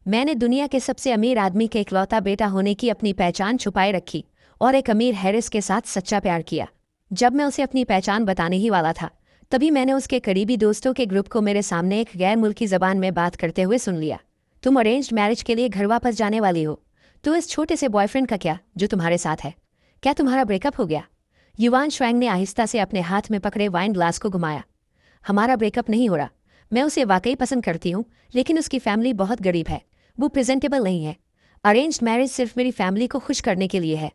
मैंने दुनिया के सबसे अमीर आदमी के इकलौता बेटा होने की अपनी पहचान छुपाए रखी और एक अमीर हैरिस के साथ सच्चा प्यार किया। जब मैं उसे अपनी पहचान बताने ही वाला था, तभी मैंने उसके करीबी दोस्तों के ग्रुप को मेरे सामने एक गैर मुल्की जबान में बात करते हुए सुन लिया। तुम अरेंज्ड मैरिज के लिए घर वापस जाने वाली हो, तो इस छोटे से बॉयफ्रेंड का क्या जो तुम्हारे साथ है? क्या तुम्हारा ब्रेकअप हो गया? युवान श्वैंग ने आहिस्ता से अपने हाथ में पकड़े वाइन ग्लास को घुमाया। हमारा ब्रेकअप नहीं हो रहा। मैं उसे वाकई पसंद करती हूँ, लेकिन उसकी फैमिली बहुत गरीब है। वो प्रेजेंटेबल नहीं है। अरेंज्ड मैरिज सिर्फ मेरी फैमिली को खुश करने के लिए है।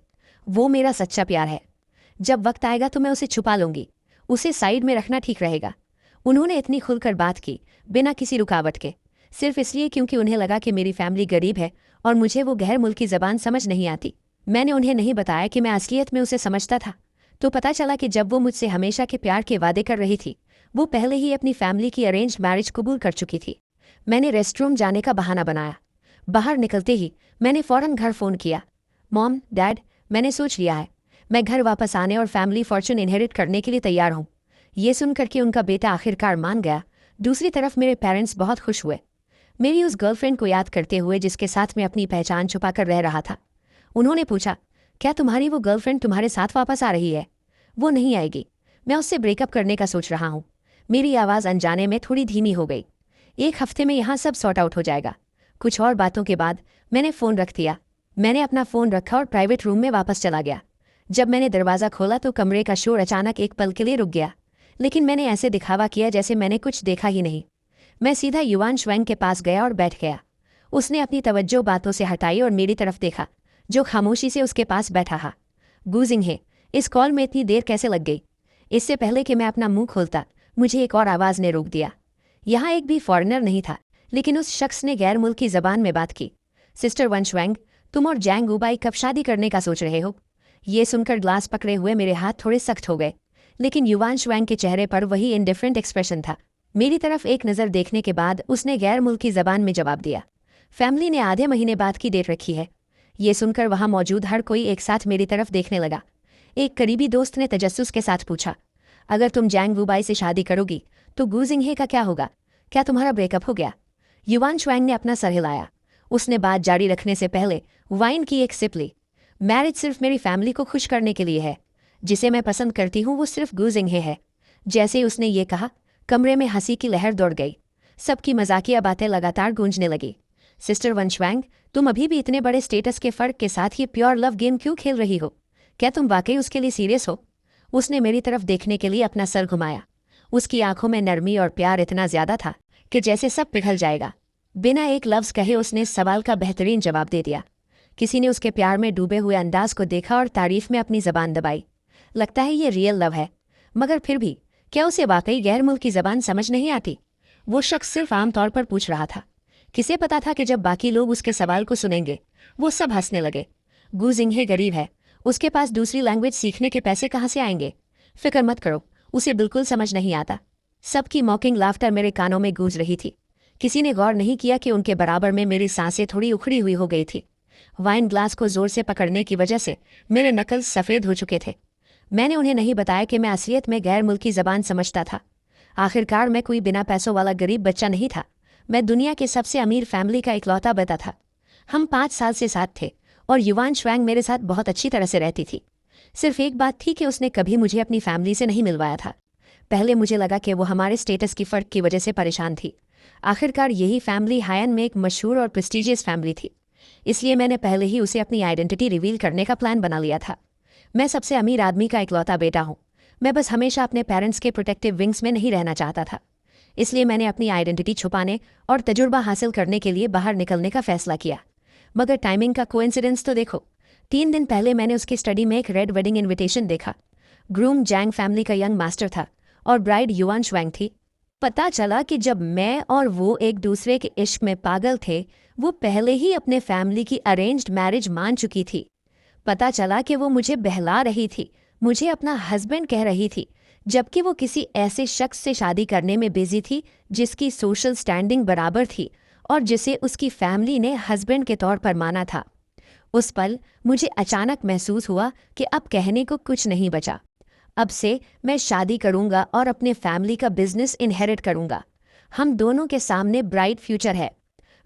वो मेरा सच्चा प्यार है। जब वक्त आएगा तो मैं उसे छुपा लूंगी। उसे साइड में रखना ठीक रहेगा। उन्होंने इतनी खुलकर बात की, बिना किसी रुकावट के, सिर्फ इसलिए क्योंकि उन्हें लगा कि मेरी फैमिली गरीब है और मुझे वो गैर मुल्की ज़बान समझ नहीं आती। मैंने उन्हें नहीं बताया कि मैं असलियत में उसे समझता था। तो पता चला कि जब वो मुझसे हमेशा के प्यार के वादे कर रही थी, वो पहले ही अपनी फैमिली की अरेंज्ड मैरिज कबूल कर चुकी थी। मैंने रेस्टरूम जाने का बहाना बनाया। बाहर निकलते ही मैंने फ़ौरन घर फ़ोन किया। मॉम, डैड, मैंने सोच लिया है। मैं घर वापस आने और फैमिली फॉर्चून इनहेरिट करने के लिए तैयार हूँ। ये सुनकर कि उनका बेटा आखिरकार मान गया, दूसरी तरफ मेरे पेरेंट्स बहुत खुश हुए। मेरी उस गर्लफ्रेंड को याद करते हुए जिसके साथ मैं अपनी पहचान छुपाकर रह रहा था। उन्होंने पूछा, क्या तुम्हारी वो गर्लफ्रेंड तुम्हारे साथ वापस आ रही है? वो नहीं आएगी। मैं उससे ब्रेकअप करने का सोच रहा हूँ। मेरी आवाज़ अनजाने में थोड़ी धीमी हो गई। 1 हफ्ते में यहाँ सब सॉर्ट आउट हो जाएगा। कुछ और बातों के बाद मैंने फ़ोन रख दिया। मैंने अपना फ़ोन रखा और प्राइवेट रूम में वापस चला गया। जब मैंने दरवाज़ा खोला तो कमरे का शोर अचानक एक पल के लिए रुक गया, लेकिन मैंने ऐसे दिखावा किया जैसे मैंने कुछ देखा ही नहीं। मैं सीधा युवान श्वैंग के पास गया और बैठ गया। उसने अपनी तवज्जो बातों से हटाई और मेरी तरफ देखा, जो खामोशी से उसके पास बैठा था। गूजिंग है, इस कॉल में इतनी देर कैसे लग गई? इससे पहले कि मैं अपना मुंह खोलता, मुझे एक और आवाज़ ने रोक दिया। यहाँ एक भी फॉरेनर नहीं था, लेकिन उस शख्स ने गैर मुल्की ज़बान में बात की। सिस्टर वन श्वैंग, तुम और जैंग वुबाई कब शादी करने का सोच रहे हो? ये सुनकर ग्लास पकड़े हुए मेरे हाथ थोड़े सख्त हो गए, लेकिन युवान श्वैंग के चेहरे पर वही इंडिफरेंट एक्सप्रेशन था। मेरी तरफ एक नज़र देखने के बाद उसने गैर मुल्की ज़बान में जवाब दिया, फैमिली ने आधे महीने बाद की डेट रखी है। ये सुनकर वहाँ मौजूद हर कोई एक साथ मेरी तरफ देखने लगा। एक करीबी दोस्त ने तजस्सुस के साथ पूछा, अगर तुम जैंग वुबाई से शादी करोगी तो गूजिंग का क्या होगा? क्या तुम्हारा ब्रेकअप हो गया? युवान श्वैंग ने अपना सर हिलाया। उसने बात जारी रखने से पहले वाइन की एक सिप ली। मैरिज सिर्फ मेरी फैमिली को खुश करने के लिए है। जिसे मैं पसंद करती हूँ वो सिर्फ गूजिंग है। जैसे ही उसने ये कहा, कमरे में हंसी की लहर दौड़ गई। सबकी मजाकिया बातें लगातार गूंजने लगी। सिस्टर वन श्वैंग, तुम अभी भी इतने बड़े स्टेटस के फ़र्क के साथ ये प्योर लव गेम क्यों खेल रही हो? क्या तुम वाकई उसके लिए सीरियस हो? उसने मेरी तरफ देखने के लिए अपना सर घुमाया। उसकी आंखों में नरमी और प्यार इतना ज्यादा था कि जैसे सब पिघल जाएगा। बिना एक लफ्ज़ कहे उसने इस सवाल का बेहतरीन जवाब दे दिया। किसी ने उसके प्यार में डूबे हुए अंदाज को देखा और तारीफ में अपनी ज़बान दबाई। लगता है ये रियल लव है। मगर फिर भी क्या उसे वाकई गैर मुल्की ज़बान समझ नहीं आती? वो शख्स सिर्फ आम तौर पर पूछ रहा था। किसे पता था कि जब बाकी लोग उसके सवाल को सुनेंगे, वो सब हंसने लगे। गूजिंग गरीब है, उसके पास दूसरी लैंग्वेज सीखने के पैसे कहाँ से आएंगे? फिक्र मत करो, उसे बिल्कुल समझ नहीं आता। सबकी मॉकिंग लाफ्टर मेरे कानों में गूंज रही थी। किसी ने गौर नहीं किया कि उनके बराबर में मेरी सांसें थोड़ी उखड़ी हुई हो गई थी। वाइन ग्लास को जोर से पकड़ने की वजह से मेरे नकल सफ़ेद हो चुके थे। मैंने उन्हें नहीं बताया कि मैं असलियत में गैर मुल्की ज़बान समझता था। आखिरकार मैं कोई बिना पैसों वाला गरीब बच्चा नहीं था। मैं दुनिया के सबसे अमीर फैमिली का इकलौता बेटा था। हम 5 साल से साथ थे और युवान श्वैंग मेरे साथ बहुत अच्छी तरह से रहती थी। सिर्फ एक बात थी कि उसने कभी मुझे अपनी फैमिली से नहीं मिलवाया था। पहले मुझे लगा कि वो हमारे स्टेटस की फ़र्क की वजह से परेशान थी। आखिरकार यही फैमिली हायन में एक मशहूर और प्रेस्टीजियस फैमिली थी। इसलिए मैंने पहले ही उसे अपनी आइडेंटिटी रिवील करने का प्लान बना लिया था। मैं सबसे अमीर आदमी का इकलौता बेटा हूँ। मैं बस हमेशा अपने पेरेंट्स के प्रोटेक्टिव विंग्स में नहीं रहना चाहता था। इसलिए मैंने अपनी आइडेंटिटी छुपाने और तजुर्बा हासिल करने के लिए बाहर निकलने का फैसला किया। मगर टाइमिंग का कोइंसिडेंस तो देखो। 3 दिन पहले मैंने उसकी स्टडी में एक रेड वेडिंग इन्विटेशन देखा। ग्रूम जैंग फैमिली का यंग मास्टर था और ब्राइड युवान श्वैंग थी। पता चला कि जब मैं और वो एक दूसरे के इश्क में पागल थे, वो पहले ही अपने फैमिली की अरेंज्ड मैरिज मान चुकी थी। पता चला कि वो मुझे बहला रही थी, मुझे अपना हस्बैंड कह रही थी, जबकि वो किसी ऐसे शख्स से शादी करने में बिजी थी जिसकी सोशल स्टैंडिंग बराबर थी और जिसे उसकी फैमिली ने हस्बैंड के तौर पर माना था। उस पल मुझे अचानक महसूस हुआ कि अब कहने को कुछ नहीं बचा। अब से मैं शादी करूंगा और अपने फैमिली का बिजनेस इनहेरिट करूंगा। हम दोनों के सामने ब्राइट फ्यूचर है।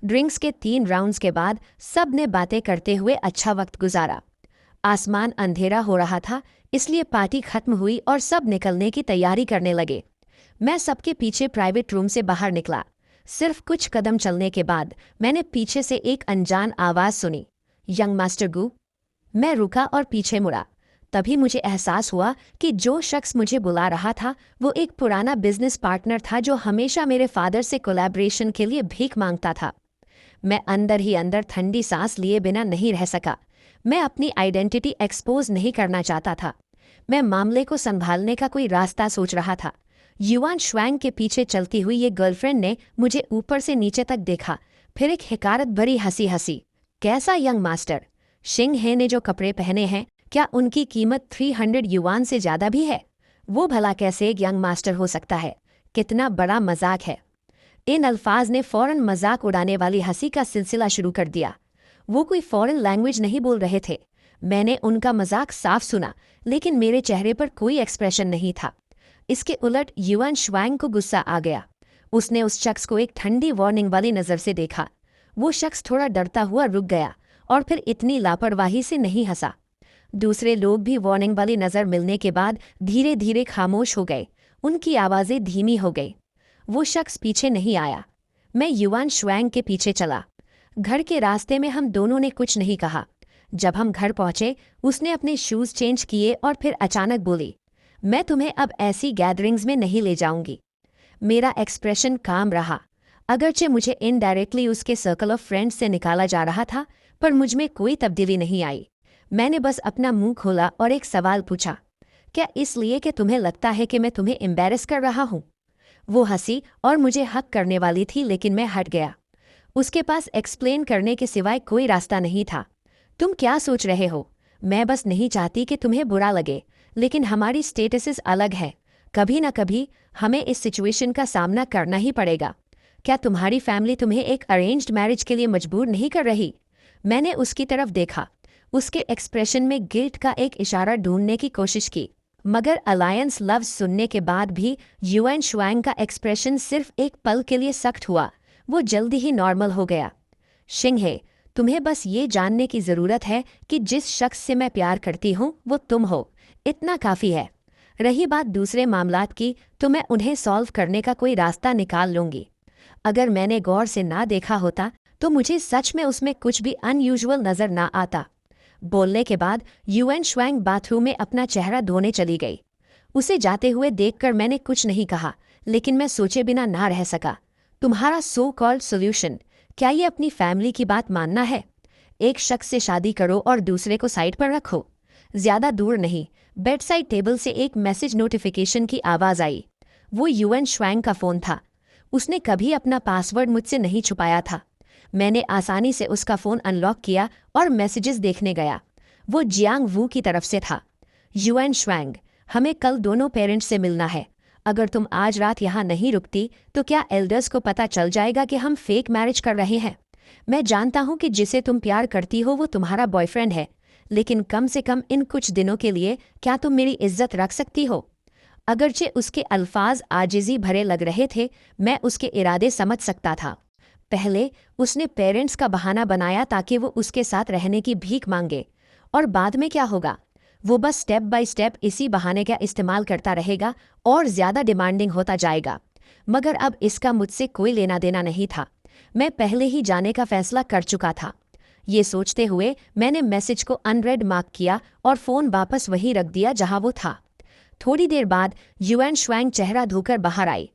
ड्रिंक्स के 3 राउंड्स के बाद सब ने बातें करते हुए अच्छा वक्त गुजारा। आसमान अंधेरा हो रहा था, इसलिए पार्टी खत्म हुई और सब निकलने की तैयारी करने लगे। मैं सबके पीछे प्राइवेट रूम से बाहर निकला। सिर्फ कुछ कदम चलने के बाद मैंने पीछे से एक अनजान आवाज़ सुनी, यंग मास्टर गू। मैं रुका और पीछे मुड़ा। तभी मुझे एहसास हुआ कि जो शख्स मुझे बुला रहा था वो एक पुराना बिजनेस पार्टनर था जो हमेशा मेरे फादर से कोलैबोरेशन के लिए भीख मांगता था। मैं अंदर ही अंदर ठंडी सांस लिए बिना नहीं रह सका। मैं अपनी आइडेंटिटी एक्सपोज नहीं करना चाहता था। मैं मामले को संभालने का कोई रास्ता सोच रहा था। युआन श्वैंग के पीछे चलती हुई ये गर्लफ्रेंड ने मुझे ऊपर से नीचे तक देखा, फिर एक हिकारत भरी हंसी हंसी। कैसा यंग मास्टर? शिंग हे ने जो कपड़े पहने हैं, क्या उनकी कीमत 300 युआन से ज़्यादा भी है? वो भला कैसे एक यंग मास्टर हो सकता है? कितना बड़ा मजाक है। इन अल्फाज ने फ़ौरन मजाक उड़ाने वाली हंसी का सिलसिला शुरू कर दिया। वो कोई फॉरेन लैंग्वेज नहीं बोल रहे थे। मैंने उनका मजाक साफ सुना, लेकिन मेरे चेहरे पर कोई एक्सप्रेशन नहीं था। इसके उलट युआन श्वैंग को गुस्सा आ गया। उसने उस शख्स को एक ठंडी वार्निंग वाली नज़र से देखा। वो शख्स थोड़ा डरता हुआ रुक गया और फिर इतनी लापरवाही से नहीं हंसा। दूसरे लोग भी वार्निंग वाली नज़र मिलने के बाद धीरे धीरे खामोश हो गए। उनकी आवाज़ें धीमी हो गई। वो शख्स पीछे नहीं आया। मैं युआन श्वैंग के पीछे चला। घर के रास्ते में हम दोनों ने कुछ नहीं कहा। जब हम घर पहुंचे, उसने अपने शूज़ चेंज किए और फिर अचानक बोली, मैं तुम्हें अब ऐसी गैदरिंग्स में नहीं ले जाऊंगी। मेरा एक्सप्रेशन काम रहा। अगरचे मुझे इनडायरेक्टली उसके सर्कल ऑफ फ्रेंड्स से निकाला जा रहा था, पर मुझमें कोई तब्दीली नहीं आई। मैंने बस अपना मुंह खोला और एक सवाल पूछा, क्या इसलिए कि तुम्हें लगता है कि मैं तुम्हें एम्बैरस कर रहा हूँ? वो हंसी और मुझे हक करने वाली थी, लेकिन मैं हट गया। उसके पास एक्सप्लेन करने के सिवाय कोई रास्ता नहीं था। तुम क्या सोच रहे हो? मैं बस नहीं चाहती कि तुम्हें बुरा लगे, लेकिन हमारी स्टेटसेस अलग है। कभी ना कभी हमें इस सिचुएशन का सामना करना ही पड़ेगा। क्या तुम्हारी फैमिली तुम्हें एक अरेंज्ड मैरिज के लिए मजबूर नहीं कर रही? मैंने उसकी तरफ देखा। उसके एक्सप्रेशन में गिल्ट का एक इशारा ढूंढने की कोशिश की, मगर अलायंस लव्स सुनने के बाद भी युआन श्वैंग का एक्सप्रेशन सिर्फ एक पल के लिए सख्त हुआ। वो जल्दी ही नॉर्मल हो गया। शिंग हे, तुम्हें बस ये जानने की ज़रूरत है कि जिस शख्स से मैं प्यार करती हूँ वो तुम हो। इतना काफ़ी है। रही बात दूसरे मामलात की, तो मैं उन्हें सॉल्व करने का कोई रास्ता निकाल लूँगी। अगर मैंने गौर से ना देखा होता तो मुझे सच में उसमें कुछ भी अनयूजुअल नज़र ना आता। बोलने के बाद युआन श्वैंग बाथरूम में अपना चेहरा धोने चली गई। उसे जाते हुए देखकर मैंने कुछ नहीं कहा, लेकिन मैं सोचे बिना ना रह सका। तुम्हारा सो कॉल्ड सोल्यूशन, क्या ये अपनी फैमिली की बात मानना है? एक शख्स से शादी करो और दूसरे को साइड पर रखो। ज़्यादा दूर नहीं, बेड साइड टेबल से एक मैसेज नोटिफिकेशन की आवाज़ आई। वो युआन श्वैंग का फ़ोन था। उसने कभी अपना पासवर्ड मुझसे नहीं छुपाया था। मैंने आसानी से उसका फ़ोन अनलॉक किया और मैसेजेस देखने गया। वो जियांग वू की तरफ से था। युआन श्वैंग, हमें कल दोनों पेरेंट्स से मिलना है। अगर तुम आज रात यहाँ नहीं रुकती तो क्या एल्डर्स को पता चल जाएगा कि हम फेक मैरिज कर रहे हैं? मैं जानता हूँ कि जिसे तुम प्यार करती हो वो तुम्हारा बॉयफ्रेंड है, लेकिन कम से कम इन कुछ दिनों के लिए क्या तुम मेरी इज्जत रख सकती हो? अगरचे उसके अल्फाज आजिज़ी भरे लग रहे थे, मैं उसके इरादे समझ सकता था। पहले उसने पेरेंट्स का बहाना बनाया ताकि वो उसके साथ रहने की भीख मांगे, और बाद में क्या होगा? वो बस स्टेप बाय स्टेप इसी बहाने का इस्तेमाल करता रहेगा और ज़्यादा डिमांडिंग होता जाएगा। मगर अब इसका मुझसे कोई लेना देना नहीं था। मैं पहले ही जाने का फैसला कर चुका था। ये सोचते हुए मैंने मैसेज को अनरेड मार्क किया और फ़ोन वापस वहीं रख दिया जहां वो था। थोड़ी देर बाद युआन श्वैंग चेहरा धोकर बाहर आई।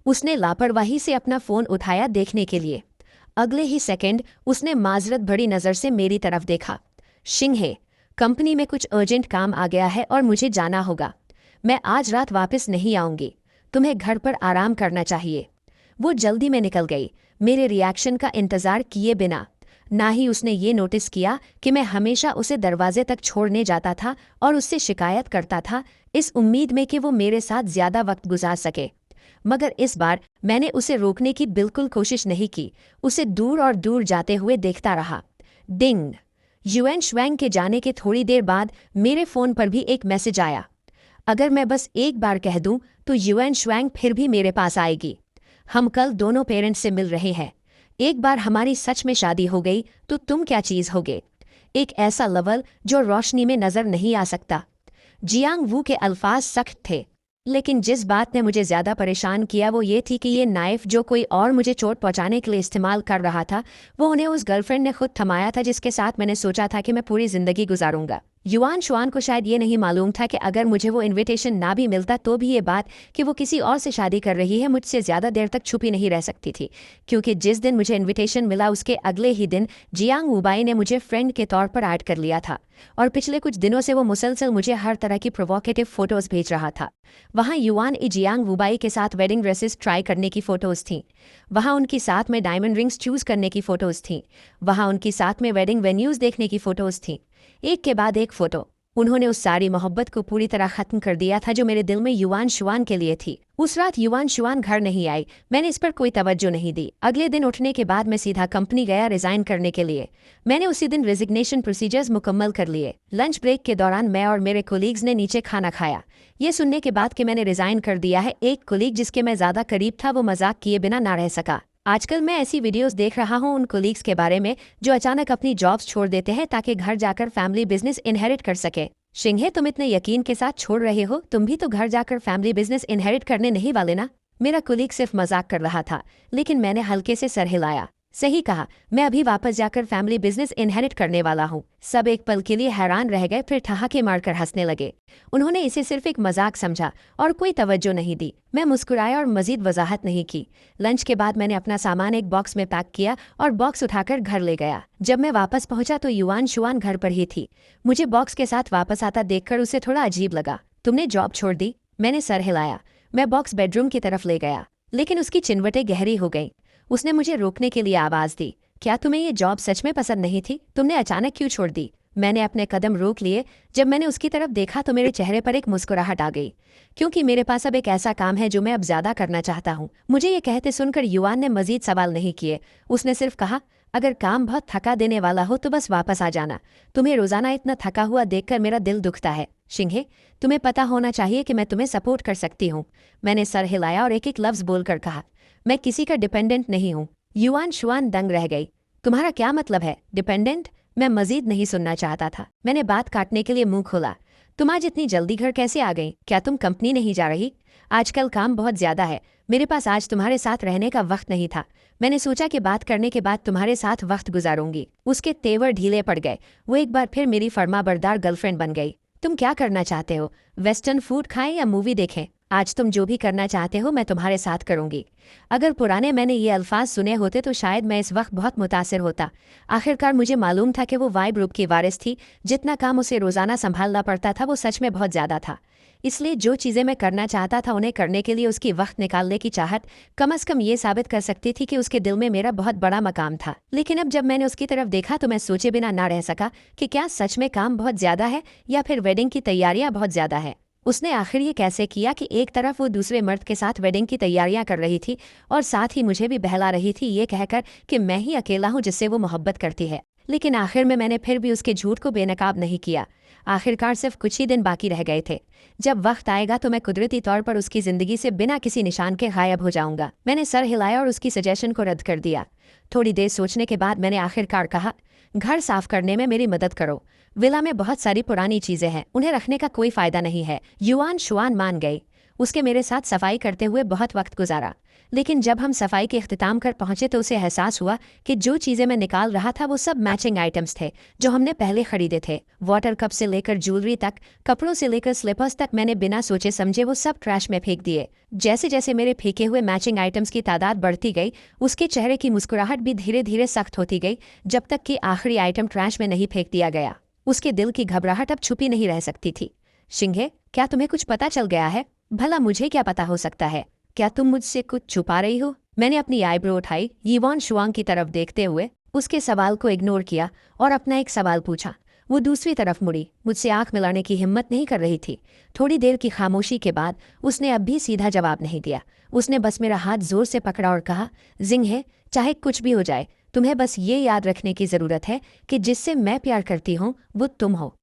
उसने लापरवाही से अपना फ़ोन उठाया देखने के लिए। अगले ही सेकंड उसने माजरत भरी नज़र से मेरी तरफ देखा। शिंग हे, कंपनी में कुछ अर्जेंट काम आ गया है और मुझे जाना होगा। मैं आज रात वापस नहीं आऊँगी। तुम्हें घर पर आराम करना चाहिए। वो जल्दी में निकल गई, मेरे रिएक्शन का इंतज़ार किए बिना। ना ही उसने ये नोटिस किया कि मैं हमेशा उसे दरवाजे तक छोड़ने जाता था और उससे शिकायत करता था, इस उम्मीद में कि वो मेरे साथ ज़्यादा वक्त गुजार सके। मगर इस बार मैंने उसे रोकने की बिल्कुल कोशिश नहीं की। उसे दूर और दूर जाते हुए देखता रहा। डिंग। युआन श्वैंग के जाने के थोड़ी देर बाद मेरे फ़ोन पर भी एक मैसेज आया। अगर मैं बस एक बार कह दूं तो युआन श्वैंग फिर भी मेरे पास आएगी। हम कल दोनों पेरेंट्स से मिल रहे हैं। एक बार हमारी सच में शादी हो गई तो तुम क्या चीज होगे? एक ऐसा लवल जो रोशनी में नजर नहीं आ सकता। जियांग वू के अल्फाज सख्त थे, लेकिन जिस बात ने मुझे ज्यादा परेशान किया वो ये थी कि ये नाइफ जो कोई और मुझे चोट पहुंचाने के लिए इस्तेमाल कर रहा था, वो उन्हें उस गर्लफ्रेंड ने खुद थमाया था जिसके साथ मैंने सोचा था कि मैं पूरी जिंदगी गुजारूंगा। युआन शुआन को शायद ये नहीं मालूम था कि अगर मुझे वो इनविटेशन ना भी मिलता तो भी ये बात कि वो किसी और से शादी कर रही है मुझसे ज्यादा देर तक छुपी नहीं रह सकती थी, क्योंकि जिस दिन मुझे इनविटेशन मिला उसके अगले ही दिन जियांग वुबाई ने मुझे फ्रेंड के तौर पर ऐड कर लिया था और पिछले कुछ दिनों से वो मुसलसल मुझे हर तरह की प्रोवोकेटिव फोटोज भेज रहा था। वहाँ युआन ई जियांग वुबाई के साथ वेडिंग ड्रेसेस ट्राई करने की फोटोज थीं, वहाँ उनकी साथ में डायमंड रिंग्स चूज करने की फोटोज थीं, वहाँ उनकी साथ में वेडिंग वेन्यूज देखने की फोटोज थीं। एक के बाद एक फोटो। उन्होंने उस सारी मोहब्बत को पूरी तरह खत्म कर दिया था जो मेरे दिल में युआन शुआन के लिए थी। उस रात युआन शुआन घर नहीं आई। मैंने इस पर कोई तवज्जो नहीं दी। अगले दिन उठने के बाद मैं सीधा कंपनी गया रिजाइन करने के लिए। मैंने उसी दिन रेजिग्नेशन प्रोसीजर्स मुकम्मल कर लिए। लंच ब्रेक के दौरान मैं और मेरे कोलीग्स ने नीचे खाना खाया। ये सुनने के बाद कि मैंने रिजाइन कर दिया है, एक कोलीग जिसके मैं ज्यादा करीब था वो मजाक किए बिना ना रह सका। आजकल मैं ऐसी वीडियोस देख रहा हूँ उन कोलीग्स के बारे में जो अचानक अपनी जॉब्स छोड़ देते हैं ताकि घर जाकर फैमिली बिजनेस इनहेरिट कर सके। शिंगे, तुम इतने यकीन के साथ छोड़ रहे हो, तुम भी तो घर जाकर फैमिली बिजनेस इनहेरिट करने नहीं वाले ना? मेरा कोलीग सिर्फ मजाक कर रहा था, लेकिन मैंने हल्के से सर हिलाया। सही कहा, मैं अभी वापस जाकर फैमिली बिजनेस इनहेरिट करने वाला हूँ। सब एक पल के लिए हैरान रह गए, फिर ठहाके मारकर हंसने लगे। उन्होंने इसे सिर्फ एक मजाक समझा और कोई तवज्जो नहीं दी। मैं मुस्कुराया और मजीद वजाहत नहीं की। लंच के बाद मैंने अपना सामान एक बॉक्स में पैक किया और बॉक्स उठाकर घर ले गया। जब मैं वापस पहुंचा तो युआन शुआन घर पर ही थी। मुझे बॉक्स के साथ वापस आता देखकर उसे थोड़ा अजीब लगा। तुमने जॉब छोड़ दी? मैंने सर हिलाया। मैं बॉक्स बेडरूम की तरफ ले गया, लेकिन उसकी चिनवटें गहरी हो गईं। उसने मुझे रोकने के लिए आवाज दी। क्या तुम्हें ये जॉब सच में पसंद नहीं थी? तुमने अचानक क्यों छोड़ दी? मैंने अपने कदम रोक लिए। जब मैंने उसकी तरफ देखा तो मेरे चेहरे पर एक मुस्कुराहट आ गई, क्योंकि मेरे पास अब एक ऐसा काम है जो मैं अब ज्यादा करना चाहता हूँ। मुझे ये कहते सुनकर युआन ने मजीद सवाल नहीं किए। उसने सिर्फ कहा, अगर काम बहुत थका देने वाला हो तो बस वापस आ जाना। तुम्हें रोजाना इतना थका हुआ देखकर मेरा दिल दुखता है। शिंगे, तुम्हें पता होना चाहिए कि मैं तुम्हें सपोर्ट कर सकती हूँ। मैंने सर हिलाया और एक एक लफ्ज बोलकर कहा, मैं किसी का डिपेंडेंट नहीं हूँ। युआन शुआन दंग रह गई। तुम्हारा क्या मतलब है डिपेंडेंट? मैं मजीद नहीं सुनना चाहता था। मैंने बात काटने के लिए मुंह खोला। तुम आज इतनी जल्दी घर कैसे आ गई? क्या तुम कंपनी नहीं जा रही? आजकल काम बहुत ज्यादा है, मेरे पास आज तुम्हारे साथ रहने का वक्त नहीं था। मैंने सोचा कि बात करने के बाद तुम्हारे साथ वक्त गुजारूंगी। उसके तेवर ढीले पड़ गए। वो एक बार फिर मेरी फर्माबरदार गर्लफ्रेंड बन गई। तुम क्या करना चाहते हो? वेस्टर्न फूड खाएं या मूवी देखें? आज तुम जो भी करना चाहते हो मैं तुम्हारे साथ करूंगी। अगर पुराने मैंने ये अल्फाज सुने होते तो शायद मैं इस वक्त बहुत मुतासिर होता। आखिरकार मुझे मालूम था कि वो वाइब ग्रुप की वारिस थी। जितना काम उसे रोजाना संभालना पड़ता था वो सच में बहुत ज्यादा था। इसलिए जो चीज़ें मैं करना चाहता था उन्हें करने के लिए उसकी वक्त निकालने की चाहत कम अज कम ये साबित कर सकती थी कि उसके दिल में मेरा बहुत बड़ा मकाम था। लेकिन अब जब मैंने उसकी तरफ देखा तो मैं सोचे बिना ना रह सका कि क्या सच में काम बहुत ज्यादा है या फिर वेडिंग की तैयारियां बहुत ज्यादा है। उसने आखिर ये कैसे किया कि एक तरफ वो दूसरे मर्द के साथ वेडिंग की तैयारियां कर रही थी और साथ ही मुझे भी बहला रही थी ये कहकर कि मैं ही अकेला हूँ जिससे वो मोहब्बत करती है। लेकिन आखिर में मैंने फिर भी उसके झूठ को बेनकाब नहीं किया। आखिरकार सिर्फ कुछ ही दिन बाकी रह गए थे। जब वक्त आएगा तो मैं कुदरती तौर पर उसकी जिंदगी से बिना किसी निशान के गायब हो जाऊंगा। मैंने सर हिलाया और उसकी सजेशन को रद्द कर दिया। थोड़ी देर सोचने के बाद मैंने आखिरकार कहा, घर साफ करने में मेरी मदद करो। विला में बहुत सारी पुरानी चीजें हैं, उन्हें रखने का कोई फायदा नहीं है। युआन शुआन मान गई। उसके मेरे साथ सफाई करते हुए बहुत वक्त गुजारा। लेकिन जब हम सफाई के इख्तिताम कर पहुंचे तो उसे एहसास हुआ कि जो चीज़ें मैं निकाल रहा था वो सब मैचिंग आइटम्स थे जो हमने पहले खरीदे थे। वाटर कप से लेकर ज्वेलरी तक, कपड़ों से लेकर स्लीपर्स तक मैंने बिना सोचे समझे वो सब ट्रैश में फेंक दिए। जैसे जैसे मेरे फेंके हुए मैचिंग आइटम्स की तादाद बढ़ती गई उसके चेहरे की मुस्कुराहट भी धीरे धीरे सख्त होती गई, जब तक कि आखिरी आइटम ट्रैश में नहीं फेंक दिया गया। उसके दिल की घबराहट अब छुपी नहीं रह सकती थी। शिंगे, क्या तुम्हें कुछ पता चल गया है? भला मुझे क्या पता हो सकता है? क्या तुम मुझसे कुछ छुपा रही हो? मैंने अपनी आईब्रो उठाई, युआन शुआन की तरफ देखते हुए उसके सवाल को इग्नोर किया और अपना एक सवाल पूछा। वो दूसरी तरफ मुड़ी, मुझसे आंख मिलाने की हिम्मत नहीं कर रही थी। थोड़ी देर की खामोशी के बाद उसने अब भी सीधा जवाब नहीं दिया। उसने बस मेरा हाथ जोर से पकड़ा और कहा, जिंगे, चाहे कुछ भी हो जाए तुम्हें बस ये याद रखने की जरूरत है कि जिससे मैं प्यार करती हूँ वो तुम हो।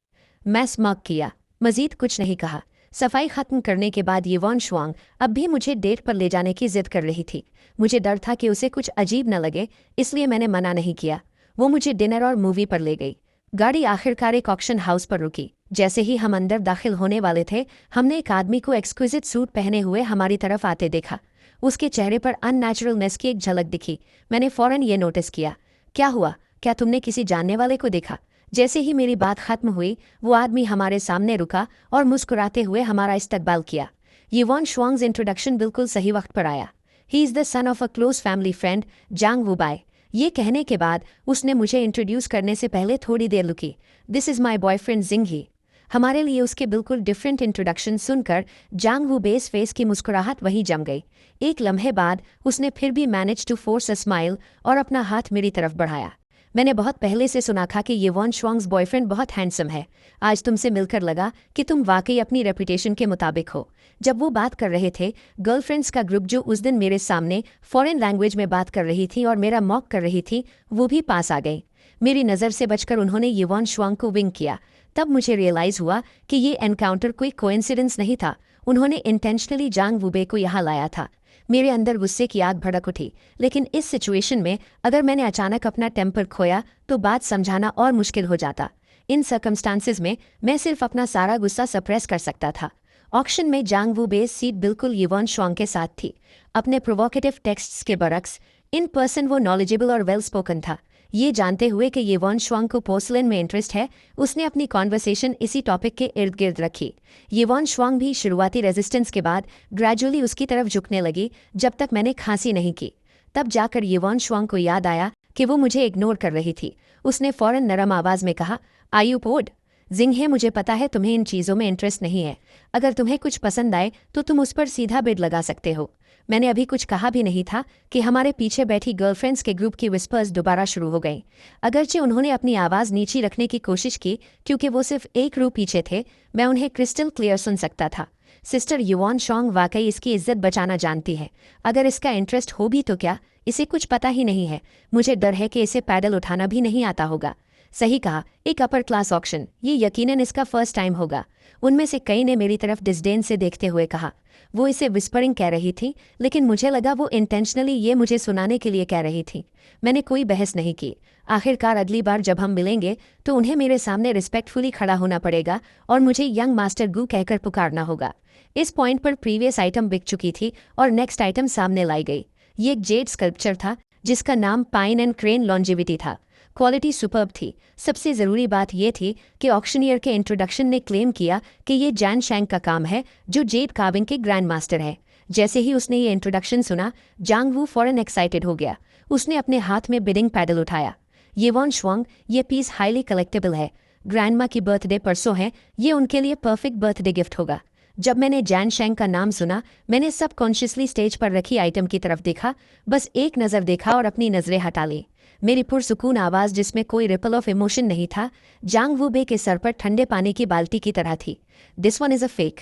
मैं स्मग किया, मजीद कुछ नहीं कहा, सफाई खत्म करने के बाद येवॉन शुआंग अब भी मुझे डेट पर ले जाने की जिद कर रही थी। मुझे डर था कि उसे कुछ अजीब न लगे, इसलिए मैंने मना नहीं किया। वो मुझे डिनर और मूवी पर ले गई। गाड़ी आखिरकार एक ऑक्शन हाउस पर रुकी। जैसे ही हम अंदर दाखिल होने वाले थे, हमने एक आदमी को एक्सक्विजिट सूट पहने हुए हमारी तरफ आते देखा। उसके चेहरे पर अननेचुरलनेस की एक झलक दिखी। मैंने फौरन ये नोटिस किया। क्या हुआ? क्या तुमने किसी जानने वाले को देखा? जैसे ही मेरी बात खत्म हुई, वो आदमी हमारे सामने रुका और मुस्कुराते हुए हमारा इस्तकबाल किया। येवॉन शुआंग्स इंट्रोडक्शन बिल्कुल सही वक्त पर आया। He is the son of a close family friend, Zhang Wubai. ये कहने के बाद उसने मुझे इंट्रोड्यूस करने से पहले थोड़ी देर रुकी। This is my boyfriend Jingi. हमारे लिए उसके बिल्कुल डिफरेंट इंट्रोडक्शन सुनकर जांग वू बेस फेस की मुस्कुराहट वहीं जम गई। एक लम्हे बाद उसने फिर भी manage to force a smile और अपना हाथ मेरी तरफ बढ़ाया। मैंने बहुत पहले से सुना था कि येवॉन शुआंग्स बॉयफ्रेंड बहुत हैंडसम है। आज तुमसे मिलकर लगा कि तुम वाकई अपनी रेपुटेशन के मुताबिक हो। जब वो बात कर रहे थे, गर्लफ्रेंड्स का ग्रुप जो उस दिन मेरे सामने फॉरेन लैंग्वेज में बात कर रही थी और मेरा मॉक कर रही थी, वो भी पास आ गई। मेरी नज़र से बचकर उन्होंने येवॉन शुआंग को विंक किया। तब मुझे रियलाइज़ हुआ कि ये एनकाउंटर कोई कोइंसिडेंस नहीं था। उन्होंने इंटेंशनली जांग वुबे को यहाँ लाया था। मेरे अंदर गुस्से की आग भड़क उठी, लेकिन इस सिचुएशन में अगर मैंने अचानक अपना टेम्पर खोया तो बात समझाना और मुश्किल हो जाता। इन सर्कमस्टांसिस में मैं सिर्फ अपना सारा गुस्सा सप्रेस कर सकता था। ऑक्शन में जांग वू बेस सीट बिल्कुल येवॉन शुआंग के साथ थी। अपने प्रोवोकेटिव टेक्स्ट्स के बरक्स इन पर्सन वो नॉलेजेबल और वेल स्पोकन था। ये जानते हुए कि येवॉन शुआंग को पोर्सलिन में इंटरेस्ट है, उसने अपनी कॉन्वर्सेशन इसी टॉपिक के इर्द गिर्द रखी। येवॉन शुआंग भी शुरुआती रेजिस्टेंस के बाद ग्रेजुअली उसकी तरफ झुकने लगी, जब तक मैंने खांसी नहीं की। तब जाकर येवॉन शुआंग को याद आया कि वो मुझे इग्नोर कर रही थी। उसने फौरन नरम आवाज़ में कहा, आर यू बोर्ड? जिंघे, मुझे पता है तुम्हें इन चीज़ों में इंटरेस्ट नहीं है। अगर तुम्हें कुछ पसंद आए तो तुम उस पर सीधा बिड लगा सकते हो। मैंने अभी कुछ कहा भी नहीं था कि हमारे पीछे बैठी गर्लफ्रेंड्स के ग्रुप की विस्पर्स दोबारा शुरू हो गई। अगरचे उन्होंने अपनी आवाज़ नीची रखने की कोशिश की क्योंकि वो सिर्फ एक रू पीछे थे, मैं उन्हें क्रिस्टल क्लियर सुन सकता था। सिस्टर येवॉन शुआंग वाकई इसकी इज्जत बचाना जानती है। अगर इसका इंटरेस्ट हो भी तो क्या, इसे कुछ पता ही नहीं है। मुझे डर है कि इसे पैडल उठाना भी नहीं आता होगा। सही कहा, एक अपर क्लास ऑक्शन, ये यकीनन इसका फर्स्ट टाइम होगा। उनमें से कई ने मेरी तरफ डिस्डेन से देखते हुए कहा। वो इसे विस्परिंग कह रही थी, लेकिन मुझे लगा वो इंटेंशनली ये मुझे सुनाने के लिए कह रही थी। मैंने कोई बहस नहीं की। आखिरकार अगली बार जब हम मिलेंगे तो उन्हें मेरे सामने रिस्पेक्टफुली खड़ा होना पड़ेगा और मुझे यंग मास्टर गू कहकर पुकारना होगा। इस पॉइंट पर प्रीवियस आइटम बिक चुकी थी और नेक्स्ट आइटम सामने लाई गई। ये एक जेड स्कल्पचर था जिसका नाम पाइन एंड क्रेन लॉन्जेविटी था। क्वालिटी सुपर्ब थी। सबसे ज़रूरी बात यह थी कि ऑक्शनियर के इंट्रोडक्शन ने क्लेम किया कि ये जैन शैंग का काम है, जो जेड कार्विंग के ग्रैंड मास्टर है। जैसे ही उसने ये इंट्रोडक्शन सुना, जांग वू फौरन एक्साइटेड हो गया। उसने अपने हाथ में बिडिंग पैडल उठाया। येवॉन शुआंग, ये पीस हाईली कलेक्टेबल है। ग्रैंडमा की बर्थडे परसों है, ये उनके लिए परफेक्ट बर्थडे गिफ्ट होगा। जब मैंने जैन शैंग का नाम सुना, मैंने सबकॉन्शियसली स्टेज पर रखी आइटम की तरफ देखा। बस एक नज़र देखा और अपनी नज़रें हटा ली। मेरी पुरसुकून आवाज़, जिसमें कोई रिपल ऑफ इमोशन नहीं था, जांग वू बे के सर पर ठंडे पानी की बाल्टी की तरह थी। This one is a fake.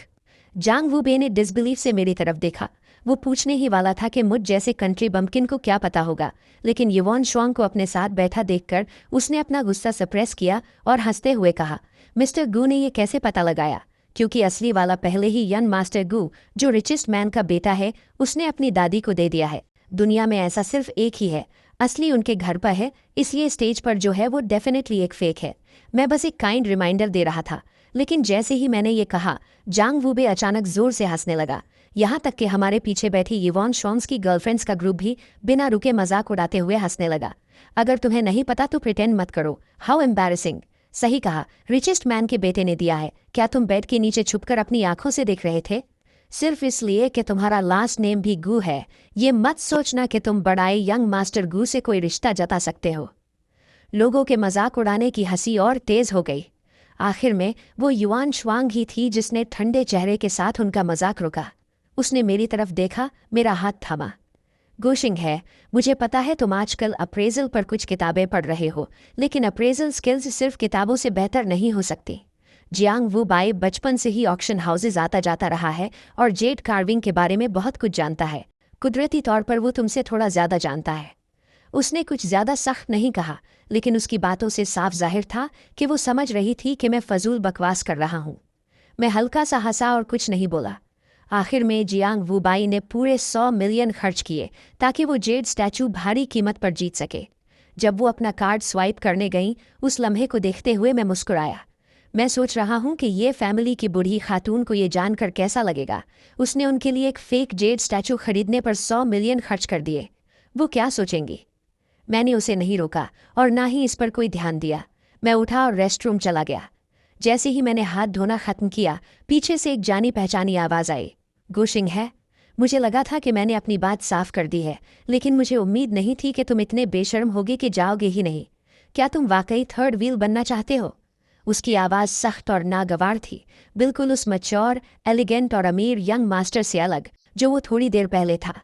Zhang Wu Bei ने डिसबिलीफ से मेरी तरफ देखा। वो पूछने ही वाला था कि मुझ जैसे कंट्री बम्पकिन को क्या पता होगा, लेकिन येवॉन शुआंग को अपने साथ बैठा देखकर उसने अपना गुस्सा सप्रेस किया और हंसते हुए कहा, मिस्टर गू ने ये कैसे पता लगाया? क्योंकि असली वाला पहले ही यंग मास्टर गू, जो रिचेस्ट मैन का बेटा है, उसने अपनी दादी को दे दिया है। दुनिया में ऐसा सिर्फ एक ही है, असली उनके घर पर है, इसलिए स्टेज पर जो है वो डेफिनेटली एक फेक है। मैं बस एक काइंड रिमाइंडर दे रहा था। लेकिन जैसे ही मैंने ये कहा, जांग वू बे अचानक जोर से हंसने लगा। यहाँ तक कि हमारे पीछे बैठी येवॉन शुआंग की गर्लफ्रेंड्स का ग्रुप भी बिना रुके मजाक उड़ाते हुए हंसने लगा। अगर तुम्हें नहीं पता तो प्रिटेंड मत करो। How embarrassing. सही कहा, रिचेस्ट मैन के बेटे ने दिया है। क्या तुम बेड के नीचे छुपकर अपनी आंखों से देख रहे थे? सिर्फ इसलिए कि तुम्हारा लास्ट नेम भी गू है। ये मत सोचना कि तुम बड़ाई यंग मास्टर गू से कोई रिश्ता जता सकते हो। लोगों के मजाक उड़ाने की हंसी और तेज हो गई। आखिर में वो युआन शुआंग ही थी जिसने ठंडे चेहरे के साथ उनका मजाक रोका। उसने मेरी तरफ देखा, मेरा हाथ थामा। गोशिंग है, मुझे पता है तुम आजकल अप्रेजल पर कुछ किताबें पढ़ रहे हो, लेकिन अप्रेजल स्किल्स सिर्फ किताबों से बेहतर नहीं हो सकती। जियांग वू बाई बचपन से ही ऑक्शन हाउसेज आता जाता रहा है और जेड कार्विंग के बारे में बहुत कुछ जानता है। कुदरती तौर पर वो तुमसे थोड़ा ज़्यादा जानता है। उसने कुछ ज़्यादा सख्त नहीं कहा, लेकिन उसकी बातों से साफ जाहिर था कि वो समझ रही थी कि मैं फजूल बकवास कर रहा हूँ। मैं हल्का सा हंसा और कुछ नहीं बोला। आखिर में जियांग वुबाई ने पूरे 100 मिलियन खर्च किए ताकि वो जेड स्टैचू भारी कीमत पर जीत सके। जब वो अपना कार्ड स्वाइप करने गईं, उस लम्हे को देखते हुए मैं मुस्कुराया। मैं सोच रहा हूँ कि ये फैमिली की बूढ़ी खातून को ये जानकर कैसा लगेगा। उसने उनके लिए एक फेक जेड स्टैचू खरीदने पर 100 मिलियन खर्च कर दिए। वो क्या सोचेंगी? मैंने उसे नहीं रोका और ना ही इस पर कोई ध्यान दिया। मैं उठा और रेस्टरूम चला गया। जैसे ही मैंने हाथ धोना खत्म किया, पीछे से एक जानी पहचानी आवाज़ आई। गुशिंग है। मुझे लगा था कि मैंने अपनी बात साफ कर दी है, लेकिन मुझे उम्मीद नहीं थी कि तुम इतने बेशर्म होगे कि जाओगे ही नहीं। क्या तुम वाकई थर्ड व्हील बनना चाहते हो? उसकी आवाज़ सख्त और नागवार थी, बिल्कुल उस मैच्योर, एलिगेंट और अमीर यंग मास्टर से अलग जो वो थोड़ी देर पहले था।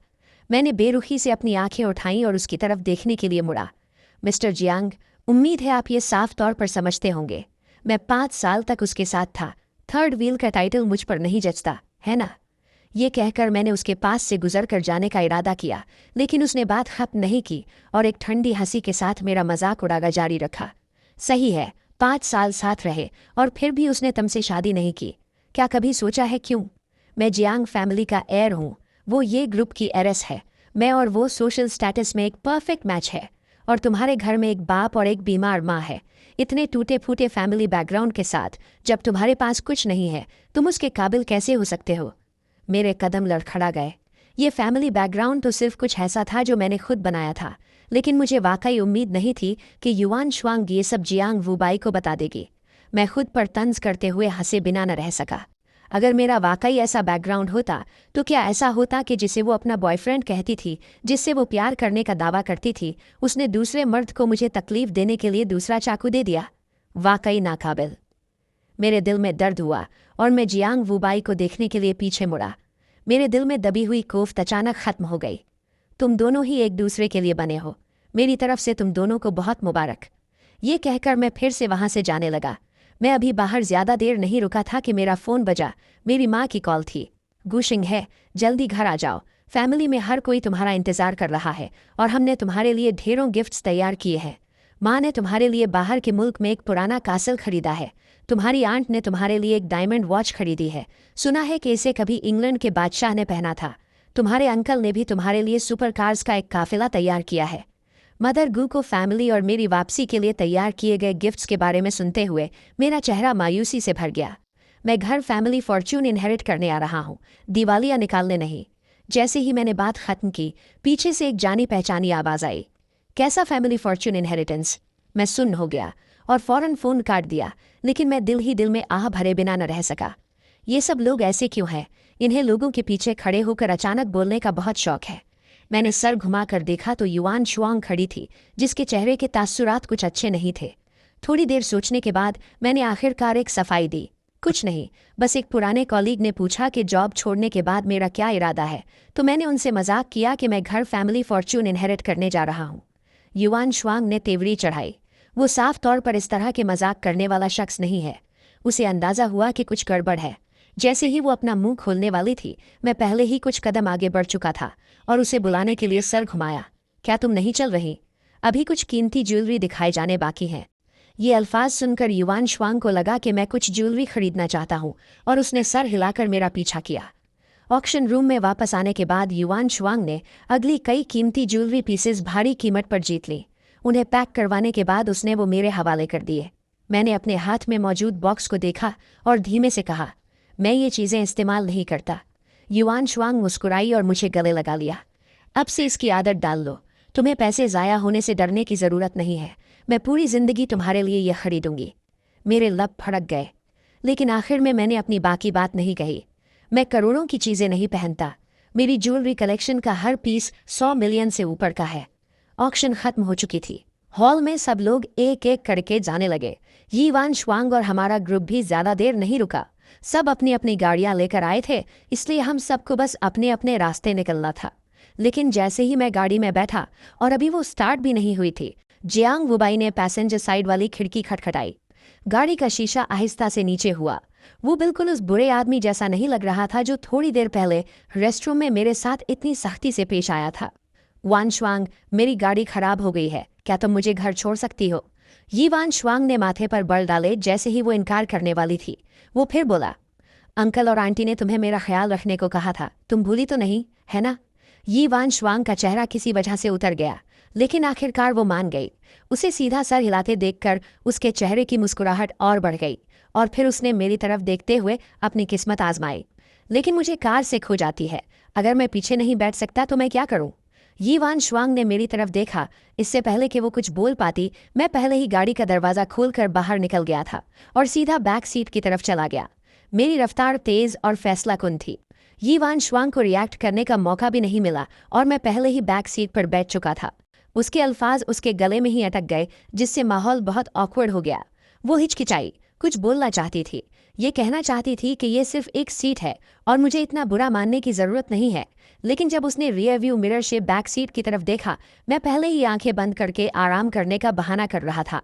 मैंने बेरुखी से अपनी आंखें उठाईं और उसकी तरफ देखने के लिए मुड़ा। मिस्टर जियांग, उम्मीद है आप ये साफ तौर पर समझते होंगे। मैं 5 साल तक उसके साथ था। थर्ड व्हील का टाइटल मुझ पर नहीं जचता, है ना? ये कहकर मैंने उसके पास से गुजर कर जाने का इरादा किया, लेकिन उसने बात खत्म नहीं की और एक ठंडी हंसी के साथ मेरा मजाक उड़ाना जारी रखा। सही है, 5 साल साथ रहे और फिर भी उसने तुमसे शादी नहीं की। क्या कभी सोचा है क्यों? मैं जियांग फैमिली का एयर हूँ, वो ये ग्रुप की एरेस है। मैं और वो सोशल स्टेटस में एक परफेक्ट मैच है। और तुम्हारे घर में एक बाप और एक बीमार माँ है। इतने टूटे फूटे फैमिली बैकग्राउंड के साथ जब तुम्हारे पास कुछ नहीं है, तुम उसके काबिल कैसे हो सकते हो? मेरे कदम लड़खड़ा गए। ये फैमिली बैकग्राउंड तो सिर्फ कुछ ऐसा था जो मैंने खुद बनाया था, लेकिन मुझे वाकई उम्मीद नहीं थी कि युआन शुआंग ये सब जियांग वुबाई को बता देगी। मैं खुद पर तंज करते हुए हंसे बिना न रह सका। अगर मेरा वाकई ऐसा बैकग्राउंड होता तो क्या ऐसा होता कि जिसे वो अपना बॉयफ्रेंड कहती थी, जिससे वो प्यार करने का दावा करती थी, उसने दूसरे मर्द को मुझे तकलीफ देने के लिए दूसरा चाकू दे दिया? वाकई नाकाबिल। मेरे दिल में दर्द हुआ और मैं जियांग वुबाई को देखने के लिए पीछे मुड़ा। मेरे दिल में दबी हुई कोफ्त अचानक खत्म हो गई। तुम दोनों ही एक दूसरे के लिए बने हो। मेरी तरफ से तुम दोनों को बहुत मुबारक। ये कहकर मैं फिर से वहां से जाने लगा। मैं अभी बाहर ज्यादा देर नहीं रुका था कि मेरा फ़ोन बजा। मेरी माँ की कॉल थी। गुशिंग है, जल्दी घर आ जाओ। फैमिली में हर कोई तुम्हारा इंतज़ार कर रहा है और हमने तुम्हारे लिए ढेरों गिफ्ट्स तैयार किए हैं। माँ ने तुम्हारे लिए बाहर के मुल्क में एक पुराना कासल खरीदा है। तुम्हारी आंट ने तुम्हारे लिए एक डायमंड वॉच खरीदी है। सुना है कि इसे कभी इंग्लैंड के बादशाह ने पहना था। तुम्हारे अंकल ने भी तुम्हारे लिए सुपर कार्स का एक काफिला तैयार किया है। मदर गू को फैमिली और मेरी वापसी के लिए तैयार किए गए गिफ्ट्स के बारे में सुनते हुए मेरा चेहरा मायूसी से भर गया। मैं घर फैमिली फॉर्च्यून इनहेरिट करने आ रहा हूँ, दिवालिया निकालने नहीं। जैसे ही मैंने बात खत्म की, पीछे से एक जानी पहचानी आवाज़ आई। कैसा फैमिली फॉर्च्यून इनहेरिटेंस? मैं सुन्न हो गया और फौरन फ़ोन काट दिया, लेकिन मैं दिल ही दिल में आह भरे बिना न रह सका। ये सब लोग ऐसे क्यों हैं? इन्हें लोगों के पीछे खड़े होकर अचानक बोलने का बहुत शौक है। मैंने सर घुमाकर देखा तो युआन शुआंग खड़ी थी, जिसके चेहरे के तासुरात कुछ अच्छे नहीं थे। थोड़ी देर सोचने के बाद मैंने आखिरकार एक सफाई दी। कुछ नहीं, बस एक पुराने कॉलीग ने पूछा कि जॉब छोड़ने के बाद मेरा क्या इरादा है, तो मैंने उनसे मजाक किया कि मैं घर फैमिली फॉर्च्यून इनहेरिट करने जा रहा हूँ। युआन शुआंग ने तेवरी चढ़ाई। वो साफ तौर पर इस तरह के मजाक करने वाला शख्स नहीं है। उसे अंदाजा हुआ कि कुछ गड़बड़ है। जैसे ही वो अपना मुंह खोलने वाली थी, मैं पहले ही कुछ कदम आगे बढ़ चुका था और उसे बुलाने के लिए सर घुमाया। क्या तुम नहीं चल रही? अभी कुछ कीमती ज्वेलरी दिखाए जाने बाकी हैं। ये अल्फाज सुनकर युआन शुआंग को लगा कि मैं कुछ ज्वेलरी खरीदना चाहता हूँ और उसने सर हिलाकर मेरा पीछा किया। ऑक्शन रूम में वापस आने के बाद युआन शुआंग ने अगली कई कीमती ज्वेलरी पीसेस भारी कीमत पर जीत ली। उन्हें पैक करवाने के बाद उसने वो मेरे हवाले कर दिए। मैंने अपने हाथ में मौजूद बॉक्स को देखा और धीमे से कहा, मैं ये चीज़ें इस्तेमाल नहीं करता। युआन शुआंग मुस्कुराई और मुझे गले लगा लिया। अब से इसकी आदत डाल लो। तुम्हें पैसे ज़ाया होने से डरने की ज़रूरत नहीं है। मैं पूरी ज़िंदगी तुम्हारे लिए यह खरीदूंगी। मेरे लब फड़क गए, लेकिन आखिर में मैंने अपनी बाकी बात नहीं कही। मैं करोड़ों की चीज़ें नहीं पहनता। मेरी ज्वेलरी कलेक्शन का हर पीस 100 मिलियन से ऊपर का है। ऑक्शन खत्म हो चुकी थी। हॉल में सब लोग एक एक करके जाने लगे। युआन शुआंग और हमारा ग्रुप भी ज़्यादा देर नहीं रुका। सब अपनी अपनी गाड़ियां लेकर आए थे, इसलिए हम सबको बस अपने अपने रास्ते निकलना था। लेकिन जैसे ही मैं गाड़ी में बैठा और अभी वो स्टार्ट भी नहीं हुई थी, जियांग वुबाई ने पैसेंजर साइड वाली खिड़की खटखटाई। गाड़ी का शीशा आहिस्ता से नीचे हुआ। वो बिल्कुल उस बुरे आदमी जैसा नहीं लग रहा था जो थोड़ी देर पहले रेस्टरूम में मेरे साथ इतनी सख्ती से पेश आया था। वान शुआंग, मेरी गाड़ी खराब हो गई है, क्या तुम मुझे घर छोड़ सकती हो? युआन शुआंग ने माथे पर बल डाले जैसे ही वो इनकार करने वाली थी। वो फिर बोला, अंकल और आंटी ने तुम्हें मेरा ख्याल रखने को कहा था, तुम भूली तो नहीं, है ना? यी वान श्वांग का चेहरा किसी वजह से उतर गया, लेकिन आखिरकार वो मान गई। उसे सीधा सर हिलाते देखकर उसके चेहरे की मुस्कुराहट और बढ़ गई और फिर उसने मेरी तरफ देखते हुए अपनी किस्मत आजमाई। लेकिन मुझे कार से खो जाती है, अगर मैं पीछे नहीं बैठ सकता तो मैं क्या करूं? यी वान श्वांग ने मेरी तरफ देखा। इससे पहले कि वो कुछ बोल पाती, मैं पहले ही गाड़ी का दरवाज़ा खोलकर बाहर निकल गया था और सीधा बैक सीट की तरफ चला गया। मेरी रफ्तार तेज और फैसलाकुन थी। यी वान श्वांग को रिएक्ट करने का मौका भी नहीं मिला और मैं पहले ही बैक सीट पर बैठ चुका था। उसके अल्फाज उसके गले में ही अटक गए, जिससे माहौल बहुत ऑकवर्ड हो गया। वो हिचकिचाई, कुछ बोलना चाहती थी, ये कहना चाहती थी कि ये सिर्फ एक सीट है और मुझे इतना बुरा मानने की ज़रूरत नहीं है। लेकिन जब उसने रियर व्यू मिरर से बैक सीट की तरफ देखा, मैं पहले ही आंखें बंद करके आराम करने का बहाना कर रहा था।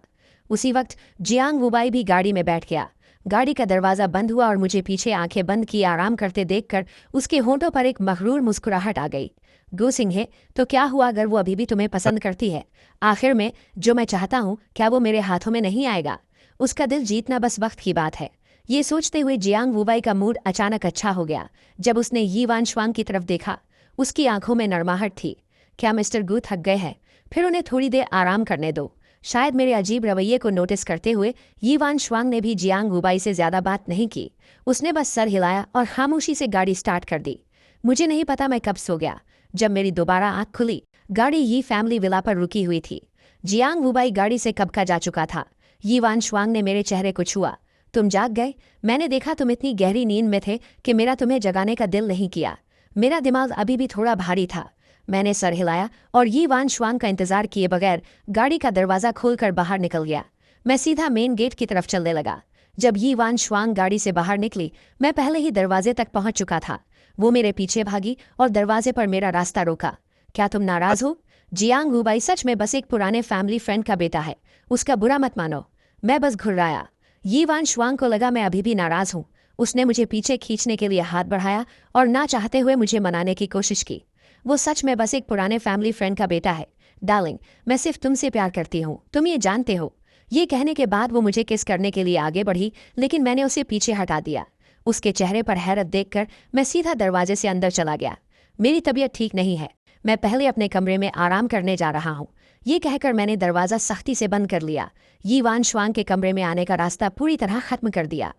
उसी वक्त जियांग वुबाई भी गाड़ी में बैठ गया। गाड़ी का दरवाज़ा बंद हुआ और मुझे पीछे आंखें बंद किए आराम करते देखकर उसके होंठों पर एक मगरूर मुस्कुराहट आ गई। गो सिंह, तो क्या हुआ अगर वो अभी भी तुम्हें पसंद करती है? आखिर में जो मैं चाहता हूँ, क्या वो मेरे हाथों में नहीं आएगा? उसका दिल जीतना बस वक्त की बात है। ये सोचते हुए जियांग वुबाई का मूड अचानक अच्छा हो गया जब उसने यी वान श्वांग की तरफ देखा। उसकी आंखों में नरमाहट थी। क्या मिस्टर गू थक गए हैं? फिर उन्हें थोड़ी देर आराम करने दो। शायद मेरे अजीब रवैये को नोटिस करते हुए यी वान श्वांग ने भी जियांग वुबाई से ज़्यादा बात नहीं की। उसने बस सर हिलाया और खामोशी से गाड़ी स्टार्ट कर दी। मुझे नहीं पता मैं कब सो गया। जब मेरी दोबारा आँख खुली, गाड़ी यी फैमिली विला पर रुकी हुई थी। जियांग वुबाई गाड़ी से कब का जा चुका था। यी वान श्वांग ने मेरे चेहरे को छुआ। तुम जाग गए? मैंने देखा तुम इतनी गहरी नींद में थे कि मेरा तुम्हें जगाने का दिल नहीं किया। मेरा दिमाग अभी भी थोड़ा भारी था। मैंने सर हिलाया और यी वान श्वांग का इंतजार किए बगैर गाड़ी का दरवाज़ा खोलकर बाहर निकल गया। मैं सीधा मेन गेट की तरफ चलने लगा। जब यी वान श्वांग गाड़ी से बाहर निकली, मैं पहले ही दरवाजे तक पहुंच चुका था। वो मेरे पीछे भागी और दरवाजे पर मेरा रास्ता रोका। क्या तुम नाराज हो? जियांग वुबाई सच में बस एक पुराने फैमिली फ्रेंड का बेटा है, उसका बुरा मत मानो। मैं बस घुर्राया। यी वान श्वांग को लगा मैं अभी भी नाराज हूँ। उसने मुझे पीछे खींचने के लिए हाथ बढ़ाया और ना चाहते हुए मुझे मनाने की कोशिश की। वो सच में बस एक पुराने फैमिली फ्रेंड का बेटा है। डार्लिंग, मैं सिर्फ तुमसे प्यार करती हूँ, तुम ये जानते हो। ये कहने के बाद वो मुझे किस करने के लिए आगे बढ़ी, लेकिन मैंने उसे पीछे हटा दिया। उसके चेहरे पर हैरत देखकर मैं सीधा दरवाजे से अंदर चला गया। मेरी तबीयत ठीक नहीं है, मैं पहले अपने कमरे में आराम करने जा रहा हूँ। ये कहकर मैंने दरवाज़ा सख्ती से बंद कर लिया। यी वान श्वांग के कमरे में आने का रास्ता पूरी तरह खत्म कर दिया।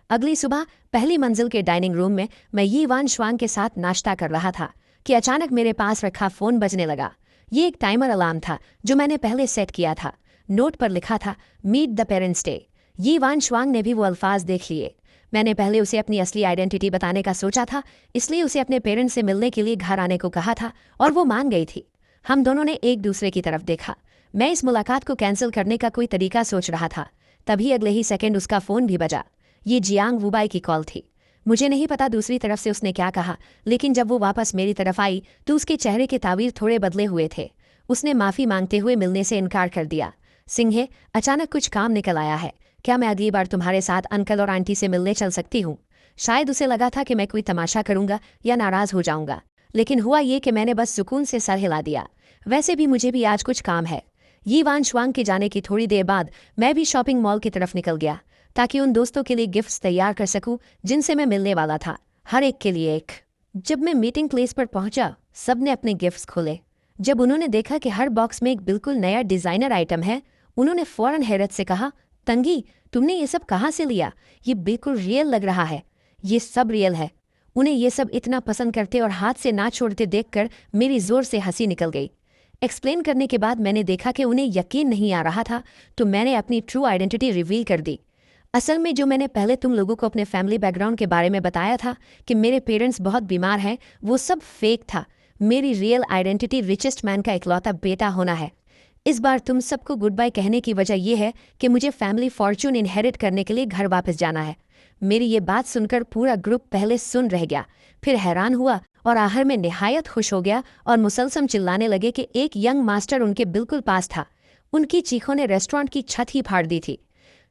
अगली सुबह पहली मंजिल के डाइनिंग रूम में मैं यी वान श्वांग के साथ नाश्ता कर रहा था कि अचानक मेरे पास रखा फ़ोन बजने लगा। ये एक टाइमर अलार्म था जो मैंने पहले सेट किया था। नोट पर लिखा था, मीट द पेरेंट्स डे। यी वान श्वांग ने भी वो अल्फाज देख लिए। मैंने पहले उसे अपनी असली आइडेंटिटी बताने का सोचा था, इसलिए उसे अपने पेरेंट्स से मिलने के लिए घर आने को कहा था और वो मान गई थी। हम दोनों ने एक दूसरे की तरफ देखा। मैं इस मुलाकात को कैंसिल करने का कोई तरीका सोच रहा था, तभी अगले ही सेकंड उसका फ़ोन भी बजा। ये जियांग वुबाई की कॉल थी। मुझे नहीं पता दूसरी तरफ से उसने क्या कहा, लेकिन जब वो वापस मेरी तरफ आई तो उसके चेहरे के तावीर थोड़े बदले हुए थे। उसने माफ़ी मांगते हुए मिलने से इनकार कर दिया। सिंह, अचानक कुछ काम निकल आया है। क्या मैं अगली बार तुम्हारे साथ अंकल और आंटी से मिलने चल सकती हूँ? शायद उसे लगा था कि मैं कोई तमाशा करूंगा या नाराज़ हो जाऊंगा, लेकिन हुआ ये कि मैंने बस सुकून से सर हिला दिया। वैसे भी मुझे भी आज कुछ काम है। यी वान श्वांग के जाने की थोड़ी देर बाद मैं भी शॉपिंग मॉल की तरफ निकल गया ताकि उन दोस्तों के लिए गिफ्ट्स तैयार कर सकूं जिनसे मैं मिलने वाला था, हर एक के लिए एक। जब मैं मीटिंग प्लेस पर पहुंचा, सब ने अपने गिफ्ट्स खोले। जब उन्होंने देखा कि हर बॉक्स में एक बिल्कुल नया डिज़ाइनर आइटम है, उन्होंने फ़ौरन हैरत से कहा, तंगी, तुमने ये सब कहाँ से लिया? ये बिल्कुल रियल लग रहा है। ये सब रियल है। उन्हें ये सब इतना पसंद करते और हाथ से ना छोड़ते देखकर मेरी ज़ोर से हंसी निकल गई। एक्सप्लेन करने के बाद मैंने देखा कि उन्हें यकीन नहीं आ रहा था, तो मैंने अपनी ट्रू आइडेंटिटी रिवील कर दी। असल में जो मैंने पहले तुम लोगों को अपने फैमिली बैकग्राउंड के बारे में बताया था कि मेरे पेरेंट्स बहुत बीमार हैं, वो सब फेक था। मेरी रियल आइडेंटिटी रिचेस्ट मैन का इकलौता बेटा होना है। इस बार तुम सबको गुड बाय कहने की वजह यह है कि मुझे फैमिली फॉर्च्यून इनहेरिट करने के लिए घर वापस जाना है। मेरी ये बात सुनकर पूरा ग्रुप पहले सुन रह गया, फिर हैरान हुआ और आखिर में निहायत खुश हो गया और मुसलसल चिल्लाने लगे कि एक यंग मास्टर उनके बिल्कुल पास था। उनकी चीखों ने रेस्टोरेंट की छत ही फाड़ दी थी।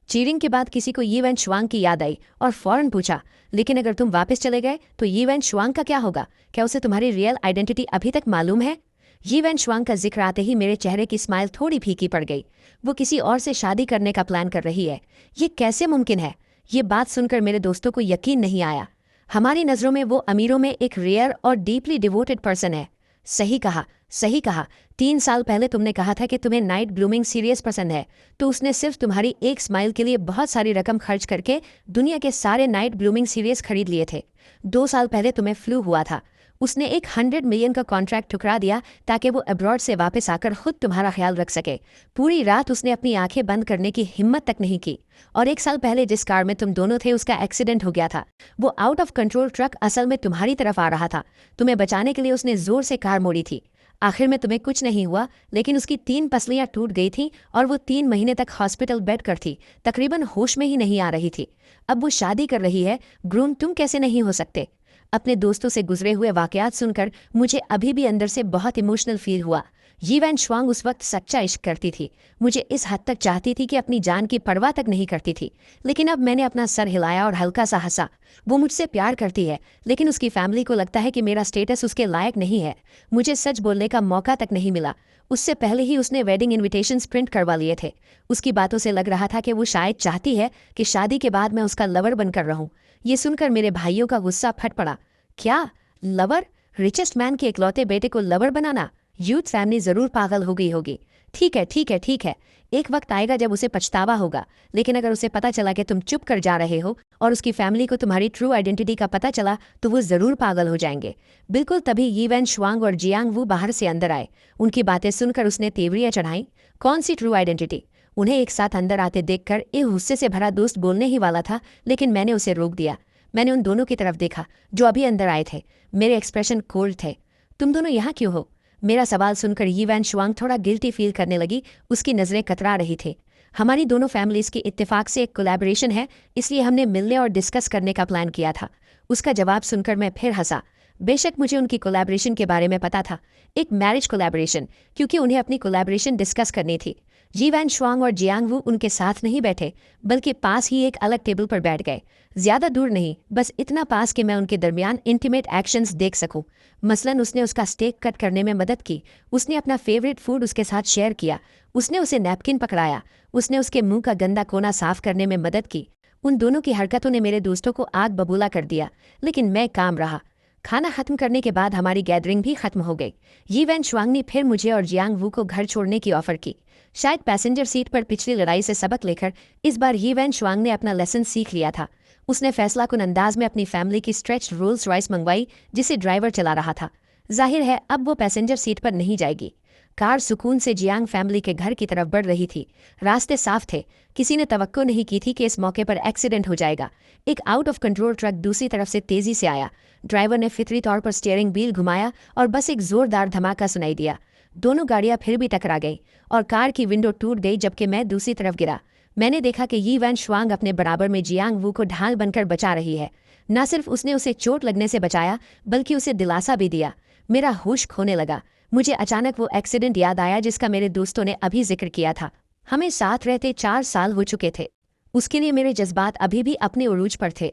चीरिंग के बाद किसी को यी वान श्वांग की याद आई और फौरन पूछा, लेकिन अगर तुम वापस चले गए तो यी वान श्वांग का क्या होगा? क्या उसे तुम्हारी रियल आइडेंटिटी अभी तक मालूम है? यी वान श्वांग का जिक्र आते ही मेरे चेहरे की स्माइल थोड़ी फीकी पड़ गई। वो किसी और से शादी करने का प्लान कर रही है। ये कैसे मुमकिन है? ये बात सुनकर मेरे दोस्तों को यकीन नहीं आया। हमारी नज़रों में वो अमीरों में एक रेयर और डीपली डिवोटेड पर्सन है। सही कहा, सही कहा। 3 साल पहले तुमने कहा था कि तुम्हें नाइट ब्लूमिंग सीरियस पसंद है, तो उसने सिर्फ तुम्हारी एक स्माइल के लिए बहुत सारी रकम खर्च करके दुनिया के सारे नाइट ब्लूमिंग सीरियस खरीद लिए थे। 2 साल पहले तुम्हें फ्लू हुआ था, उसने एक 100 मिलियन का कॉन्ट्रैक्ट ठुकरा दिया ताकि वो अब्रॉड से वापस आकर खुद तुम्हारा ख्याल रख सके। पूरी रात उसने अपनी आंखें बंद करने की हिम्मत तक नहीं की। और 1 साल पहले जिस कार में तुम दोनों थे उसका एक्सीडेंट हो गया था। वो आउट ऑफ कंट्रोल ट्रक असल में तुम्हारी तरफ आ रहा था। तुम्हें बचाने के लिए उसने जोर से कार मोड़ी थी। आखिर में तुम्हें कुछ नहीं हुआ, लेकिन उसकी 3 पसलियां टूट गई थीं और वो 3 महीने तक हॉस्पिटल बेड कर थी, तकरीबन होश में ही नहीं आ रही थी। अब वो शादी कर रही है, ग्रूम तुम कैसे नहीं हो सकते? अपने दोस्तों से गुजरे हुए वाकयात सुनकर मुझे अभी भी अंदर से बहुत इमोशनल फील हुआ। यी वैन शुआंग उस वक्त सच्चा इश्क करती थी, मुझे इस हद तक चाहती थी कि अपनी जान की परवाह तक नहीं करती थी। लेकिन अब मैंने अपना सर हिलाया और हल्का सा हंसा। वो मुझसे प्यार करती है, लेकिन उसकी फैमिली को लगता है कि मेरा स्टेटस उसके लायक नहीं है। मुझे सच बोलने का मौका तक नहीं मिला। उससे पहले ही उसने वेडिंग इन्विटेशंस प्रिंट करवा लिए थे। उसकी बातों से लग रहा था कि वो शायद चाहती है कि शादी के बाद मैं उसका लवर बनकर रहूं। ये सुनकर मेरे भाइयों का गुस्सा फट पड़ा। क्या लवर? रिचेस्ट मैन के इकलौते बेटे को लवर बनाना? यूथ फैमिली जरूर पागल हो गई होगी। ठीक है, ठीक है, ठीक है। एक वक्त आएगा जब उसे पछतावा होगा, लेकिन अगर उसे पता चला कि तुम चुप कर जा रहे हो और उसकी फैमिली को तुम्हारी ट्रू आइडेंटिटी का पता चला, तो वो जरूर पागल हो जाएंगे। बिल्कुल तभी यी वैन शुआंग और जियांग वू बाहर से अंदर आए। उनकी बातें सुनकर उसने तेवरियां चढ़ाई। कौन सी ट्रू आइडेंटिटी? उन्हें एक साथ अंदर आते देखकर एक गुस्से से भरा दोस्त बोलने ही वाला था, लेकिन मैंने उसे रोक दिया। मैंने उन दोनों की तरफ देखा जो अभी अंदर आए थे। मेरे एक्सप्रेशन कोल्ड थे। तुम दोनों यहाँ क्यों हो? मेरा सवाल सुनकर यी वैन शुआंग थोड़ा गिल्टी फील करने लगी। उसकी नज़रें कतरा रही थी। हमारी दोनों फैमिलीज के इत्तेफाक से एक कोलैबोरेशन है, इसलिए हमने मिलने और डिस्कस करने का प्लान किया था। उसका जवाब सुनकर मैं फिर हंसा। बेशक मुझे उनकी कोलैबोरेशन के बारे में पता था, एक मैरिज कोलैबोरेशन, क्योंकि उन्हें अपनी कोलैबोरेशन डिस्कस करनी थी। जी वैन शुआंग और जियांग वू उनके साथ नहीं बैठे, बल्कि पास ही एक अलग टेबल पर बैठ गए। ज्यादा दूर नहीं, बस इतना पास कि मैं उनके दरमियान इंटीमेट एक्शंस देख सकूं। मसलन उसने उसका स्टेक कट करने में मदद की, उसने अपना फेवरेट फूड उसके साथ शेयर किया, उसने उसे नैपकिन पकड़ाया, उसने उसके मुंह का गंदा कोना साफ करने में मदद की। उन दोनों की हरकतों ने मेरे दोस्तों को आग बबूला कर दिया, लेकिन मैं काम रहा। खाना खत्म करने के बाद हमारी गैदरिंग भी खत्म हो गई। यी वैन शुआंग ने फिर मुझे और जियांग वू को घर छोड़ने की ऑफर की। शायद पैसेंजर सीट पर पिछली लड़ाई से सबक लेकर इस बार यी वैन शुआंग ने अपना लेसन सीख लिया था। उसने फैसला कुन अंदाज में अपनी फैमिली की स्ट्रेच्ड रोल्स रॉयस मंगवाई, जिसे ड्राइवर चला रहा था। जाहिर है अब वो पैसेंजर सीट पर नहीं जाएगी। कार सुकून से जियांग फैमिली के घर की तरफ बढ़ रही थी। रास्ते साफ थे। किसी ने तवक्को नहीं की थी कि इस मौके पर एक्सीडेंट हो जाएगा। एक आउट ऑफ कंट्रोल ट्रक दूसरी तरफ से तेजी से आया। ड्राइवर ने फितरी तौर पर स्टीयरिंग व्हील घुमाया और बस एक जोरदार धमाका सुनाई दिया। दोनों गाड़ियां फिर भी टकरा गई और कार की विंडो टूट गई, जबकि मैं दूसरी तरफ गिरा। मैंने देखा कि यी वैन शुआंग अपने बराबर में जियांग वू को ढाल बनकर बचा रही है। न सिर्फ उसने उसे चोट लगने से बचाया, बल्कि उसे दिलासा भी दिया। मेरा होश खोने लगा। मुझे अचानक वो एक्सीडेंट याद आया जिसका मेरे दोस्तों ने अभी जिक्र किया था। हमें साथ रहते 4 साल हो चुके थे। उसके लिए मेरे जज्बात अभी भी अपने उरूज पर थे।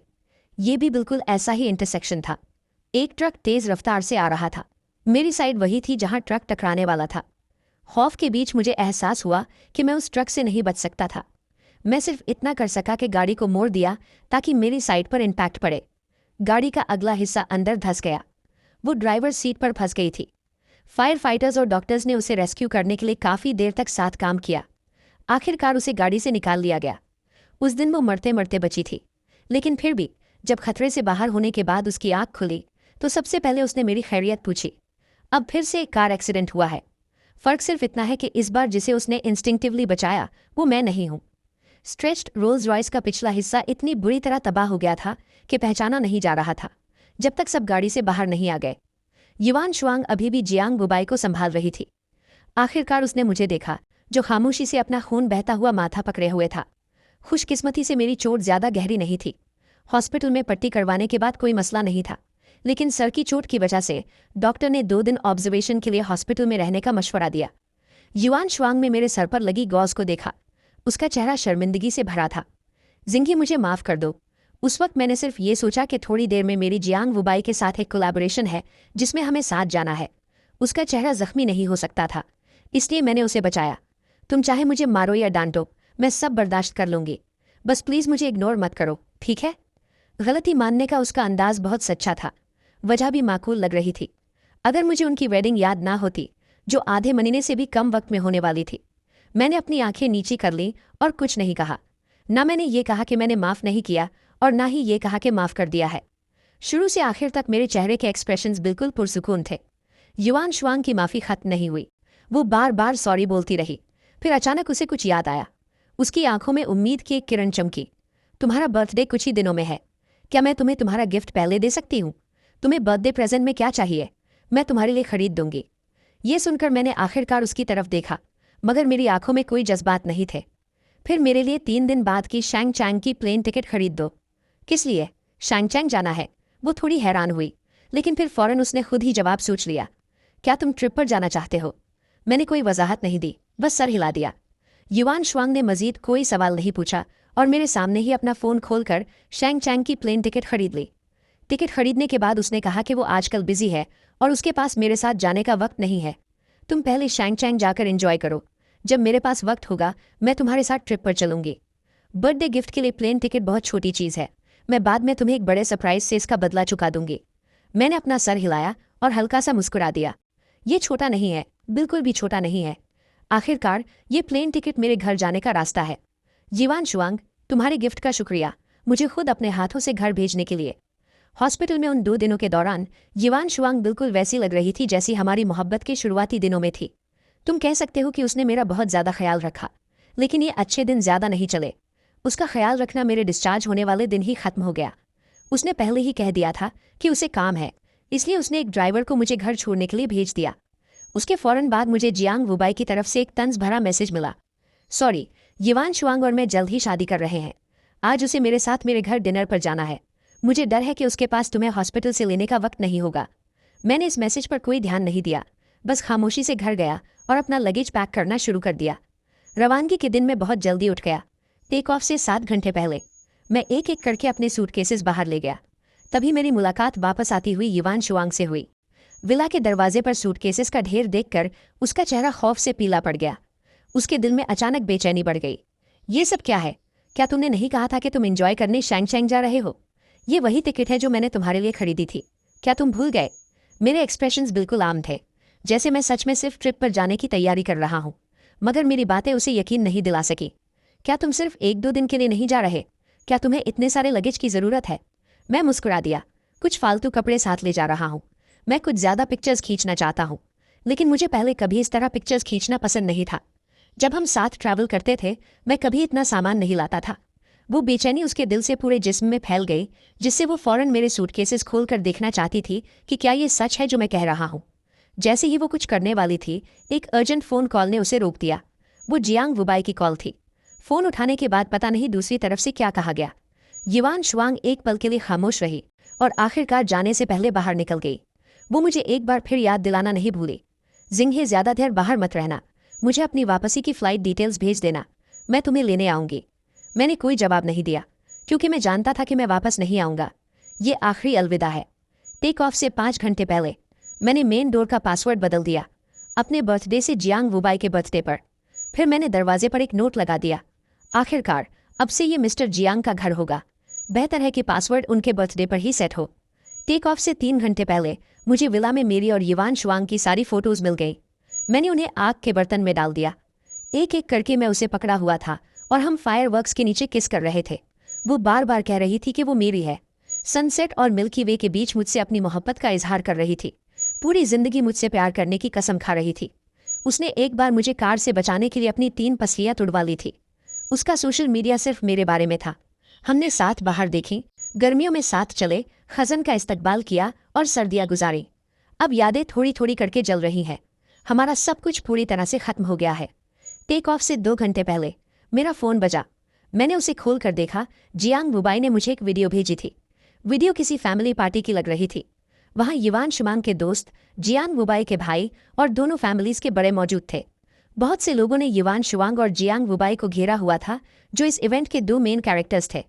ये भी बिल्कुल ऐसा ही इंटरसेक्शन था। एक ट्रक तेज रफ्तार से आ रहा था। मेरी साइड वही थी जहां ट्रक टकराने वाला था। खौफ के बीच मुझे एहसास हुआ कि मैं उस ट्रक से नहीं बच सकता था। मैं सिर्फ इतना कर सका कि गाड़ी को मोड़ दिया ताकि मेरी साइड पर इम्पैक्ट पड़े। गाड़ी का अगला हिस्सा अंदर धंस गया। वो ड्राइवर सीट पर फंस गई थी। फायर फाइटर्स और डॉक्टर्स ने उसे रेस्क्यू करने के लिए काफ़ी देर तक साथ काम किया। आखिरकार उसे गाड़ी से निकाल लिया गया। उस दिन वो मरते मरते बची थी, लेकिन फिर भी जब खतरे से बाहर होने के बाद उसकी आँख खुली तो सबसे पहले उसने मेरी खैरियत पूछी। अब फिर से एक कार एक्सीडेंट हुआ है। फ़र्क सिर्फ इतना है कि इस बार जिसे उसने इंस्टिंक्टिवली बचाया वो मैं नहीं हूँ। स्ट्रेच्ड रोल्स रॉयस का पिछला हिस्सा इतनी बुरी तरह तबाह हो गया था कि पहचाना नहीं जा रहा था, जब तक सब गाड़ी से बाहर नहीं आ गए। युवान शुआंग अभी भी जियांग बुबाई को संभाल रही थी। आखिरकार उसने मुझे देखा, जो खामोशी से अपना खून बहता हुआ माथा पकड़े हुए था। खुशकिस्मती से मेरी चोट ज्यादा गहरी नहीं थी। हॉस्पिटल में पट्टी करवाने के बाद कोई मसला नहीं था, लेकिन सर की चोट की वजह से डॉक्टर ने 2 दिन ऑब्जर्वेशन के लिए हॉस्पिटल में रहने का मशवरा दिया। युवान शुआंग में मेरे सर पर लगी गॉज को देखा। उसका चेहरा शर्मिंदगी से भरा था। जिंगी, मुझे माफ़ कर दो। उस वक्त मैंने सिर्फ ये सोचा कि थोड़ी देर में मेरी जियांग वुबाई के साथ एक कोलैबोरेशन है जिसमें हमें साथ जाना है। उसका चेहरा जख्मी नहीं हो सकता था, इसलिए मैंने उसे बचाया। तुम चाहे मुझे मारो या डांटो, मैं सब बर्दाश्त कर लूंगी, बस प्लीज़ मुझे इग्नोर मत करो। ठीक है। गलती मानने का उसका अंदाज बहुत सच्चा था। वजह भी माकूल लग रही थी। अगर मुझे उनकी वेडिंग याद ना होती, जो आधे महीने से भी कम वक्त में होने वाली थी। मैंने अपनी आंखें नीची कर ली और कुछ नहीं कहा। ना मैंने ये कहा कि मैंने माफ़ नहीं किया और ना ही ये कहा कि माफ़ कर दिया है। शुरू से आखिर तक मेरे चेहरे के एक्सप्रेशंस बिल्कुल पुरसुकून थे। युवान शुआंग की माफ़ी खत्म नहीं हुई। वो बार बार सॉरी बोलती रही। फिर अचानक उसे कुछ याद आया। उसकी आंखों में उम्मीद की एक किरण चमकी। तुम्हारा बर्थडे कुछ ही दिनों में है। क्या मैं तुम्हें तुम्हारा गिफ्ट पहले दे सकती हूँ? तुम्हें बर्थडे प्रेजेंट में क्या चाहिए? मैं तुम्हारे लिए खरीद दूंगी। ये सुनकर मैंने आखिरकार उसकी तरफ देखा, मगर मेरी आंखों में कोई जज्बात नहीं थे। फिर मेरे लिए 3 दिन बाद की शैंगचैंग की प्लेन टिकट खरीद दो। किस लिए? शैंगचैंग जाना है। वो थोड़ी हैरान हुई, लेकिन फिर फौरन उसने खुद ही जवाब सोच लिया। क्या तुम ट्रिप पर जाना चाहते हो? मैंने कोई वजाहत नहीं दी, बस सर हिला दिया। युवान शुआंग ने मजीद कोई सवाल नहीं पूछा और मेरे सामने ही अपना फ़ोन खोलकर शैंगचैंग की प्लेन टिकट खरीद ली। टिकट खरीदने के बाद उसने कहा कि वो आजकल बिजी है और उसके पास मेरे साथ जाने का वक्त नहीं है। तुम पहले शैंगचैंग जाकर एंजॉय करो। जब मेरे पास वक्त होगा मैं तुम्हारे साथ ट्रिप पर चलूंगी। बर्थडे गिफ्ट के लिए प्लेन टिकट बहुत छोटी चीज़ है। मैं बाद में तुम्हें एक बड़े सरप्राइज से इसका बदला चुका दूंगी। मैंने अपना सर हिलाया और हल्का सा मुस्कुरा दिया। ये छोटा नहीं है, बिल्कुल भी छोटा नहीं है। आखिरकार ये प्लेन टिकट मेरे घर जाने का रास्ता है। युवान शुआंग, तुम्हारे गिफ्ट का शुक्रिया, मुझे खुद अपने हाथों से घर भेजने के लिए। हॉस्पिटल में उन 2 दिनों के दौरान युवान शुआंग बिल्कुल वैसी लग रही थी जैसी हमारी मोहब्बत के शुरुआती दिनों में थी। तुम कह सकते हो कि उसने मेरा बहुत ज़्यादा ख्याल रखा, लेकिन ये अच्छे दिन ज़्यादा नहीं चले। उसका ख्याल रखना मेरे डिस्चार्ज होने वाले दिन ही खत्म हो गया। उसने पहले ही कह दिया था कि उसे काम है, इसलिए उसने एक ड्राइवर को मुझे घर छोड़ने के लिए भेज दिया। उसके फौरन बाद मुझे जियांग वुबाई की तरफ से एक तंज भरा मैसेज मिला। सॉरी, युवान शुआंग और मैं जल्द ही शादी कर रहे हैं। आज उसे मेरे साथ मेरे घर डिनर पर जाना है। मुझे डर है कि उसके पास तुम्हें हॉस्पिटल से लेने का वक्त नहीं होगा। मैंने इस मैसेज पर कोई ध्यान नहीं दिया, बस खामोशी से घर गया और अपना लगेज पैक करना शुरू कर दिया। रवानगी के दिन मैं बहुत जल्दी उठ गया। टेक ऑफ से 7 घंटे पहले मैं एक एक करके अपने सूटकेसेस बाहर ले गया। तभी मेरी मुलाकात वापस आती हुई युवान शुआंग से हुई। विला के दरवाजे पर सूटकेसेस का ढेर देखकर उसका चेहरा खौफ से पीला पड़ गया। उसके दिल में अचानक बेचैनी बढ़ गई। ये सब क्या है? क्या तुमने नहीं कहा था कि तुम एंजॉय करने शैंगचैंग जा रहे हो? ये वही टिकट है जो मैंने तुम्हारे लिए खरीदी थी। क्या तुम भूल गए? मेरे एक्सप्रेशंस बिल्कुल आम थे, जैसे मैं सच में सिर्फ ट्रिप पर जाने की तैयारी कर रहा हूँ। मगर मेरी बातें उसे यकीन नहीं दिला सकी। क्या तुम सिर्फ 1-2 दिन के लिए नहीं जा रहे? क्या तुम्हें इतने सारे लगेज की ज़रूरत है? मैं मुस्कुरा दिया। कुछ फालतू कपड़े साथ ले जा रहा हूँ। मैं कुछ ज़्यादा पिक्चर्स खींचना चाहता हूँ, लेकिन मुझे पहले कभी इस तरह पिक्चर्स खींचना पसंद नहीं था। जब हम साथ ट्रैवल करते थे मैं कभी इतना सामान नहीं लाता था। वो बेचैनी उसके दिल से पूरे जिस्म में फैल गई, जिससे वो फौरन मेरे सूटकेसेस खोलकर देखना चाहती थी कि क्या ये सच है जो मैं कह रहा हूँ। जैसे ही वो कुछ करने वाली थी, एक अर्जेंट फ़ोन कॉल ने उसे रोक दिया। वो जियांग वुबाई की कॉल थी। फ़ोन उठाने के बाद पता नहीं दूसरी तरफ से क्या कहा गया। युवान शुआंग एक पल के लिए खामोश रही और आखिरकार जाने से पहले बाहर निकल गई। वो मुझे एक बार फिर याद दिलाना नहीं भूली, जिंगे ज़्यादा देर बाहर मत रहना। मुझे अपनी वापसी की फ़्लाइट डिटेल्स भेज देना, मैं तुम्हें लेने आऊँगी। मैंने कोई जवाब नहीं दिया, क्योंकि मैं जानता था कि मैं वापस नहीं आऊँगा। ये आखिरी अलविदा है। टेक ऑफ से 5 घंटे पहले मैंने मेन डोर का पासवर्ड बदल दिया, अपने बर्थडे से जियांग वुबाई के बर्थडे पर। फिर मैंने दरवाजे पर एक नोट लगा दिया। आखिरकार अब से ये मिस्टर जियांग का घर होगा। बेहतर है कि पासवर्ड उनके बर्थडे पर ही सेट हो। टेक ऑफ से 3 घंटे पहले मुझे विला में मेरी और युवान शुआंग की सारी फ़ोटोज़ मिल गई। मैंने उन्हें आग के बर्तन में डाल दिया। एक एक करके मैं उसे पकड़ा हुआ था और हम फायरवर्क्स के नीचे किस कर रहे थे। वो बार बार कह रही थी कि वो मेरी है। सनसेट और मिल्की वे के बीच मुझसे अपनी मोहब्बत का इजहार कर रही थी। पूरी जिंदगी मुझसे प्यार करने की कसम खा रही थी। उसने एक बार मुझे कार से बचाने के लिए अपनी 3 पसलियाँ तुड़वा ली थी। उसका सोशल मीडिया सिर्फ मेरे बारे में था। हमने साथ बाहर देखी, गर्मियों में साथ चले, खजन का इस्तकबाल किया और सर्दियाँ गुजारी। अब यादें थोड़ी थोड़ी करके जल रही हैं। हमारा सब कुछ पूरी तरह से खत्म हो गया है। टेक ऑफ से 2 घंटे पहले मेरा फ़ोन बजा। मैंने उसे खोल कर देखा। जियांग वुबाई ने मुझे एक वीडियो भेजी थी। वीडियो किसी फैमिली पार्टी की लग रही थी। वहाँ युवान शुआंग के दोस्त, जियांग वुबाई के भाई और दोनों फैमिलीज़ के बड़े मौजूद थे। बहुत से लोगों ने युवान शुआंग और जियांग वुबाई को घेरा हुआ था, जो इस इवेंट के 2 मेन कैरेक्टर्स थे।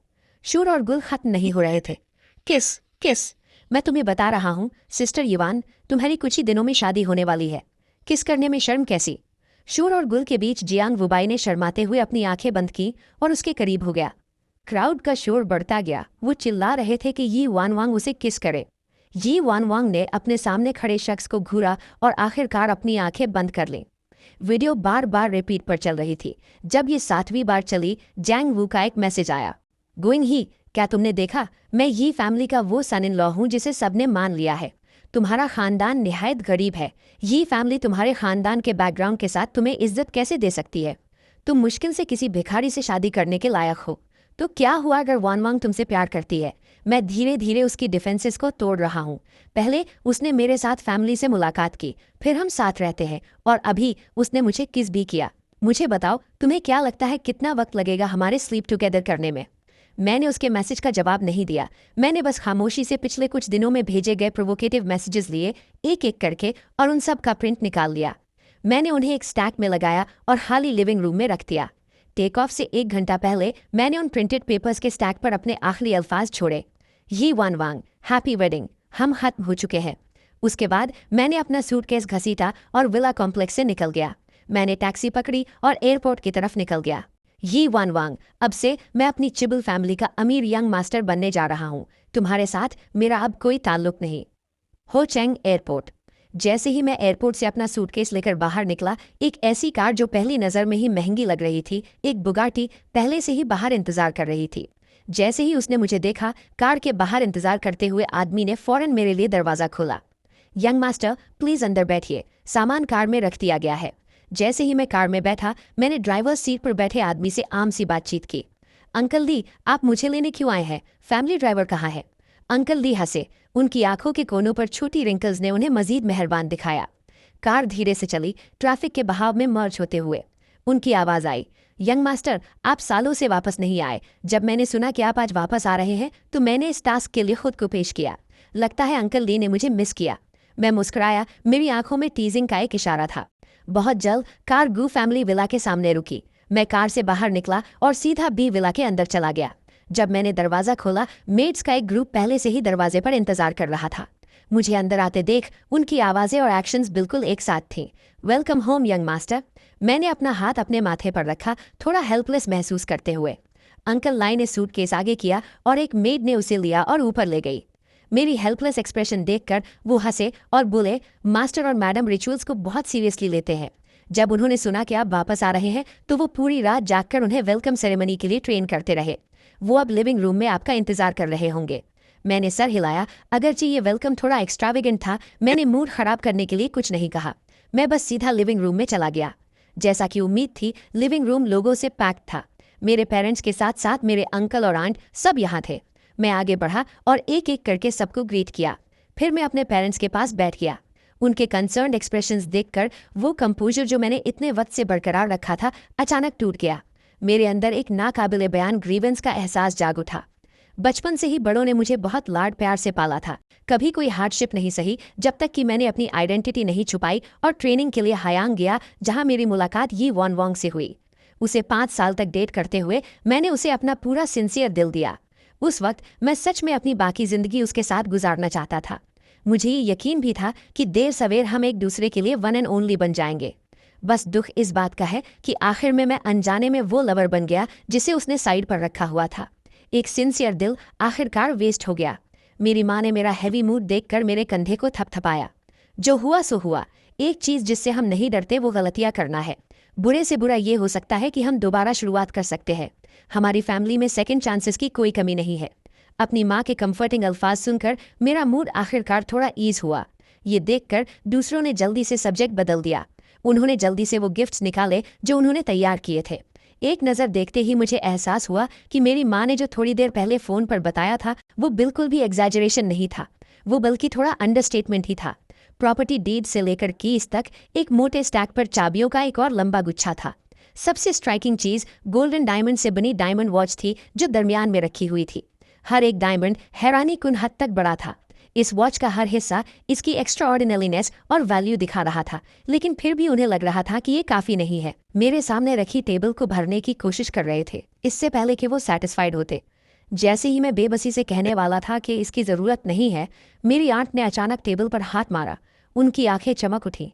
शूर और गुल खत्म नहीं हो रहे थे। किस किस मैं तुम्हें बता रहा हूँ सिस्टर युवान, तुम्हारी कुछ ही दिनों में शादी होने वाली है। किस करने में शर्म कैसी? शूर और गुल के बीच जियांग वुबाई ने शर्माते हुए अपनी आंखें बंद की और उसके करीब हो गया। क्राउड का शोर बढ़ता गया। वो चिल्ला रहे थे कि यी वान वांग उसे किस करे। यी वान वांग ने अपने सामने खड़े शख्स को घूरा और आखिरकार अपनी आंखें बंद कर लीं। वीडियो बार बार रिपीट पर चल रही थी। जब ये 7वीं बार चली, जैंग वू का एक मैसेज आया। गोइंग ही, क्या तुमने देखा? मैं यी फैमिली का वो सन इन लॉ हूँ जिसे सबने मान लिया है। तुम्हारा खानदान निहायत गरीब है। यी फैमिली तुम्हारे खानदान के बैकग्राउंड के साथ तुम्हें इज्जत कैसे दे सकती है? तुम मुश्किल से किसी भिखारी से शादी करने के लायक हो। तो क्या हुआ अगर वान वांग तुमसे प्यार करती है? मैं धीरे धीरे उसकी डिफेंसेस को तोड़ रहा हूँ। पहले उसने मेरे साथ फैमिली से मुलाकात की, फिर हम साथ रहते हैं, और अभी उसने मुझे किस भी किया। मुझे बताओ, तुम्हें क्या लगता है कितना वक्त लगेगा हमारे स्लीप टुगेदर करने में? मैंने उसके मैसेज का जवाब नहीं दिया। मैंने बस खामोशी से पिछले कुछ दिनों में भेजे गए प्रोवोकेटिव मैसेजेस लिए, एक एक करके, और उन सब का प्रिंट निकाल लिया। मैंने उन्हें एक स्टैक में लगाया और खाली लिविंग रूम में रख दिया। टेक ऑफ से 1 घंटा पहले मैंने उन प्रिंटेड पेपर्स के स्टैक पर अपने आखिरी अल्फाज छोड़े, यी वान वांग, हैप्पी वेडिंग, हम खत्म हो चुके हैं। उसके बाद मैंने अपना सूटकेस घसीटा और विला कॉम्प्लेक्स से निकल गया। मैंने टैक्सी पकड़ी और एयरपोर्ट की तरफ निकल गया। यी वान वांग, अब से मैं अपनी चिबल फैमिली का अमीर यंग मास्टर बनने जा रहा हूँ। तुम्हारे साथ मेरा अब कोई ताल्लुक नहीं। हो चैंग एयरपोर्ट। जैसे ही मैं एयरपोर्ट से अपना सूटकेस लेकर बाहर निकला, एक ऐसी कार जो पहली नज़र में ही महंगी लग रही थी, एक बुगाटी, पहले से ही बाहर इंतजार कर रही थी। जैसे ही उसने मुझे देखा, कार के बाहर इंतजार करते हुए आदमी ने फौरन मेरे लिए दरवाज़ा खोला। यंग मास्टर, प्लीज़ अंदर बैठिए, सामान कार में रख दिया गया है। जैसे ही मैं कार में बैठा, मैंने ड्राइवर सीट पर बैठे आदमी से आम सी बातचीत की। अंकल दी, आप मुझे लेने क्यों आए हैं? फैमिली ड्राइवर कहाँ है? अंकल दी हंसे। उनकी आंखों के कोनों पर छोटी रिंकल्स ने उन्हें मजीद मेहरबान दिखाया। कार धीरे से चली, ट्रैफिक के बहाव में मर्ज होते हुए। उनकी आवाज़ आई, यंग मास्टर, आप सालों से वापस नहीं आए। जब मैंने सुना कि आप आज वापस आ रहे हैं, तो मैंने इस टास्क के लिए खुद को पेश किया। लगता है अंकल दी ने मुझे मिस किया। मैं मुस्कुराया, मेरी आंखों में टीजिंग का एक इशारा था। बहुत जल्द कार गू फैमिली विला के सामने रुकी। मैं कार से बाहर निकला और सीधा बी विला के अंदर चला गया। जब मैंने दरवाज़ा खोला, मेड्स का एक ग्रुप पहले से ही दरवाजे पर इंतजार कर रहा था। मुझे अंदर आते देख उनकी आवाज़ें और एक्शंस बिल्कुल एक साथ थीं। Welcome home young master. मैंने अपना हाथ अपने माथे पर रखा, थोड़ा हेल्पलेस महसूस करते हुए। अंकल लाई ने सूटकेस आगे किया और एक मेड ने उसे लिया और ऊपर ले गई। मेरी हेल्पलेस एक्सप्रेशन देखकर वो हंसे और बोले, मास्टर और मैडम रिचुअल्स को बहुत सीरियसली लेते हैं। जब उन्होंने सुना कि आप वापस आ रहे हैं, तो वो पूरी रात जागकर उन्हें वेलकम सेरेमनी के लिए ट्रेन करते रहे। वो अब लिविंग रूम में आपका इंतजार कर रहे होंगे। मैंने सर हिलाया। अगरचे ये वेलकम थोड़ा एक्स्ट्रावेगेंट था, मैंने मूड खराब करने के लिए कुछ नहीं कहा। मैं बस सीधा लिविंग रूम में चला गया। जैसा कि उम्मीद थी, लिविंग रूम लोगों से पैक्ड था। मेरे पेरेंट्स के साथ साथ मेरे अंकल और आंट सब यहाँ थे। मैं आगे बढ़ा और एक एक करके सबको ग्रीट किया। फिर मैं अपने पेरेंट्स के पास बैठ गया। उनके कंसर्न्ड एक्सप्रेशंस देखकर वो कंपोजर जो मैंने इतने वक्त से बरकरार रखा था, अचानक टूट गया। मेरे अंदर एक नाकाबिले बयान ग्रीवेंस का एहसास जाग उठा। बचपन से ही बड़ों ने मुझे बहुत लाड प्यार से पाला था। कभी कोई हार्डशिप नहीं सही, जब तक कि मैंने अपनी आइडेंटिटी नहीं छुपाई और ट्रेनिंग के लिए हायांग गया, जहां मेरी मुलाकात यी वान वांग से हुई। उसे 5 साल तक डेट करते हुए मैंने उसे अपना पूरा सिंसियर दिल दिया। उस वक्त मैं सच में अपनी बाकी जिंदगी उसके साथ गुजारना चाहता था। मुझे ये यकीन भी था कि देर सवेर हम एक दूसरे के लिए वन एंड ओनली बन जाएंगे। बस दुख इस बात का है कि आखिर में मैं अनजाने में वो लवर बन गया जिसे उसने साइड पर रखा हुआ था। एक सिंसियर दिल आखिरकार वेस्ट हो गया। मेरी माँ ने मेरा हैवी मूड देखकर मेरे कंधे को थपथपाया। जो हुआ सो हुआ। एक चीज़ जिससे हम नहीं डरते वो गलतियाँ करना है। बुरे से बुरा ये हो सकता है कि हम दोबारा शुरुआत कर सकते हैं। हमारी फैमिली में सेकंड चांसेस की कोई कमी नहीं है। अपनी माँ के कंफर्टिंग अल्फाज सुनकर मेरा मूड आखिरकार थोड़ा ईज हुआ। ये देखकर दूसरों ने जल्दी से सब्जेक्ट बदल दिया। उन्होंने जल्दी से वो गिफ्ट्स निकाले जो उन्होंने तैयार किए थे। एक नज़र देखते ही मुझे एहसास हुआ कि मेरी माँ ने जो थोड़ी देर पहले फ़ोन पर बताया था, वो बिल्कुल भी एग्जैजरेशन नहीं था। वो बल्कि थोड़ा अंडरस्टेटमेंट ही था। प्रॉपर्टी डीड से लेकर कीज तक एक मोटे स्टैक पर चाबियों का एक और लंबा गुच्छा था। सबसे स्ट्राइकिंग चीज़ गोल्डन डायमंड से बनी डायमंड वॉच थी जो दरमियान में रखी हुई थी। हर एक डायमंड हैरानीकुन हद तक बड़ा था। इस वॉच का हर हिस्सा इसकी एक्स्ट्राऑर्डिनरीनेस और वैल्यू दिखा रहा था, लेकिन फिर भी उन्हें लग रहा था कि ये काफ़ी नहीं है। मेरे सामने रखी टेबल को भरने की कोशिश कर रहे थे, इससे पहले कि वो सेटिस्फाइड होते। जैसे ही मैं बेबसी से कहने वाला था कि इसकी ज़रूरत नहीं है, मेरी आंट ने अचानक टेबल पर हाथ मारा। उनकी आंखें चमक उठीं।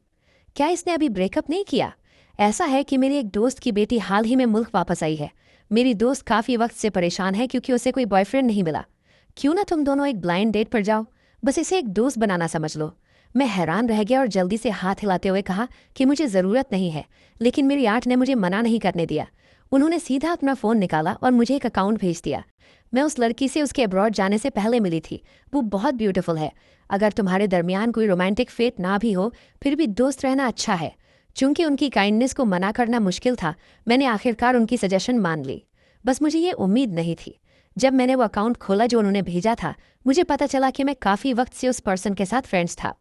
क्या इसने अभी ब्रेकअप नहीं किया? ऐसा है कि मेरी एक दोस्त की बेटी हाल ही में मुल्क वापस आई है। मेरी दोस्त काफ़ी वक्त से परेशान है क्योंकि उसे कोई बॉयफ्रेंड नहीं मिला। क्यों ना तुम दोनों एक ब्लाइंड डेट पर जाओ, बस इसे एक दोस्त बनाना समझ लो। मैं हैरान रह गया और जल्दी से हाथ हिलाते हुए कहा कि मुझे ज़रूरत नहीं है, लेकिन मेरी आंट ने मुझे मना नहीं करने दिया। उन्होंने सीधा अपना फ़ोन निकाला और मुझे एक अकाउंट भेज दिया। मैं उस लड़की से उसके अब्रॉड जाने से पहले मिली थी। वो बहुत ब्यूटीफुल है। अगर तुम्हारे दरमियान कोई रोमांटिक फेट ना भी हो, फिर भी दोस्त रहना अच्छा है। चूंकि उनकी काइंडनेस को मना करना मुश्किल था, मैंने आखिरकार उनकी सजेशन मान ली। बस मुझे ये उम्मीद नहीं थी। जब मैंने वो अकाउंट खोला जो उन्होंने भेजा था, मुझे पता चला कि मैं काफ़ी वक्त से उस पर्सन के साथ फ्रेंड्स था।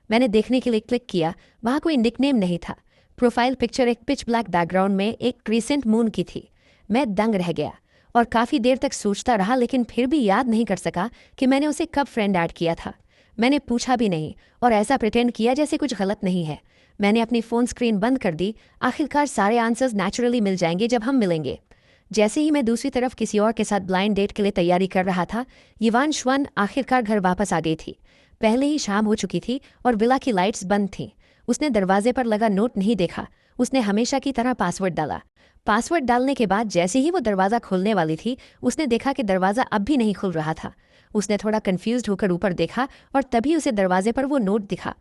मैंने देखने के लिए क्लिक किया, वहाँ कोई निकनेम नहीं था। प्रोफाइल पिक्चर एक पिच ब्लैक बैकग्राउंड में एक क्रीसेंट मून की थी। मैं दंग रह गया और काफ़ी देर तक सोचता रहा, लेकिन फिर भी याद नहीं कर सका कि मैंने उसे कब फ्रेंड ऐड किया था। मैंने पूछा भी नहीं और ऐसा प्रिटेंड किया जैसे कुछ गलत नहीं है। मैंने अपनी फ़ोन स्क्रीन बंद कर दी। आखिरकार सारे आंसर्स नेचुरली मिल जाएंगे जब हम मिलेंगे। जैसे ही मैं दूसरी तरफ किसी और के साथ ब्लाइंड डेट के लिए तैयारी कर रहा था, यिवान श्वन आखिरकार घर वापस आ गई थी। पहले ही शाम हो चुकी थी और विला की लाइट्स बंद थीं। उसने दरवाजे पर लगा नोट नहीं देखा। उसने हमेशा की तरह पासवर्ड डाला। पासवर्ड डालने के बाद जैसे ही वो दरवाज़ा खोलने वाली थी, उसने देखा कि दरवाज़ा अब भी नहीं खुल रहा था। उसने थोड़ा कन्फ्यूज्ड होकर ऊपर देखा और तभी उसे दरवाजे पर वो नोट दिखा।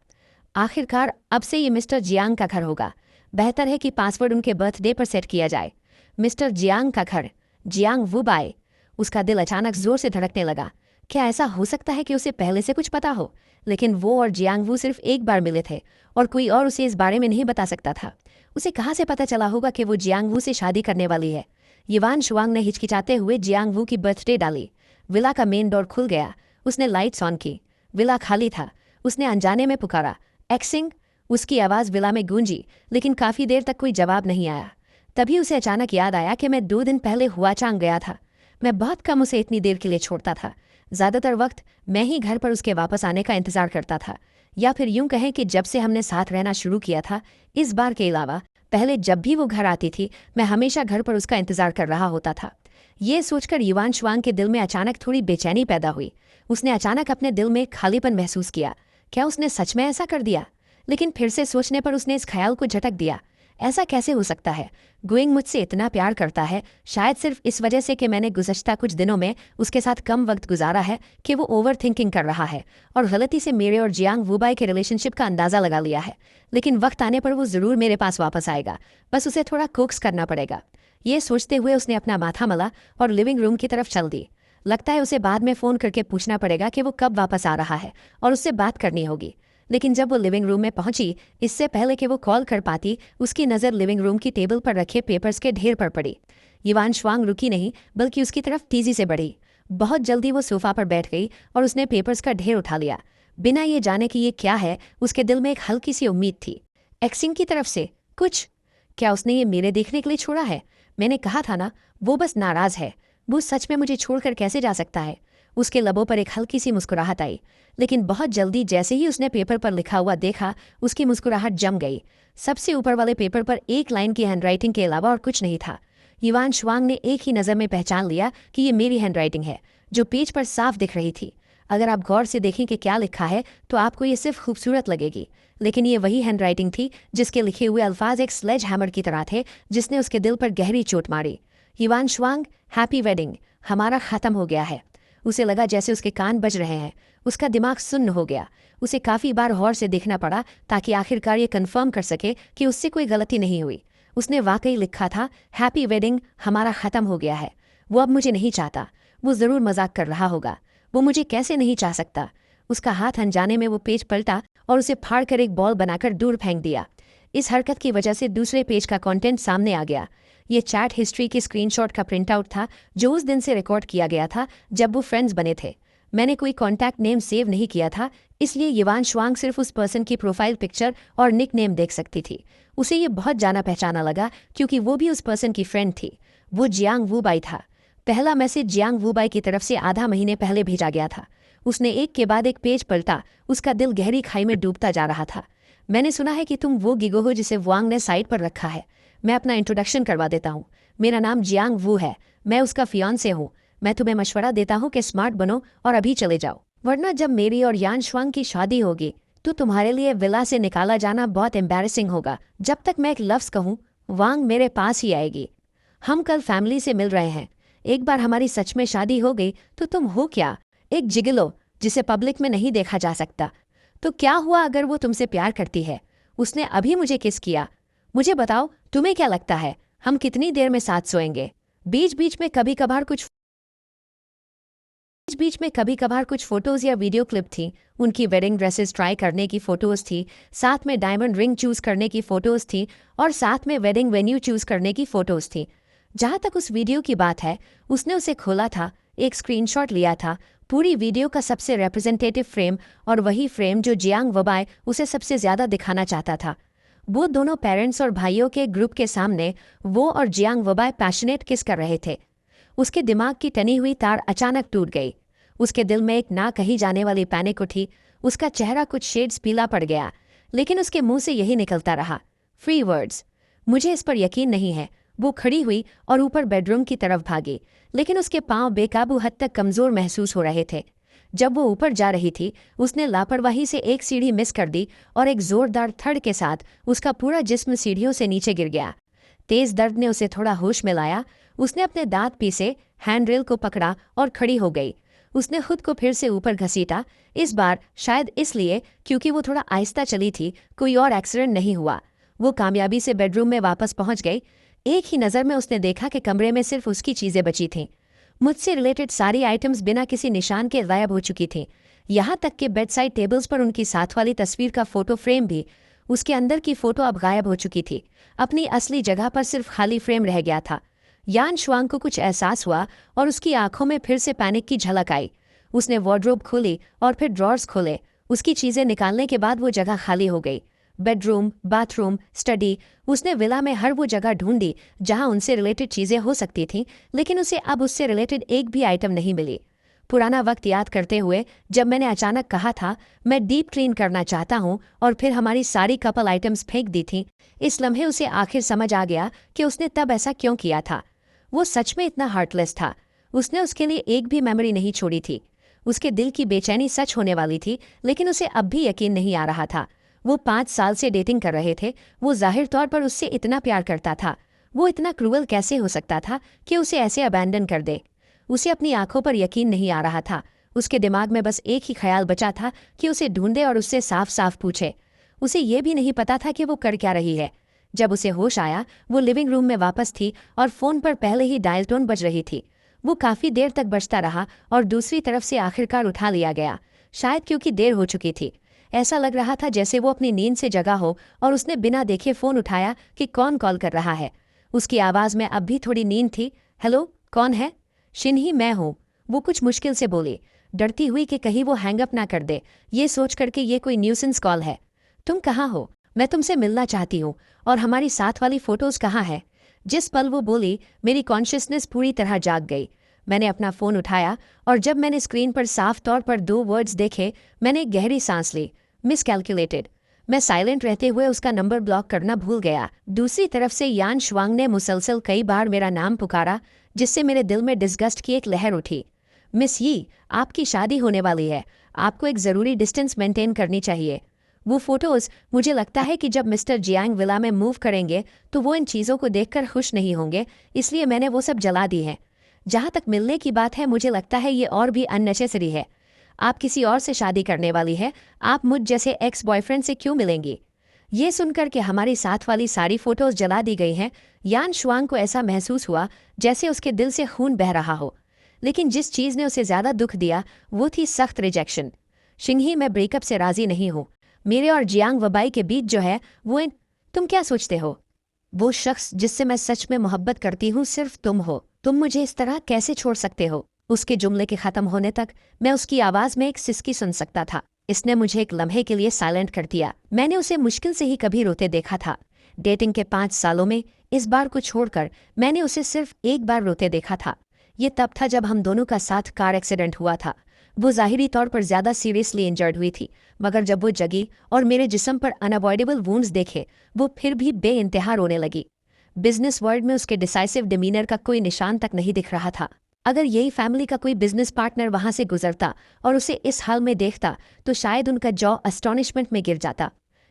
आखिरकार अब से ये मिस्टर जियांग का घर होगा। बेहतर है कि पासवर्ड उनके बर्थडे पर सेट किया जाए। मिस्टर जियांग का घर, जियांग वुबाई। उसका दिल अचानक जोर से धड़कने लगा। क्या ऐसा हो सकता है कि उसे पहले से कुछ पता हो? लेकिन वो और जियांग वू सिर्फ एक बार मिले थे और कोई और उसे इस बारे में नहीं बता सकता था। उसे कहाँ से पता चला होगा कि वो जियांग वू से शादी करने वाली है? यिवान शुआंग ने हिचकिचाते हुए जियांग वू की बर्थडे डाली। विला का मेन डोर खुल गया। उसने लाइट्स ऑन की। विला खाली था। उसने अनजाने में पुकारा, एक्सिंग। उसकी आवाज़ विला में गूंजी, लेकिन काफ़ी देर तक कोई जवाब नहीं आया। तभी उसे अचानक याद आया कि मैं 2 दिन पहले हुआचांग गया था। मैं बहुत कम उसे इतनी देर के लिए छोड़ता था। ज़्यादातर वक्त मैं ही घर पर उसके वापस आने का इंतज़ार करता था, या फिर यूं कहें कि जब से हमने साथ रहना शुरू किया था, इस बार के अलावा पहले जब भी वो घर आती थी, मैं हमेशा घर पर उसका इंतज़ार कर रहा होता था। ये सोचकर यिवान शुआंग के दिल में अचानक थोड़ी बेचैनी पैदा हुई। उसने अचानक अपने दिल में खालीपन महसूस किया। क्या उसने सच में ऐसा कर दिया? लेकिन फिर से सोचने पर उसने इस ख्याल को झटक दिया, ऐसा कैसे हो सकता है? गुइंग मुझसे इतना प्यार करता है, शायद सिर्फ इस वजह से कि मैंने गुज़श्ता कुछ दिनों में उसके साथ कम वक्त गुजारा है, कि वो ओवर थिंकिंग कर रहा है और गलती से मेरे और जियांग वुबाई के रिलेशनशिप का अंदाज़ा लगा लिया है। लेकिन वक्त आने पर वो ज़रूर मेरे पास वापस आएगा, बस उसे थोड़ा कोक्स करना पड़ेगा। ये सोचते हुए उसने अपना माथा मला और लिविंग रूम की तरफ चल दी। लगता है उसे बाद में फ़ोन करके पूछना पड़ेगा कि वो कब वापस आ रहा है और उससे बात करनी होगी। लेकिन जब वो लिविंग रूम में पहुंची, इससे पहले कि वो कॉल कर पाती, उसकी नज़र लिविंग रूम की टेबल पर रखे पेपर्स के ढेर पर पड़ी। यिवान शुआंग रुकी नहीं, बल्कि उसकी तरफ तेजी से बढ़ी। बहुत जल्दी वो सोफा पर बैठ गई और उसने पेपर्स का ढेर उठा लिया। बिना ये जाने कि ये क्या है, उसके दिल में एक हल्की सी उम्मीद थी। एक्सिंग की तरफ से कुछ? क्या उसने ये मेरे देखने के लिए छोड़ा है? मैंने कहा था ना, वो बस नाराज़ है। वो सच में मुझे छोड़कर कैसे जा सकता है? उसके लबों पर एक हल्की सी मुस्कुराहट आई, लेकिन बहुत जल्दी जैसे ही उसने पेपर पर लिखा हुआ देखा, उसकी मुस्कुराहट जम गई। सबसे ऊपर वाले पेपर पर एक लाइन की हैंडराइटिंग के अलावा और कुछ नहीं था। यिवान शुआंग ने एक ही नज़र में पहचान लिया कि ये मेरी हैंडराइटिंग है, जो पेज पर साफ दिख रही थी। अगर आप गौर से देखें कि क्या लिखा है, तो आपको ये सिर्फ खूबसूरत लगेगी, लेकिन ये वही हैंडराइटिंग थी जिसके लिखे हुए अल्फाज एक स्लेज हैमर की तरह थे, जिसने उसके दिल पर गहरी चोट मारी। यिवान शुआंग, हैप्पी वेडिंग, हमारा ख़त्म हो गया है। उसे लगा जैसे उसके कान बज रहे हैं। उसका दिमाग सुन्न हो गया। उसे काफ़ी बार गौर से देखना पड़ा ताकि आखिरकार ये कन्फर्म कर सके कि उससे कोई गलती नहीं हुई। उसने वाकई लिखा था, हैप्पी वेडिंग, हमारा ख़त्म हो गया है। वो अब मुझे नहीं चाहता। वो ज़रूर मजाक कर रहा होगा। वो मुझे कैसे नहीं चाह सकता? उसका हाथ अनजाने में वो पेज पलटा और उसे फाड़ कर एक बॉल बनाकर दूर फेंक दिया। इस हरकत की वजह से दूसरे पेज का कंटेंट सामने आ गया। ये चैट हिस्ट्री की स्क्रीनशॉट का प्रिंटआउट था, जो उस दिन से रिकॉर्ड किया गया था जब वो फ्रेंड्स बने थे। मैंने कोई कॉन्टैक्ट नेम सेव नहीं किया था, इसलिए यिवान शुआंग सिर्फ उस पर्सन की प्रोफाइल पिक्चर और निक नेम देख सकती थी। उसे ये बहुत जाना पहचाना लगा, क्योंकि वो भी उस पर्सन की फ्रेंड थी। वो जियांग वुबाई था। पहला मैसेज जियांग वुबाई की तरफ से आधा महीने पहले भेजा गया था। उसने एक के बाद एक पेज पलटा। उसका दिल गहरी खाई में डूबता जा रहा था। मैंने सुना है कि तुम वो गिगो हो जिसे वांग ने साइट पर रखा है। मैं अपना इंट्रोडक्शन करवा देता हूँ। मेरा नाम जियांग वू है। मैं उसका फियांसे हूँ। मैं तुम्हें मशवरा देता हूँ कि स्मार्ट बनो और अभी चले जाओ, वरना जब मेरी और यान शुआंग की शादी होगी तो तुम्हारे लिए विला से निकाला जाना बहुत एम्बैरेसिंग होगा। जब तक मैं एक लफ्ज़ कहूँ, वांग मेरे पास ही आएगी। हम कल फैमिली से मिल रहे हैं। एक बार हमारी सच में शादी हो गई तो तुम हो क्या? एक जिगलो जिसे पब्लिक में नहीं देखा जा सकता। तो क्या हुआ अगर वो तुमसे प्यार करती है? उसने अभी मुझे किस किया। मुझे बताओ, तुम्हें क्या लगता है हम कितनी देर में साथ सोएंगे? बीच बीच में कभी कभार कुछ फोटोज या वीडियो क्लिप थी। उनकी वेडिंग ड्रेसेस ट्राई करने की फोटोज थी, साथ में डायमंड रिंग चूज करने की फोटोज थी, और साथ में वेडिंग वेन्यू चूज करने की फोटोज थी। जहां तक उस वीडियो की बात है, उसने उसे खोला था, एक स्क्रीनशॉट लिया था, पूरी वीडियो का सबसे रिप्रेजेंटेटिव फ्रेम, और वही फ्रेम जो जियांग वबाई उसे सबसे ज्यादा दिखाना चाहता था। वो दोनों पेरेंट्स और भाइयों के ग्रुप के सामने वो और जियांग वबाई पैशनेट किस कर रहे थे। उसके दिमाग की टनी हुई तार अचानक टूट गई। उसके दिल में एक ना कही जाने वाली पैनिक उठी। उसका चेहरा कुछ शेड्स पीला पड़ गया, लेकिन उसके मुंह से यही निकलता रहा, फ्री वर्ड्स। मुझे इस पर यकीन नहीं है। वो खड़ी हुई और ऊपर बेडरूम की तरफ भागी, लेकिन उसके पांव बेकाबू हद तक कमजोर महसूस हो रहे थे। जब वो ऊपर जा रही थी, उसने लापरवाही से एक सीढ़ी मिस कर दी और एक जोरदार थड़ के साथ उसका पूरा जिस्म सीढ़ियों से नीचे गिर गया। तेज दर्द ने उसे थोड़ा होश में लाया। उसने अपने दांत पीसे, हैंडरेल को पकड़ा और खड़ी हो गई। उसने खुद को फिर से ऊपर घसीटा, इस बार शायद इसलिए क्योंकि वो थोड़ा आहिस्ता चली थी, कोई और एक्सीडेंट नहीं हुआ। वो कामयाबी से बेडरूम में वापस पहुंच गई। एक ही नज़र में उसने देखा कि कमरे में सिर्फ उसकी चीज़ें बची थीं। मुझसे रिलेटेड सारी आइटम्स बिना किसी निशान के गायब हो चुकी थीं, यहाँ तक कि बेडसाइड टेबल्स पर उनकी साथ वाली तस्वीर का फोटो फ्रेम भी। उसके अंदर की फोटो अब गायब हो चुकी थी। अपनी असली जगह पर सिर्फ खाली फ्रेम रह गया था। यान शुआंग को कुछ एहसास हुआ और उसकी आंखों में फिर से पैनिक की झलक आई। उसने वार्डरोब खोली और फिर ड्रॉर्स खोले। उसकी चीज़ें निकालने के बाद वो जगह खाली हो गई। बेडरूम, बाथरूम, स्टडी, उसने विला में हर वो जगह ढूंढी जहां उनसे रिलेटेड चीज़ें हो सकती थीं, लेकिन उसे अब उससे रिलेटेड एक भी आइटम नहीं मिली। पुराना वक्त याद करते हुए जब मैंने अचानक कहा था मैं डीप क्लीन करना चाहता हूँ और फिर हमारी सारी कपल आइटम्स फेंक दी थीं, इस लम्हे उसे आखिर समझ आ गया कि उसने तब ऐसा क्यों किया था। वो सच में इतना हार्टलेस था। उसने उसके लिए एक भी मेमोरी नहीं छोड़ी थी। उसके दिल की बेचैनी सच होने वाली थी, लेकिन उसे अब भी यकीन नहीं आ रहा था। वो 5 साल से डेटिंग कर रहे थे। वो जाहिर तौर पर उससे इतना प्यार करता था। वो इतना क्रूअल कैसे हो सकता था कि उसे ऐसे अबैंडन कर दे? उसे अपनी आंखों पर यकीन नहीं आ रहा था। उसके दिमाग में बस एक ही ख्याल बचा था कि उसे ढूंढे और उससे साफ साफ पूछे। उसे ये भी नहीं पता था कि वो कर क्या रही है। जब उसे होश आया, वो लिविंग रूम में वापस थी और फ़ोन पर पहले ही डायल टोन बज रही थी। वो काफ़ी देर तक बजता रहा और दूसरी तरफ से आखिरकार उठा लिया गया, शायद क्योंकि देर हो चुकी थी। ऐसा लग रहा था जैसे वो अपनी नींद से जगा हो और उसने बिना देखे फ़ोन उठाया कि कौन कॉल कर रहा है। उसकी आवाज़ में अब भी थोड़ी नींद थी। हेलो, कौन है? शिन्ही, मैं हूँ, वो कुछ मुश्किल से बोली, डरती हुई कि कहीं वो हैंगअप ना कर दे, ये सोच करके ये कोई न्यूसेंस कॉल है। तुम कहाँ हो? मैं तुमसे मिलना चाहती हूँ। और हमारी साथ वाली फ़ोटोज़ कहाँ है? जिस पल वो बोली, मेरी कॉन्शियसनेस पूरी तरह जाग गई। मैंने अपना फ़ोन उठाया और जब मैंने स्क्रीन पर साफ तौर पर 2 वर्ड्स देखे, मैंने एक गहरी सांस ली, मिसकैलकुलेटेड। मैं साइलेंट रहते हुए उसका नंबर ब्लॉक करना भूल गया। दूसरी तरफ से यान शुआंग ने मुसलसल कई बार मेरा नाम पुकारा, जिससे मेरे दिल में डिस्गस्ट की एक लहर उठी। मिस यी, आपकी शादी होने वाली है। आपको एक ज़रूरी डिस्टेंस मेंटेन करनी चाहिए। वो फोटोज़, मुझे लगता है कि जब मिस्टर जियांग विला में मूव करेंगे तो वो इन चीज़ों को देखकर खुश नहीं होंगे, इसलिए मैंने वो सब जला दी हैं। जहाँ तक मिलने की बात है, मुझे लगता है ये और भी अननेसेसरी है। आप किसी और से शादी करने वाली है, आप मुझ जैसे एक्स बॉयफ्रेंड से क्यों मिलेंगी? ये सुनकर कि हमारी साथ वाली सारी फोटोज़ जला दी गई हैं, यान शुआंग को ऐसा महसूस हुआ जैसे उसके दिल से खून बह रहा हो। लेकिन जिस चीज़ ने उसे ज़्यादा दुख दिया वो थी सख्त रिजेक्शन। शिंघी, मैं ब्रेकअप से राज़ी नहीं हूँ। मेरे और जियांग वबाई के बीच जो है वो इन तुम क्या सोचते हो? वो शख्स जिससे मैं सच में मोहब्बत करती हूँ सिर्फ तुम हो। तुम मुझे इस तरह कैसे छोड़ सकते हो? उसके जुमले के ख़त्म होने तक मैं उसकी आवाज़ में एक सिसकी सुन सकता था। इसने मुझे एक लम्हे के लिए साइलेंट कर दिया। मैंने उसे मुश्किल से ही कभी रोते देखा था। डेटिंग के 5 सालों में इस बार को छोड़कर मैंने उसे सिर्फ एक बार रोते देखा था। ये तब था जब हम दोनों का साथ कार एक्सीडेंट हुआ था। वो ज़ाहिरी तौर पर ज़्यादा सीरियसली इंजर्ड हुई थी, मगर जब वो जगी और मेरे जिस्म पर अनअवॉइडेबल वुंड्स देखे, वो फिर भी बेइंतहा रोने लगी। बिजनेस वर्ल्ड में उसके डिसाइसिव डिमीनर का कोई निशान तक नहीं दिख रहा था। अगर यही फैमिली का कोई बिजनेस पार्टनर वहां से गुजरता और उसे इस हाल में देखता तो शायद उनका जॉ अस्टॉनिशमेंट में गिर जाता।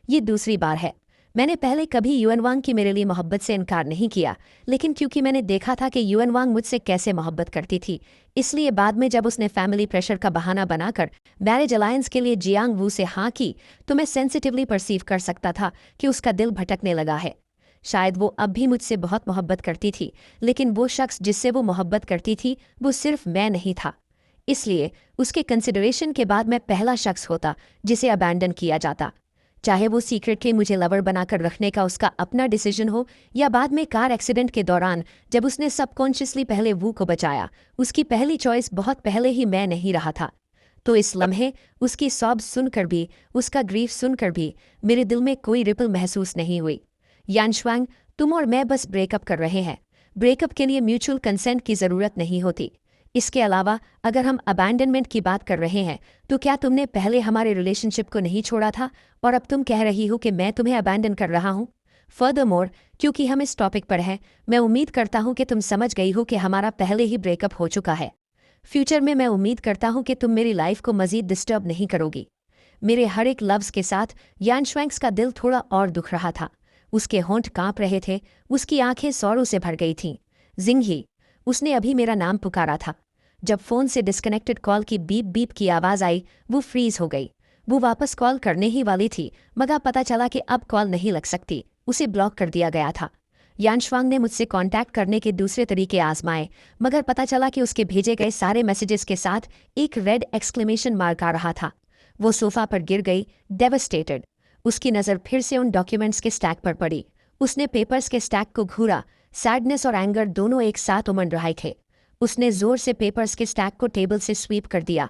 ये दूसरी बार है। मैंने पहले कभी युएन वांग की मेरे लिए मोहब्बत से इनकार नहीं किया, लेकिन क्योंकि मैंने देखा था कि युएन वांग मुझसे कैसे मोहब्बत करती थी, इसलिए बाद में जब उसने फैमिली प्रेशर का बहाना बनाकर मैरिज अलायंस के लिए जियांग वू से हाँ की, तो मैं सेंसिटिवली परसीव कर सकता था कि उसका दिल भटकने लगा है। शायद वो अब भी मुझसे बहुत मोहब्बत करती थी, लेकिन वो शख्स जिससे वो मोहब्बत करती थी वो सिर्फ मैं नहीं था। इसलिए उसके कंसिडरेशन के बाद मैं पहला शख्स होता जिसे अबैंडन किया जाता, चाहे वो सीक्रेट के मुझे लवर बनाकर रखने का उसका अपना डिसीजन हो या बाद में कार एक्सीडेंट के दौरान जब उसने सबकॉन्शियसली पहले वू को बचाया। उसकी पहली चॉइस बहुत पहले ही मैं नहीं रहा था। तो इस लम्हे उसकी सॉब सुनकर भी, उसका ग्रीफ सुनकर भी मेरे दिल में कोई रिपल महसूस नहीं हुई। यानश्वांग, तुम और मैं बस ब्रेकअप कर रहे हैं। ब्रेकअप के लिए म्यूचुअल कंसेंट की ज़रूरत नहीं होती। इसके अलावा अगर हम अबैंडनमेंट की बात कर रहे हैं तो क्या तुमने पहले हमारे रिलेशनशिप को नहीं छोड़ा था और अब तुम कह रही हो कि मैं तुम्हें अबैंडन कर रहा हूँ? फर्दरमोर, क्योंकि हम इस टॉपिक पर हैं, मैं उम्मीद करता हूँ कि तुम समझ गई हो कि हमारा पहले ही ब्रेकअप हो चुका है। फ्यूचर में मैं उम्मीद करता हूँ कि तुम मेरी लाइफ को मज़ीद डिस्टर्ब नहीं करोगी। मेरे हर एक लफ्ज़ के साथ यानश्वैंक्स का दिल थोड़ा और दुख रहा था। उसके होंठ कांप रहे थे, उसकी आंखें सौरों से भर गई थीं। जिंगही, उसने अभी मेरा नाम पुकारा था। जब फ़ोन से डिस्कनेक्टेड कॉल की बीप बीप की आवाज़ आई, वो फ्रीज हो गई। वो वापस कॉल करने ही वाली थी, मगर पता चला कि अब कॉल नहीं लग सकती, उसे ब्लॉक कर दिया गया था। यानश्वांग ने मुझसे कांटेक्ट करने के दूसरे तरीके आजमाए, मगर पता चला कि उसके भेजे गए सारे मैसेजेस के साथ एक रेड एक्सक्लेमेशन मार्क आ रहा था। वो सोफा पर गिर गई, डेवस्टेटेड। उसकी नज़र फिर से उन डॉक्यूमेंट्स के स्टैक पर पड़ी। उसने पेपर्स के स्टैक को घूरा। सैडनेस और एंगर दोनों एक साथ उमड़ रहे थे। उसने जोर से पेपर्स के स्टैक को टेबल से स्वीप कर दिया।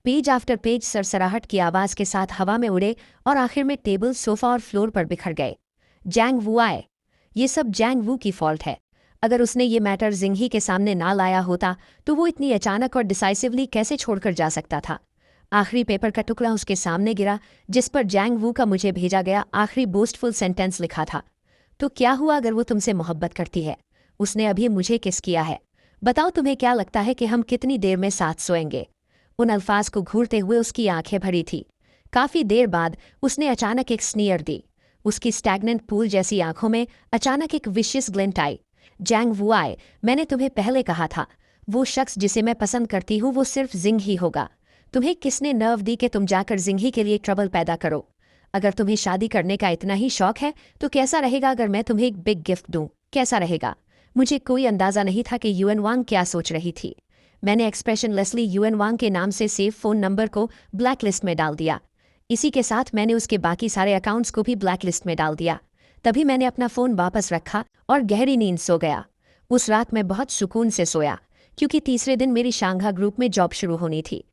पेज आफ्टर पेज सरसराहट की आवाज़ के साथ हवा में उड़े और आखिर में टेबल, सोफा और फ्लोर पर बिखर गए। जैंग वू आए। ये सब जैंग वू की फॉल्ट है। अगर उसने ये मैटर जिंगही के सामने ना लाया होता तो वो इतनी अचानक और डिसाइसिवली कैसे छोड़कर जा सकता था? आखिरी पेपर का टुकड़ा उसके सामने गिरा, जिस पर जैंग वू का मुझे भेजा गया आखिरी बोस्टफुल सेंटेंस लिखा था। तो क्या हुआ अगर वो तुमसे मोहब्बत करती है? उसने अभी मुझे किस किया है? बताओ, तुम्हें क्या लगता है कि हम कितनी देर में साथ सोएंगे? उन अल्फाज को घूरते हुए उसकी आंखें भरी थी। काफी देर बाद उसने अचानक एक स्नीयर दी। उसकी स्टैग्नेंट पूल जैसी आंखों में अचानक एक विशियस ग्लिंट आई। जैंग वू आए, मैंने तुम्हें पहले कहा था, वो शख्स जिसे मैं पसंद करती हूँ वो सिर्फ जिंग ही होगा। तुम्हें किसने नर्व दी कि तुम जाकर जिंगी के लिए ट्रबल पैदा करो? अगर तुम्हें शादी करने का इतना ही शौक है तो कैसा रहेगा अगर मैं तुम्हें एक बिग गिफ्ट दूं? कैसा रहेगा? मुझे कोई अंदाजा नहीं था कि युएन वांग क्या सोच रही थी। मैंने एक्सप्रेशनलेसली युएन वांग के नाम से सेव फ़ोन नंबर को ब्लैक लिस्ट में डाल दिया। इसी के साथ मैंने उसके बाकी सारे अकाउंट्स को भी ब्लैक लिस्ट में डाल दिया। तभी मैंने अपना फ़ोन वापस रखा और गहरी नींद सो गया। उस रात मैं बहुत सुकून से सोया, क्योंकि तीसरे दिन मेरी शांघा ग्रुप में जॉब शुरू होनी थी।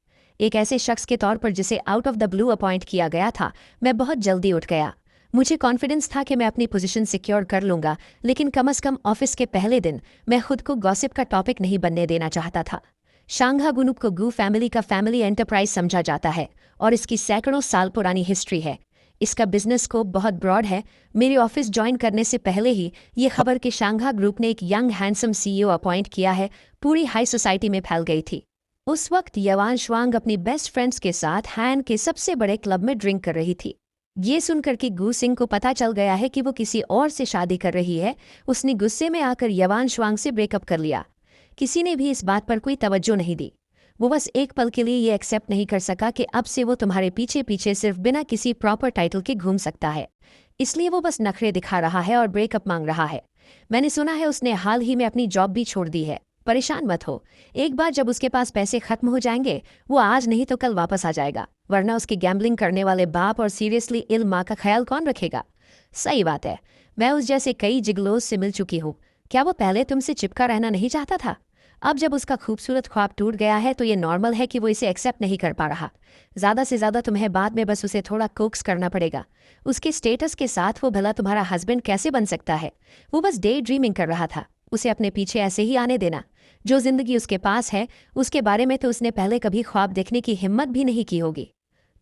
एक ऐसे शख्स के तौर पर जिसे out of the blue appoint किया गया था, मैं बहुत जल्दी उठ गया। मुझे कॉन्फिडेंस था कि मैं अपनी पोजीशन सिक्योर कर लूंगा, लेकिन कम से कम ऑफिस के पहले दिन मैं खुद को गॉसिप का टॉपिक नहीं बनने देना चाहता था। शांघा ग्रुप को गू फैमिली का फैमिली एंटरप्राइज समझा जाता है और इसकी सैकड़ों साल पुरानी हिस्ट्री है। इसका बिजनेस स्कोप बहुत ब्रॉड है। मेरे ऑफिस ज्वाइन करने से पहले ही ये खबर कि शांघा ग्रुप ने एक यंग हैंडसम सीईओ अपॉइंट किया है पूरी हाई सोसाइटी में फैल गई थी। उस वक्त यानश्वांग अपनी बेस्ट फ्रेंड्स के साथ हैन के सबसे बड़े क्लब में ड्रिंक कर रही थी। ये सुनकर कि गू सिंह को पता चल गया है कि वो किसी और से शादी कर रही है, उसने गुस्से में आकर यानश्वांग से ब्रेकअप कर लिया। किसी ने भी इस बात पर कोई तवज्जो नहीं दी। वो बस एक पल के लिए ये एक्सेप्ट नहीं कर सका कि अब से वो तुम्हारे पीछे पीछे सिर्फ बिना किसी प्रॉपर टाइटल के घूम सकता है। इसलिए वो बस नखरे दिखा रहा है और ब्रेकअप मांग रहा है। मैंने सुना है उसने हाल ही में अपनी जॉब भी छोड़ दी है। परेशान मत हो, एक बार जब उसके पास पैसे खत्म हो जाएंगे वो आज नहीं तो कल वापस आ जाएगा, वरना उसके गैम्बलिंग करने वाले बाप और सीरियसली इल माँ का ख्याल कौन रखेगा? सही बात है, मैं उस जैसे कई जिगलोज से मिल चुकी हूँ। क्या वो पहले तुमसे चिपका रहना नहीं चाहता था? अब जब उसका खूबसूरत ख्वाब टूट गया है तो ये नॉर्मल है कि वो इसे एक्सेप्ट नहीं कर पा रहा। ज़्यादा से ज़्यादा तुम्हें बाद में बस उसे थोड़ा कोक्स करना पड़ेगा। उसके स्टेटस के साथ वो भला तुम्हारा हस्बैंड कैसे बन सकता है? वो बस डे ड्रीमिंग कर रहा था। उसे अपने पीछे ऐसे ही आने देना। जो जिंदगी उसके पास है उसके बारे में तो उसने पहले कभी ख्वाब देखने की हिम्मत भी नहीं की होगी।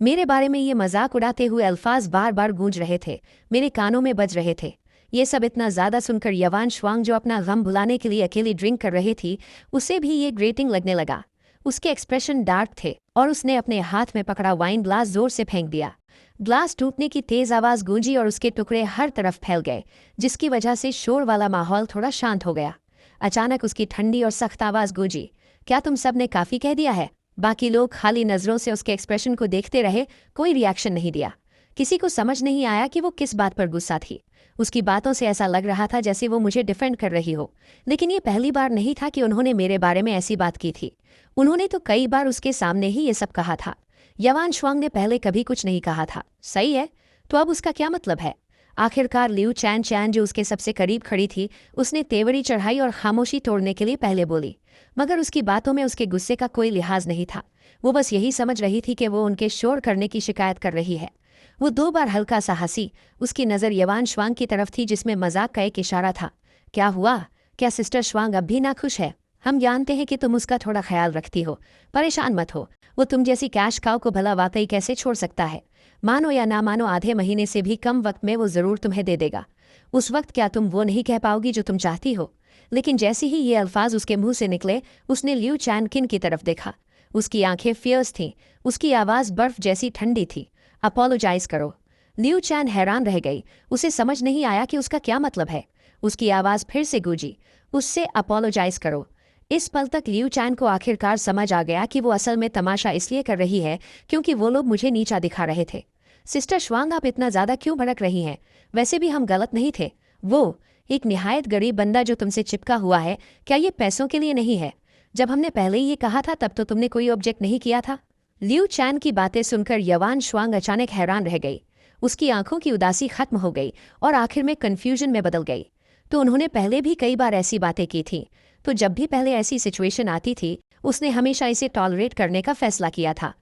मेरे बारे में ये मजाक उड़ाते हुए अल्फाज बार बार गूंज रहे थे, मेरे कानों में बज रहे थे। ये सब इतना ज़्यादा सुनकर यानश्वांग, जो अपना गम भुलाने के लिए अकेली ड्रिंक कर रही थी, उसे भी ये ग्रेटिंग लगने लगा। उसके एक्सप्रेशन डार्क थे और उसने अपने हाथ में पकड़ा वाइन ग्लास जोर से फेंक दिया। ग्लास टूटने की तेज आवाज गूंजी और उसके टुकड़े हर तरफ फैल गए, जिसकी वजह से शोर वाला माहौल थोड़ा शांत हो गया। अचानक उसकी ठंडी और सख्त आवाज गूंजी, क्या तुम सब ने काफी कह दिया है? बाकी लोग खाली नजरों से उसके एक्सप्रेशन को देखते रहे, कोई रिएक्शन नहीं दिया। किसी को समझ नहीं आया कि वो किस बात पर गुस्सा थी। उसकी बातों से ऐसा लग रहा था जैसे वो मुझे डिफेंड कर रही हो, लेकिन ये पहली बार नहीं था कि उन्होंने मेरे बारे में ऐसी बात की थी। उन्होंने तो कई बार उसके सामने ही ये सब कहा था। यवान शुआंग ने पहले कभी कुछ नहीं कहा था। सही है, तो अब उसका क्या मतलब है? आखिरकार लियू चैन चैन जो उसके सबसे करीब खड़ी थी, उसने तेवरी चढ़ाई और खामोशी तोड़ने के लिए पहले बोली, मगर उसकी बातों में उसके गुस्से का कोई लिहाज नहीं था। वो बस यही समझ रही थी कि वो उनके शोर करने की शिकायत कर रही है। वो 2 बार हल्का सा हंसी। उसकी नज़र यवान श्वांग की तरफ थी, जिसमें मजाक का एक इशारा था। क्या हुआ? क्या सिस्टर श्वांग अब भी नाखुश है? हम जानते हैं कि तुम उसका थोड़ा ख्याल रखती हो, परेशान मत हो। वो तुम जैसी कैश काउ को भला वाकई कैसे छोड़ सकता है? मानो या ना मानो, आधे महीने से भी कम वक्त में वो ज़रूर तुम्हें दे देगा। उस वक्त क्या तुम वो नहीं कह पाओगी जो तुम चाहती हो? लेकिन जैसे ही ये अल्फाज उसके मुंह से निकले, उसने लियू चैनकिन की तरफ देखा। उसकी आंखें फियर्स थीं, उसकी आवाज़ बर्फ जैसी ठंडी थी। अपोलोजाइज करो। लियू चैन हैरान रह गई। उसे समझ नहीं आया कि उसका क्या मतलब है। उसकी आवाज़ फिर से गूंजी, उससे अपोलोजाइज करो। इस पल तक लियू चैन को आखिरकार समझ आ गया कि वो असल में तमाशा इसलिए कर रही है क्योंकि वो लोग मुझे नीचा दिखा रहे थे। सिस्टर श्वांग, आप इतना ज़्यादा क्यों भड़क रही हैं? वैसे भी हम गलत नहीं थे। वो एक निहायत गरीब बंदा जो तुमसे चिपका हुआ है, क्या ये पैसों के लिए नहीं है? जब हमने पहले ही ये कहा था तब तो तुमने कोई ऑब्जेक्ट नहीं किया था। लियू चैन की बातें सुनकर यवान श्वांग अचानक हैरान रह गई। उसकी आंखों की उदासी खत्म हो गई और आखिर में कन्फ्यूजन में बदल गई। तो उन्होंने पहले भी कई बार ऐसी बातें की थी, तो जब भी पहले ऐसी सिचुएशन आती थी, उसने हमेशा इसे टॉलरेट करने का फैसला किया था।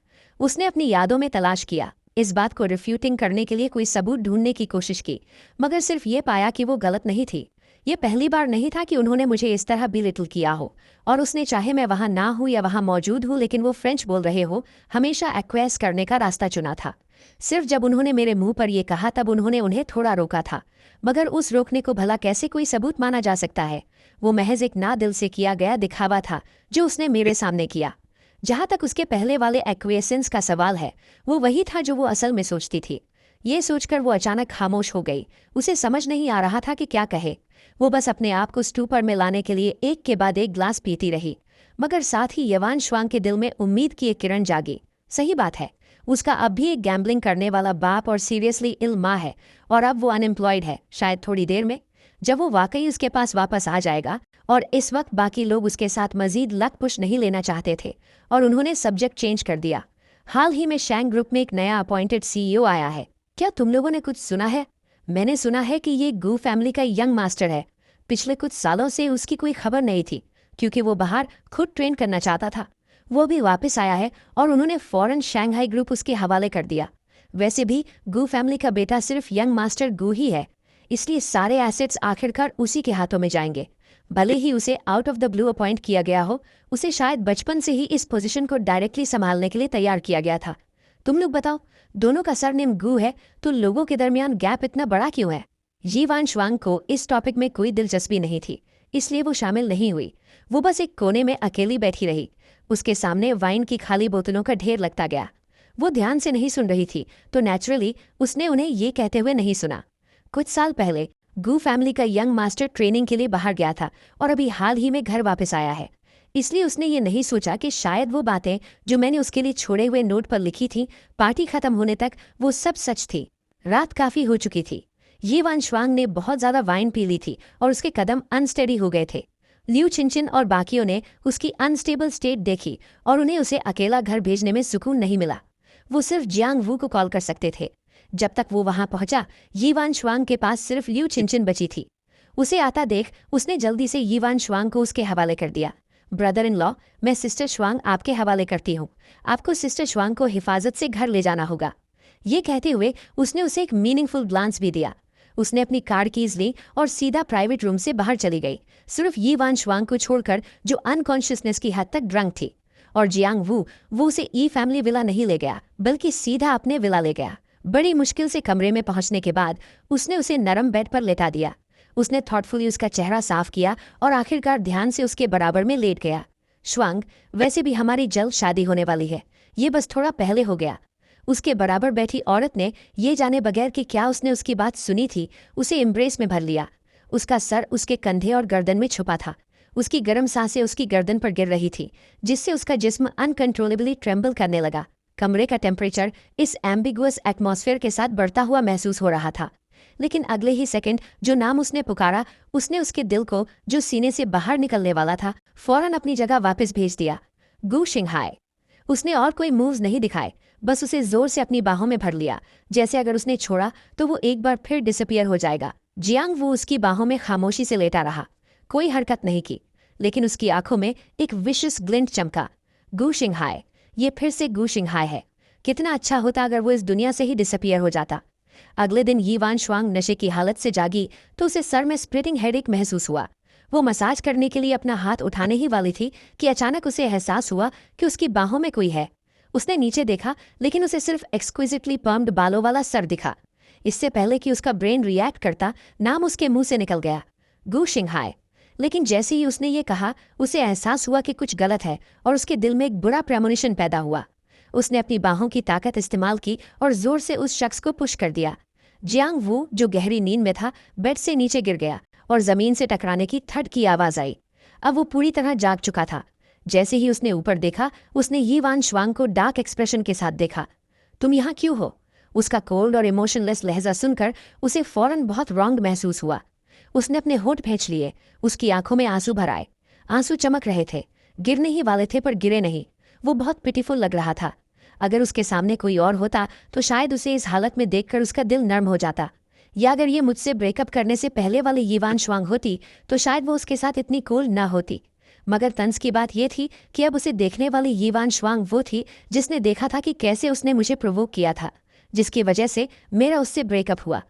उसने अपनी यादों में तलाश किया, इस बात को रिफ्यूटिंग करने के लिए कोई सबूत ढूंढने की कोशिश की, मगर सिर्फ ये पाया कि वो गलत नहीं थी। ये पहली बार नहीं था कि उन्होंने मुझे इस तरह बिलिटल किया हो, और उसने चाहे मैं वहां ना हूं या वहां मौजूद हूं, लेकिन वो फ्रेंच बोल रहे हो, हमेशा एक्वेस करने का रास्ता चुना था। सिर्फ जब उन्होंने मेरे मुंह पर यह कहा तब उन्होंने उन्हें थोड़ा रोका था, मगर उस रोकने को भला कैसे कोई सबूत माना जा सकता है? वो महज एक ना दिल से किया गया दिखावा था जो उसने मेरे सामने किया। जहां तक उसके पहले वाले एक्वेसेंस का सवाल है, वो वही था जो वो असल में सोचती थी। ये सोचकर वो अचानक खामोश हो गई। उसे समझ नहीं आ रहा था कि क्या कहे। वो बस अपने आप को स्टूपर में लाने के लिए एक के बाद एक ग्लास पीती रही, मगर साथ ही यवान श्वांग के दिल में उम्मीद की एक किरण जागी। सही बात है, उसका अब भी एक गैम्बलिंग करने वाला बाप और सीरियसली इल माँ है, और अब वो अनएम्प्लॉयड है। शायद थोड़ी देर में, जब वो वाकई उसके पास वापस आ जाएगा। और इस वक्त बाकी लोग उसके साथ मजीद लक पुश नहीं लेना चाहते थे, और उन्होंने सब्जेक्ट चेंज कर दिया। हाल ही में शैंग ग्रुप में एक नया अपॉइंटेड सीईओ आया है। क्या तुम लोगों ने कुछ सुना है? मैंने सुना है कि ये गू फैमिली का यंग मास्टर है। पिछले कुछ सालों से उसकी कोई खबर नहीं थी, क्योंकि वो बाहर खुद ट्रेन करना चाहता था। वो भी वापस आया है और उन्होंने फौरन शंघाई ग्रुप उसके हवाले कर दिया। वैसे भी गू फैमिली का बेटा सिर्फ यंग मास्टर गू ही है, इसलिए सारे एसेट्स आखिरकार उसी के हाथों में जाएंगे। भले ही उसे out of the blue appoint किया गया हो, उसे शायद बचपन से ही इस पोजीशन को डायरेक्टली संभालने के लिए तैयार किया गया था। तुम लोग बताओ, दोनों का सरनेम गू है, तो लोगों के दरमियान गैप इतना बड़ा क्यों है? यीवान श्वांग को इस टॉपिक में कोई दिलचस्पी नहीं थी, इसलिए वो शामिल नहीं हुई। वो बस एक कोने में अकेली बैठी रही। उसके सामने वाइन की खाली बोतलों का ढेर लगता गया। वो ध्यान से नहीं सुन रही थी, तो नेचुरली उसने उन्हें ये कहते हुए नहीं सुना। कुछ साल पहले गू फैमिली का यंग मास्टर ट्रेनिंग के लिए बाहर गया था और अभी हाल ही में घर वापस आया है। इसलिए उसने ये नहीं सोचा कि शायद वो बातें जो मैंने उसके लिए छोड़े हुए नोट पर लिखी थी, पार्टी खत्म होने तक वो सब सच थी। रात काफी हो चुकी थी। यीवान श्वांग ने बहुत ज्यादा वाइन पी ली थी और उसके कदम अनस्टेडी हो गए थे। लियू चिनचिन और बाकियों ने उसकी अनस्टेबल स्टेट देखी और उन्हें उसे अकेला घर भेजने में सुकून नहीं मिला। वो सिर्फ जियांग वू को कॉल कर सकते थे। जब तक वो वहां पहुंचा, यीवान श्वांग के पास सिर्फ लियू चिनचिन बची थी। उसे आता देख उसने जल्दी से यीवान श्वांग को उसके हवाले कर दिया। ब्रदर इन लॉ, मैं सिस्टर श्वांग आपके हवाले करती हूँ। आपको सिस्टर श्वांग को हिफाजत से घर ले जाना होगा। ये कहते हुए उसने उसे एक मीनिंगफुल ग्लांस भी दिया। उसने अपनी कार कीज ली और सीधा प्राइवेट रूम से बाहर चली गई, सिर्फ यीवान श्वांग को छोड़कर, जो अनकॉन्शियसनेस की हद तक ड्रंक थी। और जियांग वू वो उसे ई फैमिली विला नहीं ले गया, बल्कि सीधा अपने विला ले गया। बड़ी मुश्किल से कमरे में पहुंचने के बाद उसने उसे नरम बेड पर लेटा दिया। उसने थॉटफुली उसका चेहरा साफ किया और आखिरकार ध्यान से उसके बराबर में लेट गया। श्वांग, वैसे भी हमारी जल्द शादी होने वाली है, ये बस थोड़ा पहले हो गया। उसके बराबर बैठी औरत ने ये जाने बगैर कि क्या उसने उसकी बात सुनी थी, उसे एम्ब्रेस में भर लिया। उसका सर उसके कंधे और गर्दन में छुपा था। उसकी गर्म सांसें उसकी गर्दन पर गिर रही थी, जिससे उसका जिस्म अनकंट्रोलेबली ट्रेम्बल करने लगा। कमरे का टेम्परेचर इस एम्बिगुअस एटमॉस्फेयर के साथ बढ़ता हुआ महसूस हो रहा था। लेकिन अगले ही सेकंड जो नाम उसने पुकारा, उसने उसके दिल को, जो सीने से बाहर निकलने वाला था, फौरन अपनी जगह वापस भेज दिया। गु शिंगहाई। उसने और कोई मूव्स नहीं दिखाए, बस उसे जोर से अपनी बाहों में भर लिया, जैसे अगर उसने छोड़ा तो वो एक बार फिर डिसअपियर हो जाएगा। जियांग वो उसकी बाहों में खामोशी से लेटा रहा, कोई हरकत नहीं की, लेकिन उसकी आंखों में एक विशियस ग्लिंट चमका। गु शिंगहाई, ये फिर से गु शिंगहाई है। कितना अच्छा होता अगर वो इस दुनिया से ही डिसअपियर हो जाता। अगले दिन यी वान शुआंग नशे की हालत से जागी तो उसे सर में स्प्लिटिंग हेडेक महसूस हुआ। वो मसाज करने के लिए अपना हाथ उठाने ही वाली थी कि अचानक उसे एहसास हुआ कि उसकी बाहों में कोई है। उसने नीचे देखा, लेकिन उसे सिर्फ एक्सक्विजिटली पर्म्ड बालों वाला सर दिखा। इससे पहले कि उसका ब्रेन रिएक्ट करता, नाम उसके मुंह से निकल गया, गु शिंगहाई। लेकिन जैसे ही उसने ये कहा, उसे एहसास हुआ कि कुछ गलत है और उसके दिल में एक बुरा प्रेमोनिशन पैदा हुआ। उसने अपनी बाहों की ताकत इस्तेमाल की और जोर से उस शख्स को पुश कर दिया। जियांग वू, जो गहरी नींद में था, बेड से नीचे गिर गया और जमीन से टकराने की थड की आवाज आई। अब वो पूरी तरह जाग चुका था। जैसे ही उसने ऊपर देखा, उसने यी वान शुआंग को डार्क एक्सप्रेशन के साथ देखा। तुम यहाँ क्यों हो? उसका कोल्ड और इमोशनलेस लहजा सुनकर उसे फौरन बहुत रॉन्ग महसूस हुआ। उसने अपने होंठ भींच लिए, उसकी आंखों में आंसू भर आए। आंसू चमक रहे थे, गिरने ही वाले थे पर गिरे नहीं। वो बहुत पिटीफुल लग रहा था। अगर उसके सामने कोई और होता तो शायद उसे इस हालत में देखकर उसका दिल नर्म हो जाता, या अगर ये मुझसे ब्रेकअप करने से पहले वाली यी वान शुआंग होती तो शायद वो उसके साथ इतनी कूल ना होती। मगर तंज की बात यह थी कि अब उसे देखने वाली यी वान शुआंग वो थी जिसने देखा था कि कैसे उसने मुझे प्रोवोक किया था, जिसकी वजह से मेरा उससे ब्रेकअप हुआ।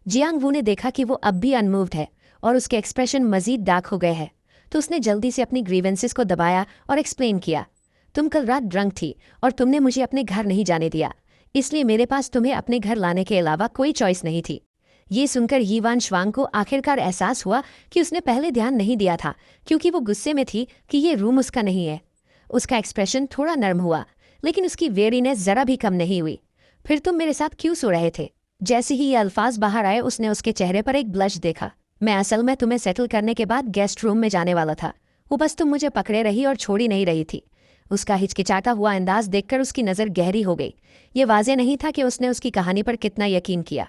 जियांग वू ने देखा कि वो अब भी अनमूव्ड है और उसके एक्सप्रेशन मजीद डार्क हो गए हैं, तो उसने जल्दी से अपनी ग्रीवेंसेस को दबाया और एक्सप्लेन किया। तुम कल रात ड्रंक थी और तुमने मुझे अपने घर नहीं जाने दिया, इसलिए मेरे पास तुम्हें अपने घर लाने के अलावा कोई चॉइस नहीं थी। ये सुनकर यी वान शुआंग को आखिरकार एहसास हुआ कि उसने पहले ध्यान नहीं दिया था, क्योंकि वो गुस्से में थी कि ये रूम उसका नहीं है। उसका एक्सप्रेशन थोड़ा नर्म हुआ, लेकिन उसकी वेरीनेस जरा भी कम नहीं हुई। फिर तुम मेरे साथ क्यों सो रहे थे? जैसे ही ये अल्फाज बाहर आए, उसने उसके चेहरे पर एक ब्लश देखा। मैं असल में तुम्हें सेटल करने के बाद गेस्ट रूम में जाने वाला था, वो बस तुम मुझे पकड़े रही और छोड़ी नहीं रही थी। उसका हिचकिचाता हुआ अंदाज देखकर उसकी नज़र गहरी हो गई। ये वाजे नहीं था कि उसने उसकी कहानी पर कितना यकीन किया।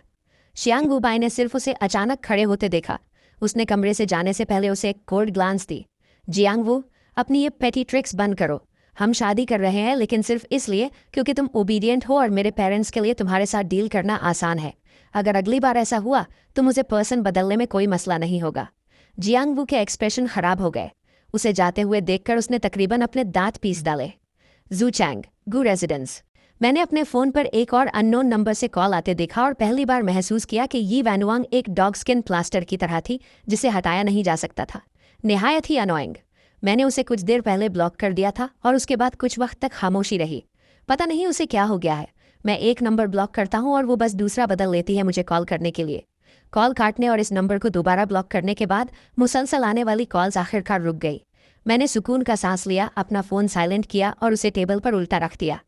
शियांग वूबाई ने सिर्फ उसे अचानक खड़े होते देखा। उसने कमरे से जाने से पहले उसे एक कोल्ड ग्लांस दी। जियांग वू, अपनी ये पेटी ट्रिक्स बंद करो। हम शादी कर रहे हैं लेकिन सिर्फ इसलिए क्योंकि तुम ओबीडियंट हो और मेरे पेरेंट्स के लिए तुम्हारे साथ डील करना आसान है। अगर अगली बार ऐसा हुआ तो मुझे पर्सन बदलने में कोई मसला नहीं होगा। जियांग वू के एक्सप्रेशन खराब हो गए। उसे जाते हुए देखकर उसने तकरीबन अपने दांत पीस डाले। जूचैंग, गु रेजिडेंस। मैंने अपने फ़ोन पर एक और अननोन नंबर से कॉल आते देखा और पहली बार महसूस किया कि यी वैनुआंग एक डॉग स्किन प्लास्टर की तरह थी जिसे हटाया नहीं जा सकता था। निहायत ही अनोइंग। मैंने उसे कुछ देर पहले ब्लॉक कर दिया था और उसके बाद कुछ वक्त तक खामोशी रही। पता नहीं उसे क्या हो गया है। मैं एक नंबर ब्लॉक करता हूँ और वो बस दूसरा बदल लेती है मुझे कॉल करने के लिए। कॉल काटने और इस नंबर को दोबारा ब्लॉक करने के बाद मुसलसल आने वाली कॉल्स आखिरकार रुक गई। मैंने सुकून का सांस लिया, अपना फ़ोन साइलेंट किया और उसे टेबल पर उल्टा रख दिया।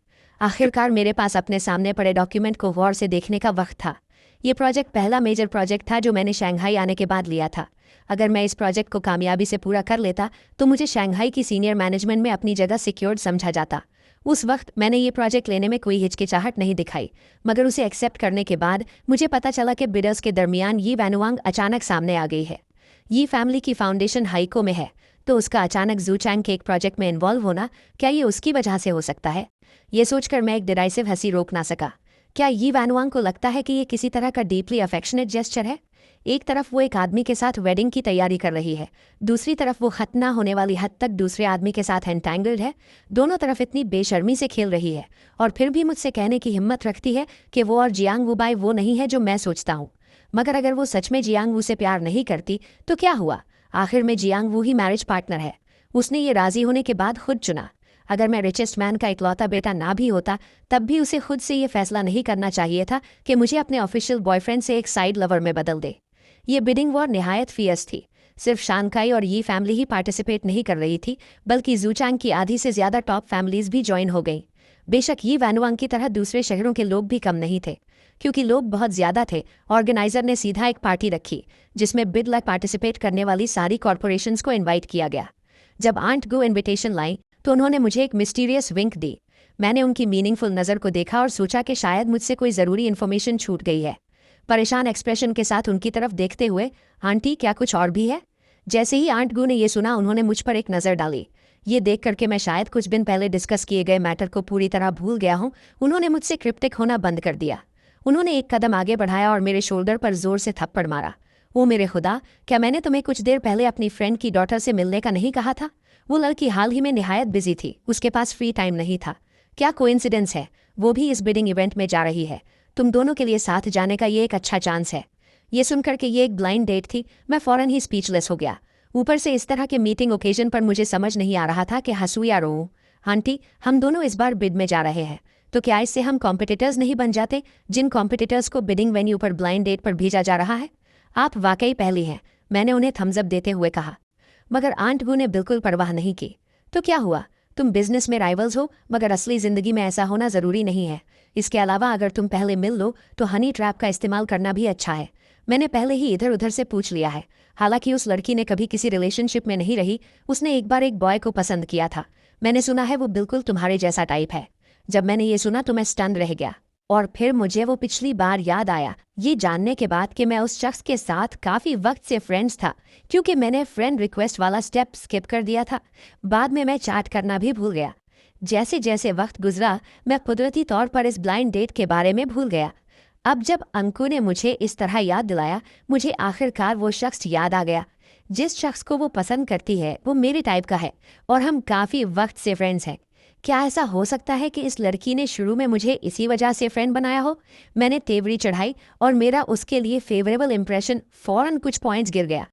आखिरकार मेरे पास अपने सामने पड़े डॉक्यूमेंट को गौर से देखने का वक्त था। ये प्रोजेक्ट पहला मेजर प्रोजेक्ट था जो मैंने शंघाई आने के बाद लिया था। अगर मैं इस प्रोजेक्ट को कामयाबी से पूरा कर लेता तो मुझे शंघाई की सीनियर मैनेजमेंट में अपनी जगह सिक्योर्ड समझा जाता। उस वक्त मैंने ये प्रोजेक्ट लेने में कोई हिचकिचाहट नहीं दिखाई, मगर उसे एक्सेप्ट करने के बाद मुझे पता चला कि बिडर्स के दरमियान यी वैनुआंग अचानक सामने आ गई है। यी फैमिली की फाउंडेशन हाइको में है, तो उसका अचानक जूचैंग के एक प्रोजेक्ट में इन्वॉल्व होना, क्या ये उसकी वजह से हो सकता है? ये सोचकर मैं एक डिराइसिव हंसी रोक ना सका। क्या यी वैनुआंग को लगता है कि ये किसी तरह का डीपली अफेक्शनेट जेस्चर है? एक तरफ वो एक आदमी के साथ वेडिंग की तैयारी कर रही है, दूसरी तरफ वो खतना होने वाली हद तक दूसरे आदमी के साथ एंटैंगल्ड है। दोनों तरफ इतनी बेशर्मी से खेल रही है और फिर भी मुझसे कहने की हिम्मत रखती है कि वो और जियांग वूबाई वो नहीं है जो मैं सोचता हूँ। मगर अगर वो सच में जियांग वू से प्यार नहीं करती तो क्या हुआ? आखिर में जियांग वू ही मैरिज पार्टनर है। उसने ये राजी होने के बाद खुद चुना। अगर मैं रिचेस्ट मैन का इकलौता बेटा ना भी होता तब भी उसे खुद से ये फैसला नहीं करना चाहिए था कि मुझे अपने ऑफिशियल बॉयफ्रेंड से एक साइड लवर में बदल दे। ये बिडिंग वॉर निहायत फियस थी। सिर्फ शानकाई और यी फैमिली ही पार्टिसिपेट नहीं कर रही थी, बल्कि जूचैंग की आधी से ज़्यादा टॉप फैमिलीज भी ज्वाइन हो गईं। बेशक ये वैनुआंग की तरह दूसरे शहरों के लोग भी कम नहीं थे, क्योंकि लोग बहुत ज्यादा थे। ऑर्गेनाइजर ने सीधा एक पार्टी रखी जिसमें बिड लाइक पार्टिसिपेट करने वाली सारी कॉरपोरेशंस को इनवाइट किया गया। जब आंट गो इनविटेशन लाई तो उन्होंने मुझे एक मिस्टीरियस विंक दी। मैंने उनकी मीनिंगफुल नज़र को देखा और सोचा कि शायद मुझसे कोई ज़रूरी इन्फॉर्मेशन छूट गई है। परेशान एक्सप्रेशन के साथ उनकी तरफ देखते हुए, आंटी क्या कुछ और भी है? जैसे ही आंट गू ने यह सुना उन्होंने मुझ पर एक नज़र डाली। ये देख करके मैं शायद कुछ दिन पहले डिस्कस किए गए मैटर को पूरी तरह भूल गया हूँ। उन्होंने मुझसे क्रिप्टिक होना बंद कर दिया। उन्होंने एक कदम आगे बढ़ाया और मेरे शोल्डर पर जोर से थप्पड़ मारा। ओ मेरे खुदा, क्या मैंने तुम्हें कुछ देर पहले अपनी फ्रेंड की डॉटर से मिलने का नहीं कहा था? वो लड़की हाल ही में निहायत बिजी थी, उसके पास फ्री टाइम नहीं था। क्या कोइंसिडेंस है, वो भी इस बिडिंग इवेंट में जा रही है। तुम दोनों के लिए साथ जाने का ये एक अच्छा चांस है। ये सुनकर के ये एक ब्लाइंड डेट थी, मैं फौरन ही स्पीचलेस हो गया। ऊपर से इस तरह के मीटिंग ओकेजन पर मुझे समझ नहीं आ रहा था कि हंसूं या रोऊं। आंटी, हम दोनों इस बार बिड में जा रहे हैं, तो क्या इससे हम कॉम्पिटिटर्स नहीं बन जाते, जिन कॉम्पिटिटर्स को बिडिंग वेन्यू पर ब्लाइंड डेट पर भेजा जा रहा है? आप वाकई पहली हैं, मैंने उन्हें थम्सअप देते हुए कहा। मगर आंट गू ने बिल्कुल परवाह नहीं की। तो क्या हुआ, तुम बिजनेस में राइवल्स हो, मगर असली जिंदगी में ऐसा होना जरूरी नहीं है। इसके अलावा अगर तुम पहले मिल लो तो हनी ट्रैप का इस्तेमाल करना भी अच्छा है। मैंने पहले ही इधर उधर से पूछ लिया है। हालांकि उस लड़की ने कभी किसी रिलेशनशिप में नहीं रही, उसने एक बार एक बॉय को पसंद किया था। मैंने सुना है वो बिल्कुल तुम्हारे जैसा टाइप है। जब मैंने ये सुना तो मैं स्टन रह गया, और फिर मुझे वो पिछली बार याद आया, ये जानने के बाद कि मैं उस शख्स के साथ काफ़ी वक्त से फ्रेंड्स था, क्योंकि मैंने फ्रेंड रिक्वेस्ट वाला स्टेप स्किप कर दिया था। बाद में मैं चैट करना भी भूल गया। जैसे जैसे वक्त गुजरा मैं कुदरती तौर पर इस ब्लाइंड डेट के बारे में भूल गया। अब जब अंकु ने मुझे इस तरह याद दिलाया, मुझे आखिरकार वो शख्स याद आ गया। जिस शख्स को वो पसंद करती है वो मेरे टाइप का है और हम काफ़ी वक्त से फ्रेंड्स हैं। क्या ऐसा हो सकता है कि इस लड़की ने शुरू में मुझे इसी वजह से फ्रेंड बनाया हो? मैंने तेवरी चढ़ाई और मेरा उसके लिए फेवरेबल इंप्रेशन फौरन कुछ पॉइंट्स गिर गया।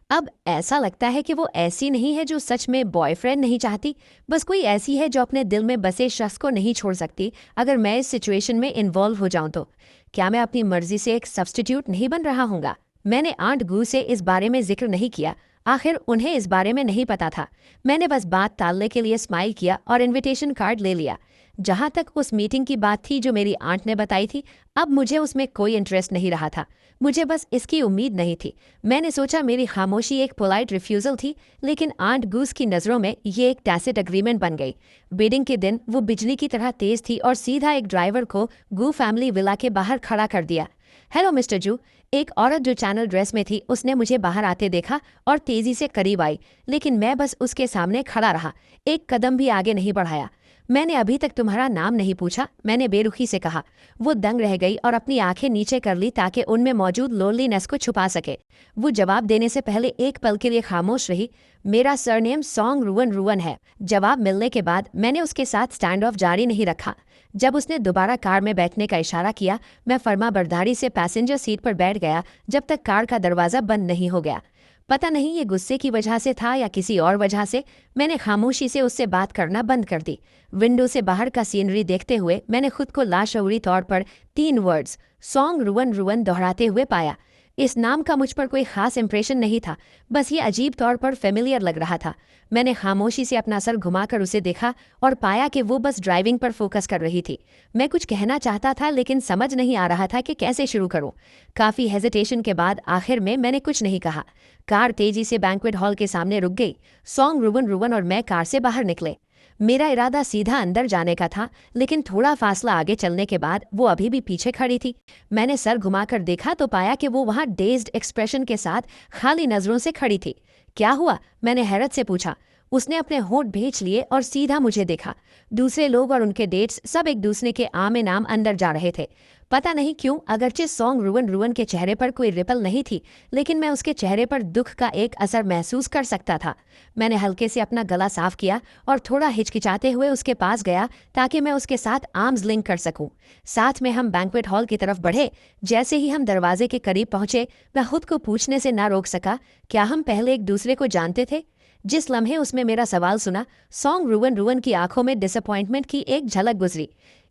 अब ऐसा लगता है कि वो ऐसी नहीं है जो सच में बॉयफ्रेंड नहीं चाहती, बस कोई ऐसी है जो अपने दिल में बसे शख्स को नहीं छोड़ सकती। अगर मैं इस सिचुएशन में इन्वॉल्व हो जाऊं तो क्या मैं अपनी मर्जी से एक सब्स्टिट्यूट नहीं बन रहा हूँगा? मैंने आंट गू से इस बारे में जिक्र नहीं किया, आखिर उन्हें इस बारे में नहीं पता था। मैंने बस बात टालने के लिए स्माइल किया और इनविटेशन कार्ड ले लिया। जहाँ तक उस मीटिंग की बात थी जो मेरी आंट ने बताई थी, अब मुझे उसमें कोई इंटरेस्ट नहीं रहा था। मुझे बस इसकी उम्मीद नहीं थी। मैंने सोचा मेरी खामोशी एक पोलाइट रिफ्यूज़ल थी, लेकिन आंट गूस की नज़रों में ये एक टैसिट अग्रीमेंट बन गई। बिडिंग के दिन वो बिजली की तरह तेज थी और सीधा एक ड्राइवर को गू फैमिली विला के बाहर खड़ा कर दिया। हेलो मिस्टर जू, एक औरत जो चैनल ड्रेस में थी उसने मुझे बाहर आते देखा और तेजी से करीब आई, लेकिन मैं बस उसके सामने खड़ा रहा, एक कदम भी आगे नहीं बढ़ाया। मैंने अभी तक तुम्हारा नाम नहीं पूछा, मैंने बेरुखी से कहा। वो दंग रह गई और अपनी आंखें नीचे कर ली ताकि उनमें मौजूद लोनलीनेस को छुपा सके। वो जवाब देने से पहले एक पल के लिए खामोश रही। मेरा सरनेम सॉन्ग रुवन रुवन है। जवाब मिलने के बाद मैंने उसके साथ स्टैंड ऑफ जारी नहीं रखा। जब उसने दोबारा कार में बैठने का इशारा किया, मैं फर्माबरदारी से पैसेंजर सीट पर बैठ गया जब तक कार का दरवाज़ा बंद नहीं हो गया। पता नहीं ये गुस्से की वजह से था या किसी और वजह से, मैंने खामोशी से उससे बात करना बंद कर दी। विंडो से बाहर का सीनरी देखते हुए मैंने खुद को लाशऊरी तौर पर 3 वर्ड्स सॉन्ग रुवन रुवन दोहराते हुए पाया। इस नाम का मुझ पर कोई खास इंप्रेशन नहीं था, बस ये अजीब तौर पर फेमिलियर लग रहा था। मैंने खामोशी से अपना सर घुमाकर उसे देखा और पाया कि वो बस ड्राइविंग पर फोकस कर रही थी। मैं कुछ कहना चाहता था लेकिन समझ नहीं आ रहा था कि कैसे शुरू करूं। काफ़ी हेजिटेशन के बाद आखिर में मैंने कुछ नहीं कहा। कार तेजी से बैंक्वेट हॉल के सामने रुक गई। सॉन्ग रुवन रुवन और मैं कार से बाहर निकले। मेरा इरादा सीधा अंदर जाने का था, लेकिन थोड़ा फासला आगे चलने के बाद वो अभी भी पीछे खड़ी थी। मैंने सर घुमाकर देखा तो पाया कि वो वहाँ डेज्ड एक्सप्रेशन के साथ खाली नज़रों से खड़ी थी। क्या हुआ, मैंने हैरत से पूछा। उसने अपने होंठ भींच लिए और सीधा मुझे देखा। दूसरे लोग और उनके डेट्स सब एक दूसरे के आमे नाम अंदर जा रहे थे। पता नहीं क्यों, अगरचे सॉन्ग रुवन रुवन के चेहरे पर कोई रिपल नहीं थी, लेकिन मैं उसके चेहरे पर दुख का एक असर महसूस कर सकता था। मैंने हल्के से अपना गला साफ किया और थोड़ा हिचकिचाते हुए उसके पास गया ताकि मैं उसके साथ आर्म्स लिंक कर सकूं। साथ में हम बैंक्वेट हॉल की तरफ बढ़े। जैसे ही हम दरवाजे के करीब पहुंचे, मैं खुद को पूछने से ना रोक सका, क्या हम पहले एक दूसरे को जानते थे? जिस लम्हे उसमें मेरा सवाल सुना, सॉन्ग रुवन रुवन की आंखों में डिसअपॉइंटमेंट की एक झलक गुजरी।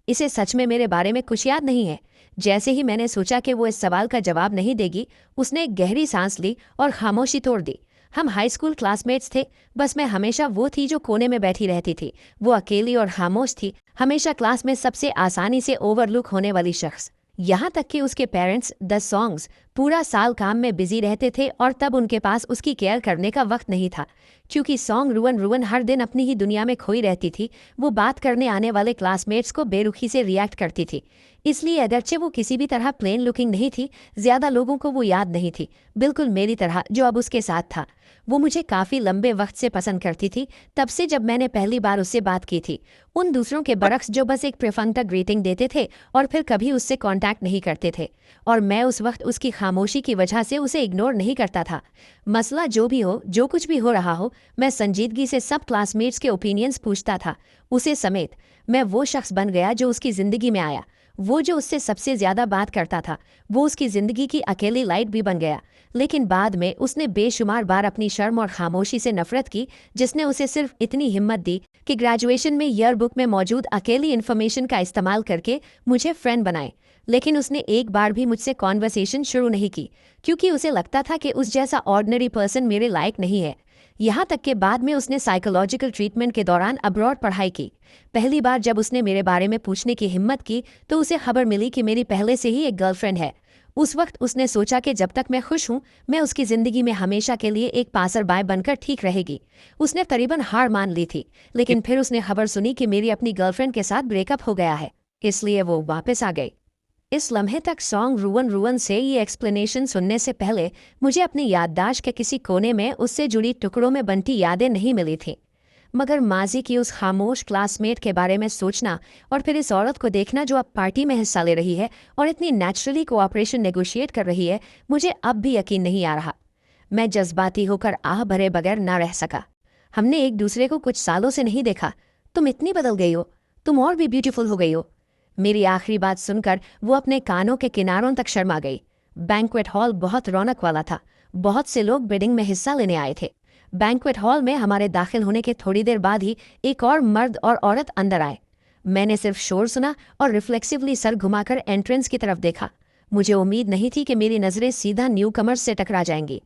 इसे सच में मेरे बारे में कुछ याद नहीं है। जैसे ही मैंने सोचा कि वो इस सवाल का जवाब नहीं देगी, उसने एक गहरी सांस ली और खामोशी तोड़ दी। हम हाई स्कूल क्लासमेट्स थे। बस मैं हमेशा वो थी जो कोने में बैठी रहती थी। वो अकेली और खामोश थी, हमेशा क्लास में सबसे आसानी से ओवरलुक होने वाली शख्स। यहाँ तक कि उसके पेरेंट्स द सॉन्ग्स पूरा साल काम में बिजी रहते थे और तब उनके पास उसकी केयर करने का वक्त नहीं था। क्योंकि सॉन्ग रुवन रुवन हर दिन अपनी ही दुनिया में खोई रहती थी, वो बात करने आने वाले क्लासमेट्स को बेरुखी से रिएक्ट करती थी। इसलिए अगरचे वो किसी भी तरह प्लेन लुकिंग नहीं थी, ज्यादा लोगों को वो याद नहीं थी, बिल्कुल मेरी तरह जो अब उसके साथ था। वो मुझे काफ़ी लंबे वक्त से पसंद करती थी, तब से जब मैंने पहली बार उससे बात की थी। उन दूसरों के बरक्स जो बस एक प्रिफंक्ट ग्रीटिंग देते थे और फिर कभी उससे कांटेक्ट नहीं करते थे। और मैं उस वक्त उसकी खामोशी की वजह से उसे इग्नोर नहीं करता था। मसला जो भी हो, जो कुछ भी हो रहा हो, मैं संजीदगी से सब क्लासमेट्स के ओपिनियंस पूछता था, उसे समेत। मैं वो शख्स बन गया जो उसकी ज़िंदगी में आया, वो जो उससे सबसे ज़्यादा बात करता था, वो उसकी ज़िंदगी की अकेली लाइट भी बन गया। लेकिन बाद में उसने बेशुमार बार अपनी शर्म और खामोशी से नफरत की, जिसने उसे सिर्फ इतनी हिम्मत दी कि ग्रेजुएशन में ईयर बुक में मौजूद अकेली इन्फॉर्मेशन का इस्तेमाल करके मुझे फ्रेंड बनाए। लेकिन उसने एक बार भी मुझसे कॉन्वर्सेशन शुरू नहीं की, क्योंकि उसे लगता था कि उस जैसा ऑर्डिनरी पर्सन मेरे लायक नहीं है। यहाँ तक कि बाद में उसने साइकोलॉजिकल ट्रीटमेंट के दौरान अब्रॉड पढ़ाई की। पहली बार जब उसने मेरे बारे में पूछने की हिम्मत की तो उसे खबर मिली कि मेरी पहले से ही एक गर्लफ्रेंड है। उस वक्त उसने सोचा कि जब तक मैं खुश हूँ, मैं उसकी ज़िंदगी में हमेशा के लिए एक पासर बाय बनकर ठीक रहेगी। उसने करीबन हार मान ली थी, लेकिन फिर उसने खबर सुनी कि मेरी अपनी गर्लफ्रेंड के साथ ब्रेकअप हो गया है, इसलिए वो वापस आ गई। इस लम्हे तक सॉन्ग रुवन रुवन से ये एक्सप्लेनेशन सुनने से पहले मुझे अपनी याददाश्त के किसी कोने में उससे जुड़ी टुकड़ों में बनती यादें नहीं मिली थीं। मगर माजी की उस खामोश क्लासमेट के बारे में सोचना और फिर इस औरत को देखना जो अब पार्टी में हिस्सा ले रही है और इतनी नेचुरली कोऑपरेशन नेगोशिएट कर रही है, मुझे अब भी यकीन नहीं आ रहा। मैं जज्बाती होकर आह भरे बगैर ना रह सका। हमने एक दूसरे को कुछ सालों से नहीं देखा, तुम इतनी बदल गई हो, तुम और भी ब्यूटीफुल हो गई हो। मेरी आखिरी बात सुनकर वो अपने कानों के किनारों तक शर्मा गई। बैंक्वेट हॉल बहुत रौनक वाला था, बहुत से लोग बिडिंग में हिस्सा लेने आए थे। बैंक्वेट हॉल में हमारे दाखिल होने के थोड़ी देर बाद ही एक और मर्द और औरत अंदर आए। मैंने सिर्फ शोर सुना और रिफ्लेक्सिवली सर घुमाकर एंट्रेंस की तरफ देखा। मुझे उम्मीद नहीं थी कि मेरी नज़रें सीधा न्यू कमर्स से टकरा जाएंगी।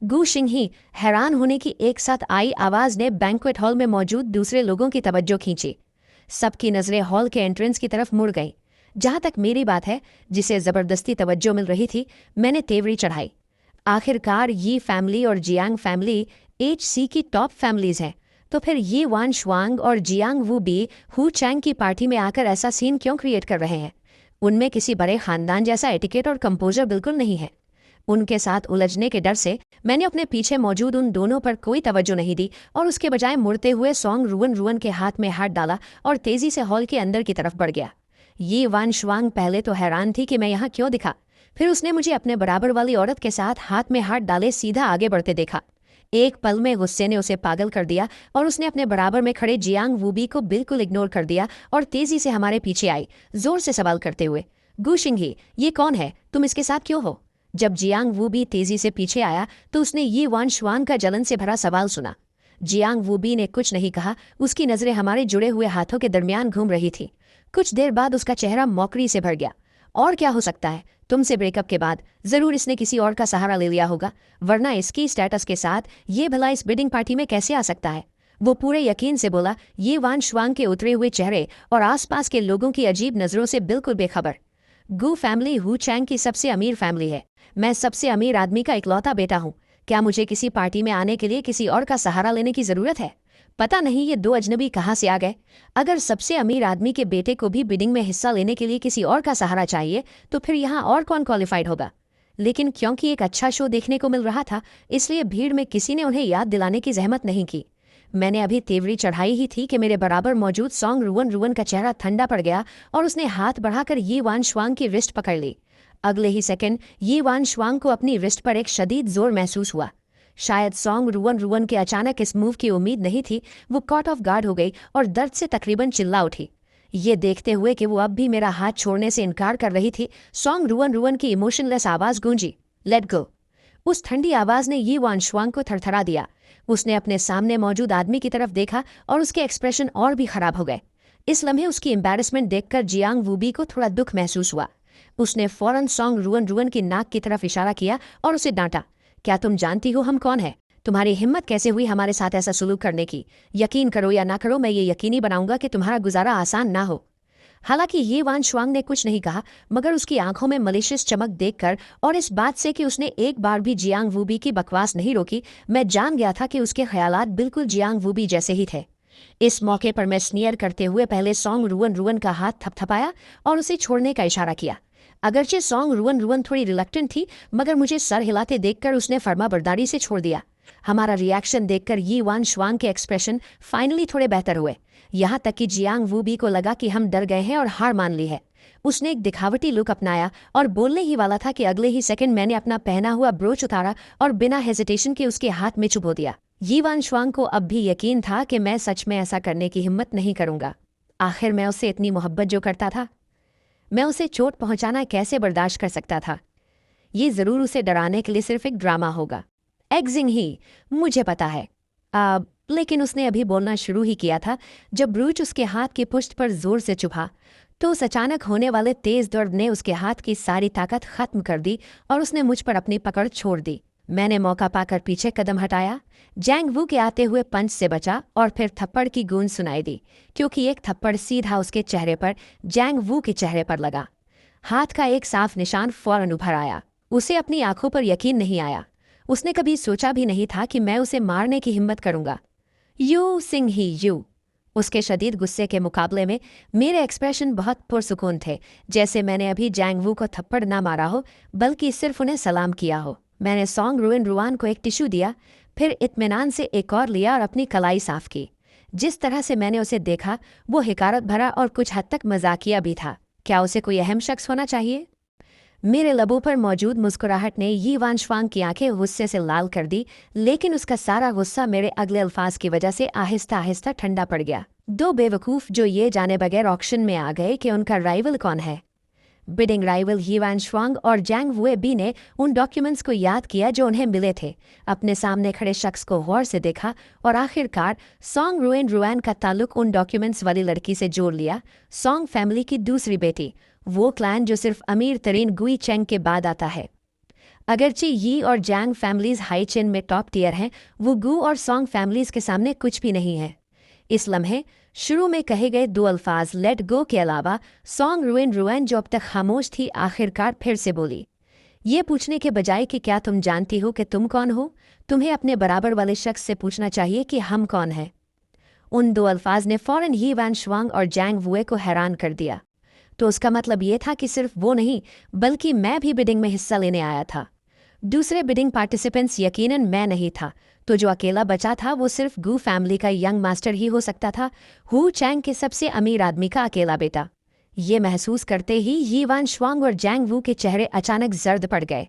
गू शिंगही हैरान होने की एक साथ आई आवाज़ ने बैंक्वेट हॉल में मौजूद दूसरे लोगों की तवज्जो खींची। सबकी नज़रें हॉल के एंट्रेंस की तरफ मुड़ गईं। जहाँ तक मेरी बात है, जिसे ज़बरदस्ती तवज्जो मिल रही थी, मैंने तेवरी चढ़ाई। आखिरकार ये फैमिली और जियांग फैमिली HC की टॉप फैमिलीज हैं, तो फिर ये वान शुआंग और जियांग वू बी हु चैंग की पार्टी में आकर ऐसा सीन क्यों क्रिएट कर रहे हैं? उनमें किसी बड़े खानदान जैसा एटिकेट और कंपोजर बिल्कुल नहीं है। उनके साथ उलझने के डर से मैंने अपने पीछे मौजूद उन दोनों पर कोई तवज्जो नहीं दी और उसके बजाय मुड़ते हुए सॉन्ग रुवन रुवन के हाथ में हाथ डाला और तेजी से हॉल के अंदर की तरफ बढ़ गया। ये वान शुआंग पहले तो हैरान थी कि मैं यहाँ क्यों दिखा, फिर उसने मुझे अपने बराबर वाली औरत के साथ हाथ में हाथ डाले सीधा आगे बढ़ते देखा। एक पल में गुस्से ने उसे पागल कर दिया और उसने अपने बराबर में खड़े जियांग वूबी को बिल्कुल इग्नोर कर दिया और तेजी से हमारे पीछे आई, जोर से सवाल करते हुए, गू शिंगही, ये कौन है, तुम इसके साथ क्यों हो? जब जियांग वूबी तेजी से पीछे आया तो उसने ये वान शुआंग का जलन से भरा सवाल सुना। जियांग वूबी ने कुछ नहीं कहा, उसकी नज़रें हमारे जुड़े हुए हाथों के दरमियान घूम रही थी। कुछ देर बाद उसका चेहरा मौकरी से भर गया। और क्या हो सकता है, तुमसे ब्रेकअप के बाद ज़रूर इसने किसी और का सहारा ले लिया होगा, वरना इसकी स्टेटस के साथ ये भला इस बिडिंग पार्टी में कैसे आ सकता है? वो पूरे यकीन से बोला, ये वान शुआंग के उतरे हुए चेहरे और आसपास के लोगों की अजीब नज़रों से बिल्कुल बेखबर। गू फैमिली हु चैंग की सबसे अमीर फैमिली है। मैं सबसे अमीर आदमी का इकलौता बेटा हूँ। क्या मुझे किसी पार्टी में आने के लिए किसी और का सहारा लेने की ज़रूरत है? पता नहीं ये दो अजनबी कहाँ से आ गए। अगर सबसे अमीर आदमी के बेटे को भी बिडिंग में हिस्सा लेने के लिए किसी और का सहारा चाहिए तो फिर यहाँ और कौन क्वालिफाइड होगा? लेकिन क्योंकि एक अच्छा शो देखने को मिल रहा था, इसलिए भीड़ में किसी ने उन्हें याद दिलाने की जहमत नहीं की। मैंने अभी तेवरी चढ़ाई ही थी कि मेरे बराबर मौजूद सॉन्ग रुवन रुवन का चेहरा ठंडा पड़ गया और उसने हाथ बढ़ाकर ये वान शुआंग की रिस्ट पकड़ ली। अगले ही सेकंड ये वान शुआंग को अपनी रिस्ट पर एक शदीद जोर महसूस हुआ। शायद सॉन्ग रुवन रुवन के अचानक इस मूव की उम्मीद नहीं थी। वो कॉट ऑफ गार्ड हो गई और दर्द से तकरीबन चिल्ला उठी। ये देखते हुए कि वो अब भी मेरा हाथ छोड़ने से इनकार कर रही थी, सॉन्ग रुवन रुवन की इमोशनलेस आवाज़ गूंजी, लेट गो। उस ठंडी आवाज़ ने ये वान शुआंग को थरथरा दिया। उसने अपने सामने मौजूद आदमी की तरफ देखा और उसके एक्सप्रेशन और भी खराब हो गए। इस लम्हे उसकी एम्बैरेसमेंट देखकर जियांग वूबी को थोड़ा दुख महसूस हुआ। उसने फौरन सॉन्ग रुवन रुवन की नाक की तरफ इशारा किया और उसे डांटा, क्या तुम जानती हो हम कौन है? तुम्हारी हिम्मत कैसे हुई हमारे साथ ऐसा सुलूक करने की? यकीन करो या ना करो, मैं ये यकीनी बनाऊंगा कि तुम्हारा गुजारा आसान ना हो। हालांकि ये वान शुआंग ने कुछ नहीं कहा, मगर उसकी आंखों में मलिशियस चमक देखकर और इस बात से कि उसने एक बार भी जियांग वूबी की बकवास नहीं रोकी, मैं जान गया था कि उसके ख्यालात बिल्कुल जियांग वूबी जैसे ही थे। इस मौके पर मैं स्नियर करते हुए पहले सॉन्ग रुवन रुवन का हाथ थपथपाया और उसे छोड़ने का इशारा किया। अगरचे सॉन्ग रुवन रुवन थोड़ी रिलक्टेंट थी, मगर मुझे सर हिलाते देखकर उसने फर्माबरदारी से छोड़ दिया। हमारा रिएक्शन देखकर यी वान शुआंग के एक्सप्रेशन फाइनली थोड़े बेहतर हुए, यहाँ तक कि जियांग वूबी को लगा कि हम डर गए हैं और हार मान ली है। उसने एक दिखावटी लुक अपनाया और बोलने ही वाला था कि अगले ही सेकंड मैंने अपना पहना हुआ ब्रोच उतारा और बिना हेजिटेशन के उसके हाथ में चुभो दिया। यी वान शुआंग को अब भी यकीन था कि मैं सच में ऐसा करने की हिम्मत नहीं करूंगा। आखिर मैं उससे इतनी मोहब्बत जो करता था, मैं उसे चोट पहुंचाना कैसे बर्दाश्त कर सकता था? ये जरूर उसे डराने के लिए सिर्फ एक ड्रामा होगा। एग्जिंग ही, मुझे पता है। लेकिन उसने अभी बोलना शुरू ही किया था जब ब्रूच उसके हाथ की पुष्ट पर जोर से चुभा, तो उस अचानक होने वाले तेज दर्द ने उसके हाथ की सारी ताकत खत्म कर दी और उसने मुझ पर अपनी पकड़ छोड़ दी। मैंने मौका पाकर पीछे कदम हटाया, जैंग वू के आते हुए पंच से बचा और फिर थप्पड़ की गूंज सुनाई दी, क्योंकि एक थप्पड़ सीधा उसके चेहरे पर, जैंग वू के चेहरे पर लगा। हाथ का एक साफ निशान फौरन उभर आया। उसे अपनी आंखों पर यकीन नहीं आया। उसने कभी सोचा भी नहीं था कि मैं उसे मारने की हिम्मत करूंगा। You Singh he you. उसके शदीद गुस्से के मुकाबले में मेरे एक्सप्रेशन बहुत पुरसुकून थे, जैसे मैंने अभी जैंग वू को थप्पड़ ना मारा हो, बल्कि सिर्फ उन्हें सलाम किया हो। मैंने सॉन्ग रुइन रुआन को एक टिश्यू दिया, फिर इत्मीनान से एक और लिया और अपनी कलाई साफ की। जिस तरह से मैंने उसे देखा वो हिकारत भरा और कुछ हद तक मजाकिया भी था। क्या उसे कोई अहम शख्स होना चाहिए? मेरे लबों पर मौजूद मुस्कुराहट ने यी वान शुआंग की आंखें गुस्से से लाल कर दी, लेकिन उसका सारा गुस्सा मेरे अगले अल्फाज की वजह से आहिस्ता आहिस्ता ठंडा पड़ गया। दो बेवकूफ़ जो ये जाने बगैर ऑक्शन में आ गए कि उनका राइवल कौन है। बिडिंग राइवल यी वान शुआंग और जैंग वुए बी ने उन डॉक्यूमेंट्स को याद किया जो उन्हें मिले थे, अपने सामने खड़े शख्स को गौर से देखा और आखिरकार सॉन्ग रुइन रुआन का ताल्लुक उन डॉक्यूमेंट्स वाली लड़की से जोड़ लिया, सॉन्ग फैमिली की दूसरी बेटी, वो क्लैन जो सिर्फ अमीर तरीन गुई चेंग के बाद आता है। अगरचे यी और जैंग फैमिलीज हाई चेन में टॉप टियर हैं, वो गू और सॉन्ग फैमिलीज के सामने कुछ भी नहीं है। इस लम्हे शुरू में कहे गए दो अल्फाज लेट गो के अलावा सॉन्ग रुइन रुआन जो अब तक खामोश थी, आखिरकार फिर से बोली, ये पूछने के बजाय कि क्या तुम जानती हो कि तुम कौन हो, तुम्हें अपने बराबर वाले शख्स से पूछना चाहिए कि हम कौन हैं। उन दो अल्फाज ने फौरन यी वान शुआंग और जैंग वुए को हैरान कर दिया। तो उसका मतलब ये था कि सिर्फ वो नहीं, बल्कि मैं भी बिडिंग में हिस्सा लेने आया था। दूसरे बिडिंग पार्टिसिपेंट्स यकीनन मैं नहीं था, तो जो अकेला बचा था वो सिर्फ गू फैमिली का यंग मास्टर ही हो सकता था, हु चैंग के सबसे अमीर आदमी का अकेला बेटा। ये महसूस करते ही यी वान शुआंग और जैंग वू के चेहरे अचानक जर्द पड़ गए।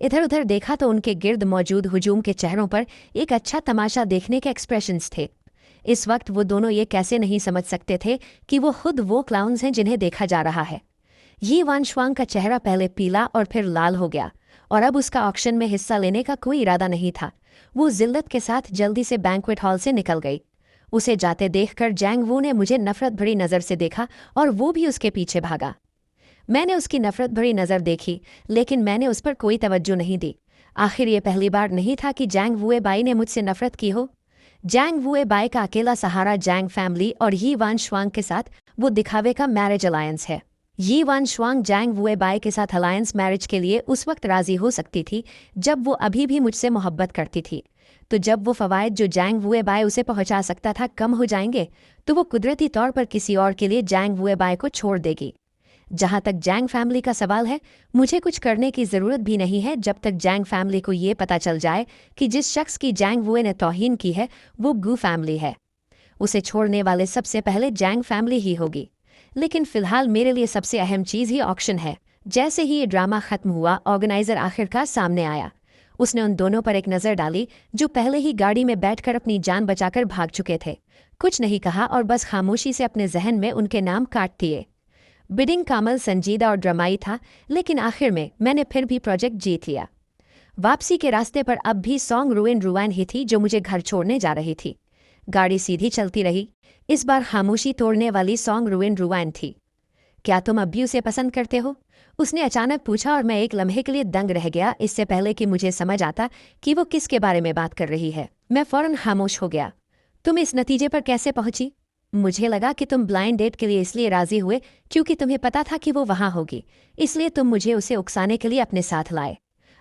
इधर उधर देखा तो उनके गिर्द मौजूद हुजूम के चेहरों पर एक अच्छा तमाशा देखने के एक्सप्रेशंस थे। इस वक्त वो दोनों ये कैसे नहीं समझ सकते थे कि वो खुद वो क्लाउन्स हैं जिन्हें देखा जा रहा है। यी वान शुआंग का चेहरा पहले पीला और फिर लाल हो गया और अब उसका ऑक्शन में हिस्सा लेने का कोई इरादा नहीं था। वो जिल्लत के साथ जल्दी से बैंक्वेट हॉल से निकल गई। उसे जाते देखकर जैंग वू ने मुझे नफरत भरी नज़र से देखा और वो भी उसके पीछे भागा। मैंने उसकी नफरत भरी नज़र देखी, लेकिन मैंने उस पर कोई तवज्जो नहीं दी। आखिर ये पहली बार नहीं था कि जैंग वुए बाई ने मुझसे नफरत की हो। जैंग वुए बाई का अकेला सहारा जैंग फैमिली और यी वान शुआंग के साथ वो दिखावे का मैरिज अलायंस है। यी वान शुआंग जैंग वुए बाई के साथ अलायंस मैरिज के लिए उस वक्त राजी हो सकती थी जब वो अभी भी मुझसे मोहब्बत करती थी। तो जब वो फ़वायद जो जैंग वुए बाई उसे पहुंचा सकता था कम हो जाएंगे, तो वो कुदरती तौर पर किसी और के लिए जैंग वुए बाई को छोड़ देगी। जहां तक जैंग फैमिली का सवाल है, मुझे कुछ करने की ज़रूरत भी नहीं है जब तक जैंग फैमिली को ये पता चल जाए कि जिस शख्स की जैंग वुए ने तौहीन की है वो गू फैमिली है। उसे छोड़ने वाले सबसे पहले जैंग फैमिली ही होगी। लेकिन फ़िलहाल मेरे लिए सबसे अहम चीज़ ही ऑक्शन है। जैसे ही ये ड्रामा ख़त्म हुआ, ऑर्गेनाइज़र आखिरकार सामने आया। उसने उन दोनों पर एक नज़र डाली जो पहले ही गाड़ी में बैठकर अपनी जान बचाकर भाग चुके थे। कुछ नहीं कहा और बस खामोशी से अपने जहन में उनके नाम काट दिए। बिडिंग कामल संजीदा और ड्रामाई था, लेकिन आखिर में मैंने फिर भी प्रोजेक्ट जीत लिया। वापसी के रास्ते पर अब भी सॉन्ग रुइन रुआन ही थी जो मुझे घर छोड़ने जा रही थी। गाड़ी सीधी चलती रही। इस बार खामोशी तोड़ने वाली सॉन्ग रुइन रुआन थी। क्या तुम अब भी उसे पसंद करते हो? उसने अचानक पूछा और मैं एक लम्हे के लिए दंग रह गया, इससे पहले कि मुझे समझ आता कि वो किसके बारे में बात कर रही है। मैं फौरन खामोश हो गया। तुम इस नतीजे पर कैसे पहुंची? मुझे लगा कि तुम ब्लाइंड डेट के लिए इसलिए राजी हुए क्योंकि तुम्हें पता था कि वो वहां होगी, इसलिए तुम मुझे उसे उकसाने के लिए अपने साथ लाए।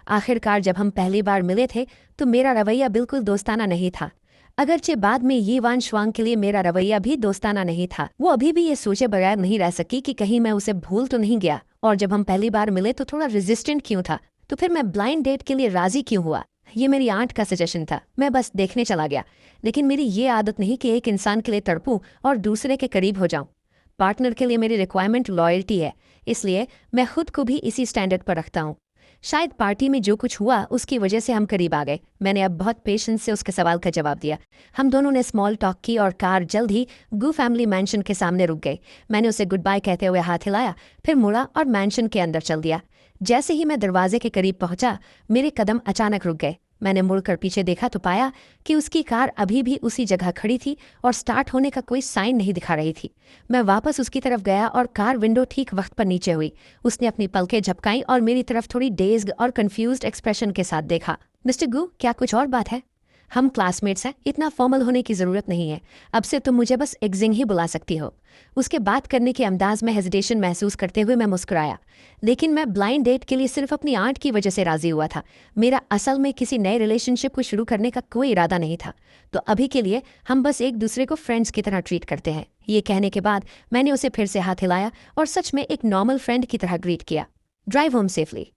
आखिरकार जब हम पहली बार मिले थे तो मेरा रवैया बिल्कुल दोस्ताना नहीं था। अगरचे बाद में ये वान श्वांग के लिए मेरा रवैया भी दोस्ताना नहीं था। वो अभी भी ये सोचे बगैर नहीं रह सकी कि कहीं मैं उसे भूल तो नहीं गया, और जब हम पहली बार मिले तो थोड़ा रेजिस्टेंट क्यों था, तो फिर मैं ब्लाइंड डेट के लिए राजी क्यों हुआ? ये मेरी आंट का सजेशन था, मैं बस देखने चला गया। लेकिन मेरी ये आदत नहीं कि एक इंसान के लिए तड़पूं और दूसरे के करीब हो जाऊं। पार्टनर के लिए मेरी रिक्वायरमेंट लॉयल्टी है, इसलिए मैं खुद को भी इसी स्टैंडर्ड पर रखता हूँ। शायद पार्टी में जो कुछ हुआ उसकी वजह से हम करीब आ गए। मैंने अब बहुत पेशेंस से उसके सवाल का जवाब दिया। हम दोनों ने स्मॉल टॉक की और कार जल्द ही गू फैमिली मैंशन के सामने रुक गई। मैंने उसे गुड बाय कहते हुए हाथ हिलाया, फिर मुड़ा और मैंशन के अंदर चल दिया। जैसे ही मैं दरवाजे के करीब पहुंचा, मेरे कदम अचानक रुक गए। मैंने मुड़कर पीछे देखा तो पाया कि उसकी कार अभी भी उसी जगह खड़ी थी और स्टार्ट होने का कोई साइन नहीं दिखा रही थी। मैं वापस उसकी तरफ गया और कार विंडो ठीक वक्त पर नीचे हुई। उसने अपनी पलकें झपकाई और मेरी तरफ थोड़ी डेज्ड और कंफ्यूज्ड एक्सप्रेशन के साथ देखा। मिस्टर गू, क्या कुछ और बात है? हम क्लासमेट्स हैं, इतना फॉर्मल होने की ज़रूरत नहीं है। अब से तुम मुझे बस एग्जिंग ही बुला सकती हो। उसके बात करने के अंदाज में हेजिटेशन महसूस करते हुए मैं मुस्कुराया। लेकिन मैं ब्लाइंड डेट के लिए सिर्फ अपनी आंट की वजह से राजी हुआ था। मेरा असल में किसी नए रिलेशनशिप को शुरू करने का कोई इरादा नहीं था। तो अभी के लिए हम बस एक दूसरे को फ्रेंड्स की तरह ट्रीट करते हैं। ये कहने के बाद मैंने उसे फिर से हाथ हिलाया और सच में एक नॉर्मल फ्रेंड की तरह ग्रीट किया। Drive home safely.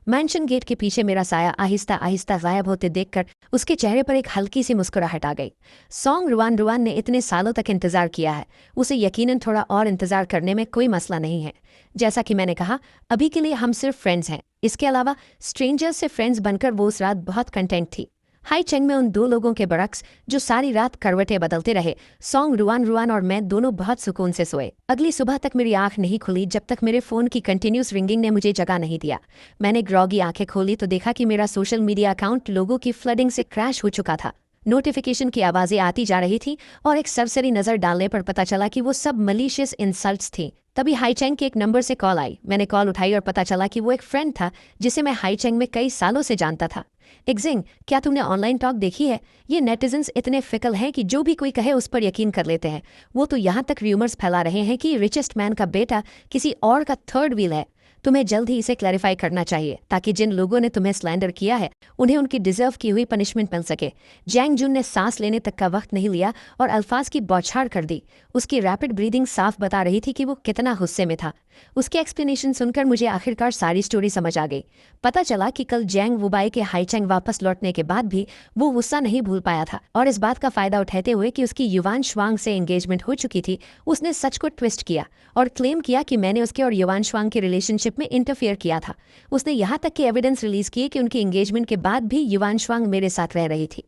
Mansion gate के पीछे मेरा साया आहिस्ता आहिस्ता गायब होते देखकर उसके चेहरे पर एक हल्की सी मुस्कुराहट आ गई। सॉन्ग रुआन रुआन ने इतने सालों तक इंतजार किया है, उसे यकीनन थोड़ा और इंतजार करने में कोई मसला नहीं है। जैसा कि मैंने कहा, अभी के लिए हम सिर्फ फ्रेंड्स हैं। इसके अलावा स्ट्रेंजर्स से फ्रेंड्स बनकर वो उस रात बहुत कंटेंट थी। हाई चेंग में उन दो लोगों के बरक्स जो सारी रात करवटें बदलते रहे, सॉन्ग रुआन रुआन और मैं दोनों बहुत सुकून से सोए। अगली सुबह तक मेरी आंख नहीं खुली जब तक मेरे फ़ोन की कंटिन्यूस रिंगिंग ने मुझे जगा नहीं दिया। मैंने ग्रॉगी आंखें खोली तो देखा कि मेरा सोशल मीडिया अकाउंट लोगों की फ्लडिंग से क्रैश हो चुका था। नोटिफिकेशन की आवाज़ें आती जा रही थी और एक सरसरी नज़र डालने पर पता चला कि वो सब मलीशियस इंसल्ट्स थी। तभी हाईचेंग के एक नंबर से कॉल आई। मैंने कॉल उठाई और पता चला कि वो एक फ्रेंड था जिसे मैं हाईचेंग में कई सालों से जानता था। एग्जिंग, क्या तुमने ऑनलाइन टॉक देखी है? ये नेटिजन्स इतने फिकल हैं कि जो भी कोई कहे उस पर यकीन कर लेते हैं। वो तो यहाँ तक र्यूमर्स फैला रहे हैं कि रिचेस्ट मैन का बेटा किसी और का थर्ड व्हील है। तुम्हें जल्द ही इसे क्लैरिफाई करना चाहिए ताकि जिन लोगों ने तुम्हें स्लैंडर किया है उन्हें उनकी डिजर्व की हुई पनिशमेंट मिल सके। जैंग जुन ने सांस लेने तक का वक्त नहीं लिया और अल्फाज की बौछार कर दी। उसकी रैपिड ब्रीदिंग साफ बता रही थी कि वो कितना गुस्से में था। उसके एक्सप्लेनेशन सुनकर मुझे आखिरकार सारी स्टोरी समझ आ गई। पता चला कि कल जैंग वुबाई के हाईचेंग वापस लौटने के बाद भी वो गुस्सा नहीं भूल पाया था, और इस बात का फायदा उठाते हुए कि उसकी युवान श्वांग से एंगेजमेंट हो चुकी थी, उसने सच को ट्विस्ट किया और क्लेम किया कि मैंने उसके और युवान श्वांग के रिलेशनशिप में इंटरफेयर किया था। उसने यहाँ तक कि एविडेंस रिलीज किए कि उनकी एंगेजमेंट के बाद भी युवान श्वांग मेरे साथ रह रही थी।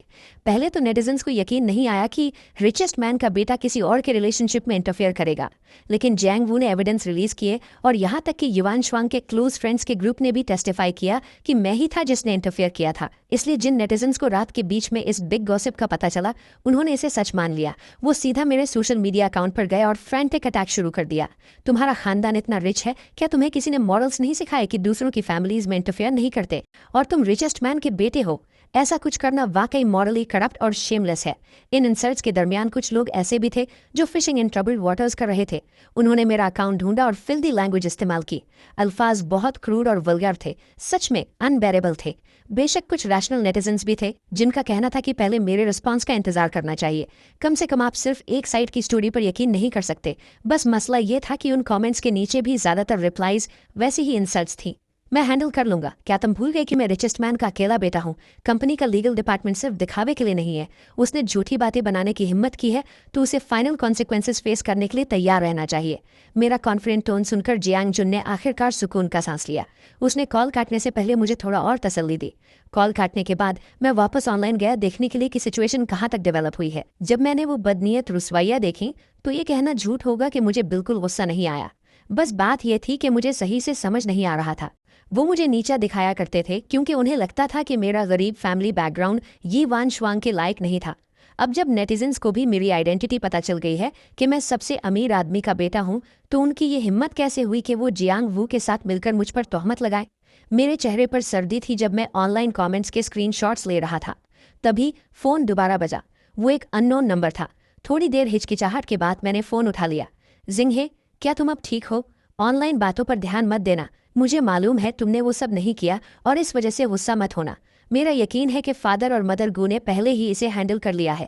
पहले तो नेटिजन्स को यकीन नहीं आया कि रिचेस्ट मैन का बेटा किसी और के रिलेशनशिप में इंटरफेयर करेगा, लेकिन जैंग वू ने एविडेंस रिलीज किए और यहाँ तक कि युवान श्वांग के क्लोज फ्रेंड्स के ग्रुप ने भी टेस्टिफाई किया कि मैं ही था जिसने इंटरफेयर किया था। इसलिए जिन नेटिजन्स को रात के बीच में इस बिग गॉसिप का पता चला उन्होंने इसे सच मान लिया। वो सीधा मेरे सोशल मीडिया अकाउंट पर गए और फ्रैंटिक अटैक शुरू कर दिया। तुम्हारा खानदान इतना रिच है, क्या तुम्हें किसी ने मॉरल्स नहीं सिखाए कि दूसरों की फैमिलीज में इंटरफेयर नहीं करते? और तुम रिचेस्ट मैन के बेटे हो। ऐसा कुछ करना वाकई मॉरली करप्ट और शेमलेस है। इन इंसल्ट्स के दरमियान कुछ लोग ऐसे भी थे जो फिशिंग इन ट्रबल्ड वाटर्स कर रहे थे। उन्होंने मेरा अकाउंट ढूंढा और फिल्दी लैंग्वेज इस्तेमाल की। अल्फाज बहुत क्रूड और वल्गर थे, सच में अनबेरेबल थे। बेशक कुछ रैशनल नेटिजन्स भी थे जिनका कहना था कि पहले मेरे रिस्पांस का इंतजार करना चाहिए। कम से कम आप सिर्फ एक साइड की स्टोरी पर यकीन नहीं कर सकते। बस मसला ये था कि उन कमेंट्स के नीचे भी ज्यादातर रिप्लाईज वैसी ही इंसल्ट्स थी। मैं हैंडल कर लूंगा। क्या तुम भूल गए कि मैं रिचेस्ट मैन का अकेला बेटा हूँ? कंपनी का लीगल डिपार्टमेंट सिर्फ दिखावे के लिए नहीं है। उसने झूठी बातें बनाने की हिम्मत की है तो उसे फाइनल कॉन्सिक्वेंसेस फेस करने के लिए तैयार रहना चाहिए। मेरा कॉन्फिडेंट टोन सुनकर जियांग जुन ने आखिरकार सुकून का सांस लिया। उसने कॉल काटने से पहले मुझे थोड़ा और तसल्ली दी। कॉल काटने के बाद मैं वापस ऑनलाइन गया देखने के लिए कि सिचुएशन कहाँ तक डेवलप हुई है। जब मैंने वो बदनीयत रुसवाइयाँ देखी तो ये कहना झूठ होगा कि मुझे बिल्कुल गुस्सा नहीं आया। बस बात यह थी कि मुझे सही से समझ नहीं आ रहा था। वो मुझे नीचा दिखाया करते थे क्योंकि उन्हें लगता था कि मेरा गरीब फैमिली बैकग्राउंड ये वान श्वांग के लायक नहीं था। अब जब नेटिजन्स को भी मेरी आइडेंटिटी पता चल गई है कि मैं सबसे अमीर आदमी का बेटा हूँ, तो उनकी ये हिम्मत कैसे हुई कि वो जियांग वू के साथ मिलकर मुझ पर तोहमत लगाए। मेरे चेहरे पर सर्दी थी जब मैं ऑनलाइन कमेंट्स के स्क्रीनशॉट्स ले रहा था। तभी फ़ोन दोबारा बजा। वो एक अननोन नंबर था। थोड़ी देर हिचकिचाहट के बाद मैंने फ़ोन उठा लिया। जिंगहे, क्या तुम अब ठीक हो? ऑनलाइन बातों पर ध्यान मत देना। मुझे मालूम है तुमने वो सब नहीं किया और इस वजह से गुस्सा मत होना। मेरा यकीन है कि फादर और मदर गू ने पहले ही इसे हैंडल कर लिया है।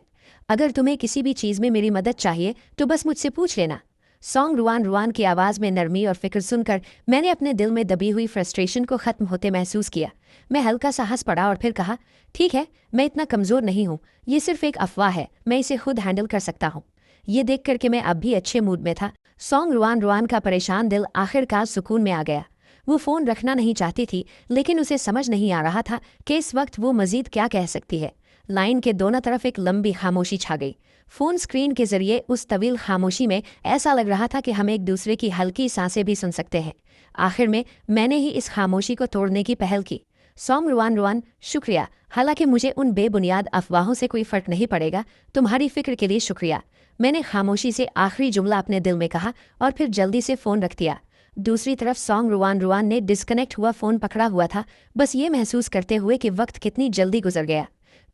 अगर तुम्हें किसी भी चीज़ में मेरी मदद चाहिए तो बस मुझसे पूछ लेना। सॉन्ग रुआन रुआन की आवाज़ में नरमी और फिक्र सुनकर मैंने अपने दिल में दबी हुई फ्रस्ट्रेशन को ख़त्म होते महसूस किया। मैं हल्का सा हंस पड़ा और फिर कहा, ठीक है, मैं इतना कमज़ोर नहीं हूँ, ये सिर्फ एक अफवाह है, मैं इसे खुद हैंडल कर सकता हूँ। ये देख कर के मैं अब भी अच्छे मूड में था। सॉन्ग रुआन रुआन का परेशान दिल आखिरकार सुकून में आ गया। वो फ़ोन रखना नहीं चाहती थी, लेकिन उसे समझ नहीं आ रहा था कि इस वक्त वो मज़ीद क्या कह सकती है। लाइन के दोनों तरफ एक लंबी खामोशी छा गई। फ़ोन स्क्रीन के जरिए उस तवील खामोशी में ऐसा लग रहा था कि हम एक दूसरे की हल्की सांसें भी सुन सकते हैं। आखिर में मैंने ही इस खामोशी को तोड़ने की पहल की। सॉन्ग रुआन रुआन, शुक्रिया। हालांकि मुझे उन बेबुनियाद अफवाहों से कोई फ़र्क नहीं पड़ेगा। तुम्हारी फ़िक्र के लिए शुक्रिया। मैंने खामोशी से आखिरी जुमला अपने दिल में कहा और फिर जल्दी से फ़ोन रख दिया। दूसरी तरफ सॉन्ग रुआन रुआन ने डिस्कनेक्ट हुआ फ़ोन पकड़ा हुआ था, बस ये महसूस करते हुए कि वक्त कितनी जल्दी गुजर गया।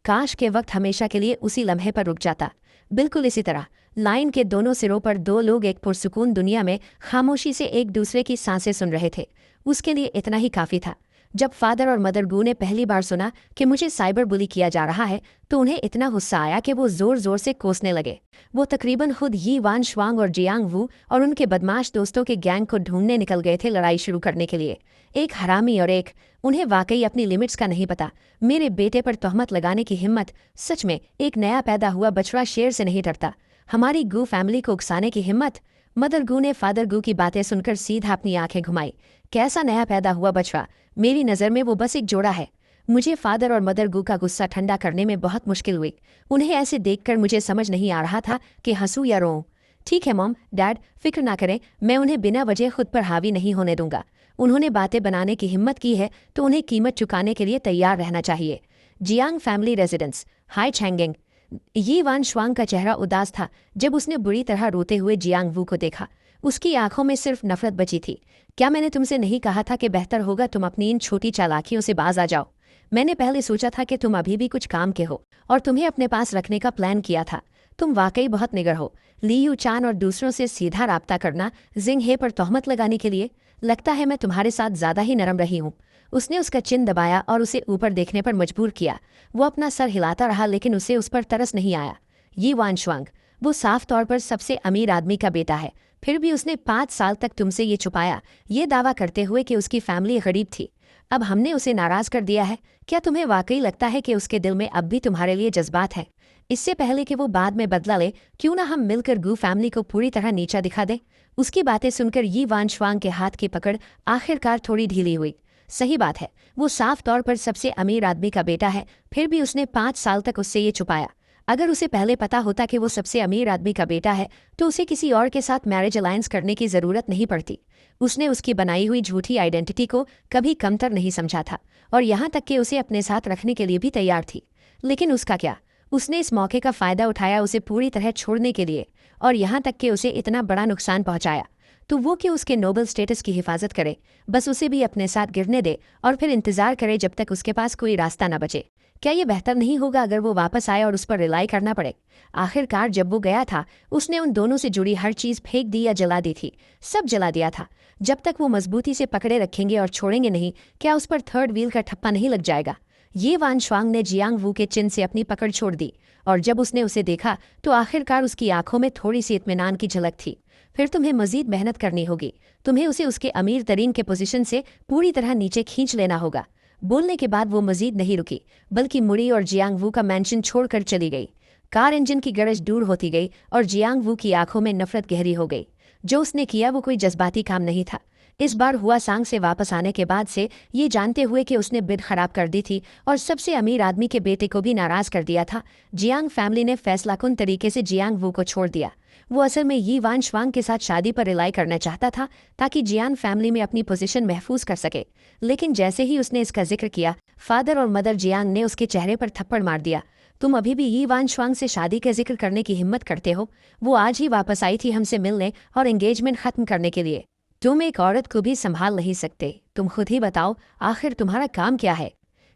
काश के वक्त हमेशा के लिए उसी लम्हे पर रुक जाता। बिल्कुल इसी तरह लाइन के दोनों सिरों पर दो लोग एक पुरसुकून दुनिया में खामोशी से एक दूसरे की सांसें सुन रहे थे। उसके लिए इतना ही काफ़ी था। जब फादर और मदर गू ने पहली बार सुना कि मुझे साइबर बुली किया जा रहा है, तो उन्हें इतना गुस्सा आया कि वो ज़ोर ज़ोर से कोसने लगे। वो तकरीबन खुद यी वान श्वांग और जियांग वू और उनके बदमाश दोस्तों के गैंग को ढूंढने निकल गए थे लड़ाई शुरू करने के लिए। एक हरामी और एक, उन्हें वाकई अपनी लिमिट्स का नहीं पता। मेरे बेटे पर तोहमत लगाने की हिम्मत, सच में एक नया पैदा हुआ बछड़ा शेर से नहीं डरता। हमारी गू फैमिली को उकसाने की हिम्मत। मदर गू ने फादर गू की बातें सुनकर सीधा अपनी आंखें घुमाई। कैसा नया पैदा हुआ बछड़ा? मेरी नज़र में वो बस एक जोड़ा है। मुझे फादर और मदर गू का गुस्सा ठंडा करने में बहुत मुश्किल हुई। उन्हें ऐसे देखकर मुझे समझ नहीं आ रहा था कि हंसूं या रोऊं। ठीक है मॉम, डैड, फिक्र ना करें, मैं उन्हें बिना वजह खुद पर हावी नहीं होने दूंगा। उन्होंने बातें बनाने की हिम्मत की है तो उन्हें कीमत चुकाने के लिए तैयार रहना चाहिए। Jiang family residence, Hai Changing. Yi Wan श्वांग का चेहरा उदास था जब उसने बुरी तरह रोते हुए जियांग वू को देखा। उसकी आंखों में सिर्फ नफरत बची थी। क्या मैंने तुमसे नहीं कहा था कि बेहतर होगा तुम अपनी इन छोटी चालाकियों से बाज आ जाओ? मैंने पहले सोचा था कि तुम अभी भी कुछ काम के हो और तुम्हें अपने पास रखने का प्लान किया था। तुम वाकई बहुत निगर हो। ली यू चान और दूसरों से सीधा राब्ता करना, जिंग हे पर तोहमत लगाने के लिए। लगता है मैं तुम्हारे साथ ज़्यादा ही नरम रही हूँ। उसने उसका चिन दबाया और उसे ऊपर देखने पर मजबूर किया। वो अपना सर हिलाता रहा लेकिन उसे उस पर तरस नहीं आया। यी वान श्वांग, वो साफ तौर पर सबसे अमीर आदमी का बेटा है, फिर भी उसने 5 साल तक तुमसे ये छुपाया, ये दावा करते हुए कि उसकी फैमिली गरीब थी। अब हमने उसे नाराज़ कर दिया है। क्या तुम्हें वाकई लगता है कि उसके दिल में अब भी तुम्हारे लिए जज्बात है? इससे पहले कि वो बाद में बदला ले, क्यों ना हम मिलकर गू फैमिली को पूरी तरह नीचा दिखा दें? उसकी बातें सुनकर यी वान श्वांग के हाथ की पकड़ आखिरकार थोड़ी ढीली हुई। सही बात है, वो साफ तौर पर सबसे अमीर आदमी का बेटा है, फिर भी उसने 5 साल तक उससे ये छुपाया। अगर उसे पहले पता होता कि वो सबसे अमीर आदमी का बेटा है तो उसे किसी और के साथ मैरिज अलायंस करने की ज़रूरत नहीं पड़ती। उसने उसकी बनाई हुई झूठी आइडेंटिटी को कभी कमतर नहीं समझा था और यहाँ तक कि उसे अपने साथ रखने के लिए भी तैयार थी। लेकिन उसका क्या? उसने इस मौके का फ़ायदा उठाया उसे पूरी तरह छोड़ने के लिए, और यहाँ तक कि उसे इतना बड़ा नुकसान पहुँचाया। तो वो कि उसके नोबल स्टेटस की हिफाजत करे, बस उसे भी अपने साथ गिरने दे और फिर इंतज़ार करे जब तक उसके पास कोई रास्ता न बचे। क्या ये बेहतर नहीं होगा अगर वो वापस आए और उस पर रिलाई करना पड़े? आखिरकार जब वो गया था उसने उन दोनों से जुड़ी हर चीज़ फेंक दी या जला दी थी। सब जला दिया था। जब तक वो मजबूती से पकड़े रखेंगे और छोड़ेंगे नहीं, क्या उस पर थर्ड व्हील का ठप्पा नहीं लग जाएगा? ये वान श्वांग ने जियांग वू के चिन से अपनी पकड़ छोड़ दी और जब उसने उसे देखा तो आखिरकार उसकी आंखों में थोड़ी सी इत्मीनान की झलक थी। फिर तुम्हें मजीद मेहनत करनी होगी। तुम्हें उसे उसके अमीर तरीन के पोजीशन से पूरी तरह नीचे खींच लेना होगा। बोलने के बाद वो मजीद नहीं रुकी, बल्कि मुड़ी और जियांग वू का मैंशन छोड़कर चली गई। कार इंजन की गरज दूर होती गई और जियांग वू की आंखों में नफरत गहरी हो गई। जो उसने किया वो कोई जज्बाती काम नहीं था। इस बार हुआ सांग से वापस आने के बाद से ये जानते हुए कि उसने बिड खराब कर दी थी और सबसे अमीर आदमी के बेटे को भी नाराज़ कर दिया था, जियांग फैमिली ने फैसलाकुन तरीके से जियांग वू को छोड़ दिया। वो असल में यी वान श्वांग के साथ शादी पर रिलाई करना चाहता था ताकि जियान फैमिली में अपनी पोजीशन महफूज कर सके। लेकिन जैसे ही उसने इसका जिक्र किया, फादर और मदर जियांग ने उसके चेहरे पर थप्पड़ मार दिया। तुम अभी भी यी वान शुआंग से शादी का जिक्र करने की हिम्मत करते हो? वो आज ही वापस आई थी हमसे मिलने और एंगेजमेंट खत्म करने के लिए। तुम एक औरत को भी संभाल नहीं सकते। तुम खुद ही बताओ, आखिर तुम्हारा काम क्या है?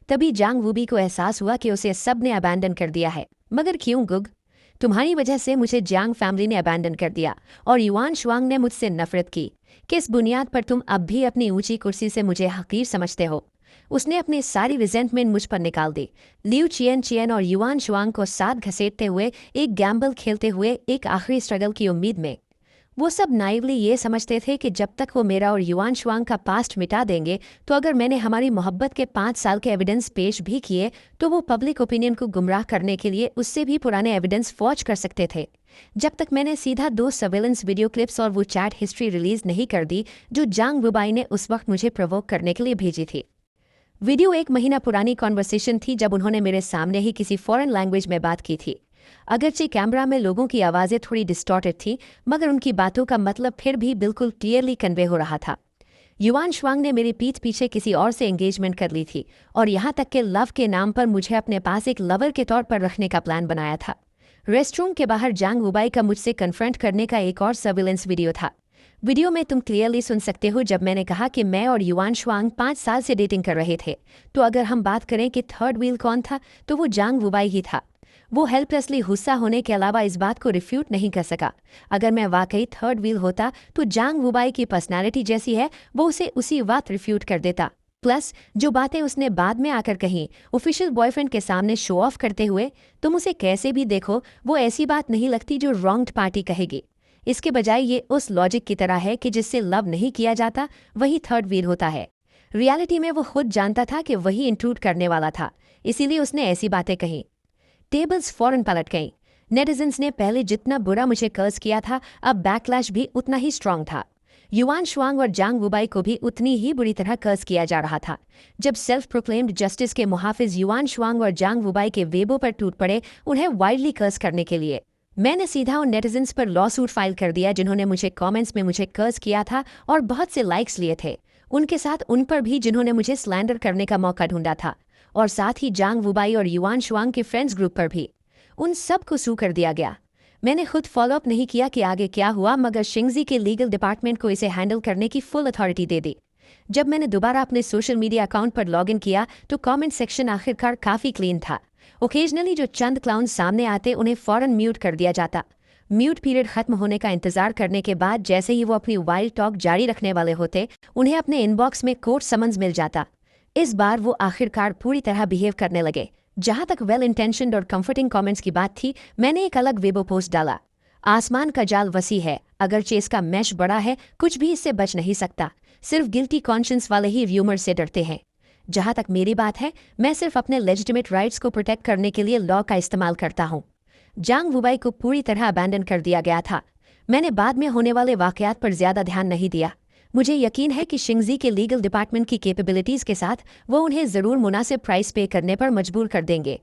तभी जांग वूबी को एहसास हुआ कि उसे सब ने अबैंडन कर दिया है। मगर क्यों गुग? तुम्हारी वजह से मुझे जियांग फैमिली ने अबैंडन कर दिया और युआन शुआंग ने मुझसे नफरत की। किस बुनियाद पर तुम अब भी अपनी ऊंची कुर्सी से मुझे हकीर समझते हो? उसने अपनी सारी रिजेंटमेंट मुझ पर निकाल दी। लियू चियन चियन और युआन शुआंग को साथ घसीटते हुए, एक गैम्बल खेलते हुए, एक आखिरी स्ट्रगल की उम्मीद में। वो सब नाइवली ये समझते थे कि जब तक वो मेरा और युआन शुआंग का पास्ट मिटा देंगे, तो अगर मैंने हमारी मोहब्बत के 5 साल के एविडेंस पेश भी किए तो वो पब्लिक ओपिनियन को गुमराह करने के लिए उससे भी पुराने एविडेंस फॉर्ज कर सकते थे। जब तक मैंने सीधा 2 सर्वेलेंस वीडियो क्लिप्स और वो चैट हिस्ट्री रिलीज नहीं कर दी जो जांग वुबाई ने उस वक्त मुझे प्रोवोक करने के लिए भेजी थी। वीडियो 1 महीना पुरानी कॉन्वर्सेशन थी जब उन्होंने मेरे सामने ही किसी फॉरेन लैंग्वेज में बात की थी। अगरचे कैमरा में लोगों की आवाज़ें थोड़ी डिस्टॉर्टेड थी, मगर उनकी बातों का मतलब फिर भी बिल्कुल क्लियरली कन्वे हो रहा था। युआन शुआंग ने मेरी पीठ पीछे किसी और से एंगेजमेंट कर ली थी और यहाँ तक कि लव के नाम पर मुझे अपने पास एक लवर के तौर पर रखने का प्लान बनाया था। रेस्टरूम के बाहर जांग वुबाई का मुझसे कन्फ्रंट करने का एक और सर्विलेंस वीडियो था। वीडियो में तुम क्लियरली सुन सकते हो जब मैंने कहा कि मैं और युआन शुआंग 5 साल से डेटिंग कर रहे थे। तो अगर हम बात करें कि थर्ड व्हील कौन था, तो वो जांग वुबाई ही था। वो हेल्पलेसली गुस्सा होने के अलावा इस बात को रिफ्यूट नहीं कर सका। अगर मैं वाकई थर्ड व्हील होता तो जांग वुबाई की पर्सनालिटी जैसी है वो उसे उसी वक्त रिफ्यूट कर देता। प्लस जो बातें उसने बाद में आकर कहीं ऑफिशियल बॉयफ्रेंड के सामने शो ऑफ करते हुए, तुम उसे कैसे भी देखो वो ऐसी बात नहीं लगती जो रॉन्ग्ड पार्टी कहेगी। इसके बजाय ये उस लॉजिक की तरह है कि जिससे लव नहीं किया जाता वही थर्ड व्हील होता है। रियलिटी में वो खुद जानता था कि वही इंट्रूड करने वाला था, इसीलिए उसने ऐसी बातें कही। टेबल्स फौरन पलट गईं। नेटिजन्स ने पहले जितना बुरा मुझे कर्ज किया था, अब बैकलैश भी उतना ही स्ट्रांग था। युआन शुआंग और जांग वुबाई को भी उतनी ही बुरी तरह कर्ज किया जा रहा था। जब सेल्फ प्रोक्लेम्ड जस्टिस के मुहाफिज युआन शुआंग और जांग वुबाई के वेबो पर टूट पड़े उन्हें वाइडली कर्ज करने के लिए, मैंने सीधा उन नेटिजन्स पर लॉ सूट फाइल कर दिया जिन्होंने मुझे कमेंट्स में मुझे कर्ज किया था और बहुत से लाइक्स लिए थे। उनके साथ उन पर भी जिन्होंने मुझे स्लैंडर करने का मौका ढूंढा था, और साथ ही जांग वुबाई और युआन शुआंग के फ्रेंड्स ग्रुप पर भी। उन सब को सू कर दिया गया। मैंने खुद फॉलोअप नहीं किया कि आगे क्या हुआ, मगर शिंगजी के लीगल डिपार्टमेंट को इसे हैंडल करने की फुल अथॉरिटी दे दी। जब मैंने दोबारा अपने सोशल मीडिया अकाउंट पर लॉगिन किया तो कमेंट सेक्शन आखिरकार काफ़ी क्लीन था। ओकेजनली जो चंद क्लाउन सामने आते उन्हें फ़ौरन म्यूट कर दिया जाता। म्यूट पीरियड खत्म होने का इंतजार करने के बाद जैसे ही वो अपनी वाइल्ड टॉक जारी रखने वाले होते, उन्हें अपने इनबॉक्स में कोर्ट समन्स मिल जाता। इस बार वो आखिरकार पूरी तरह बिहेव करने लगे। जहां तक वेल इंटेंशनड और कंफर्टिंग कमेंट्स की बात थी, मैंने एक अलग वेबो पोस्ट डाला। आसमान का जाल वसी है, अगरचे इसका मैश बड़ा है, कुछ भी इससे बच नहीं सकता। सिर्फ गिल्टी कॉन्शियंस वाले ही र्यूमर से डरते हैं। जहां तक मेरी बात है, मैं सिर्फ अपने लेजिटिमेट राइट्स को प्रोटेक्ट करने के लिए लॉ का इस्तेमाल करता हूँ। जांग वुबाई को पूरी तरह अबैंडन कर दिया गया था। मैंने बाद में होने वाले वाकयात पर ज्यादा ध्यान नहीं दिया। मुझे यकीन है कि शिंगजी के लीगल डिपार्टमेंट की कैपेबिलिटीज के साथ वो उन्हें ज़रूर मुनासिब प्राइस पे करने पर मजबूर कर देंगे।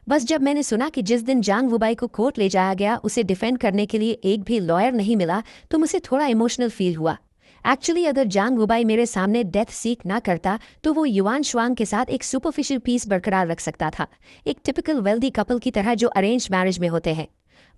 बस जब मैंने सुना कि जिस दिन जांग वुबाई को कोर्ट ले जाया गया उसे डिफेंड करने के लिए एक भी लॉयर नहीं मिला, तो मुझे थोड़ा इमोशनल फील हुआ। एक्चुअली अगर जांग वुबाई मेरे सामने डेथ सीक ना करता तो वो युआन शुआंग के साथ एक सुपरफिशियल पीस बरकरार रख सकता था, एक टिपिकल वेल्दी कपल की तरह जो अरेंज मैरिज में होते हैं।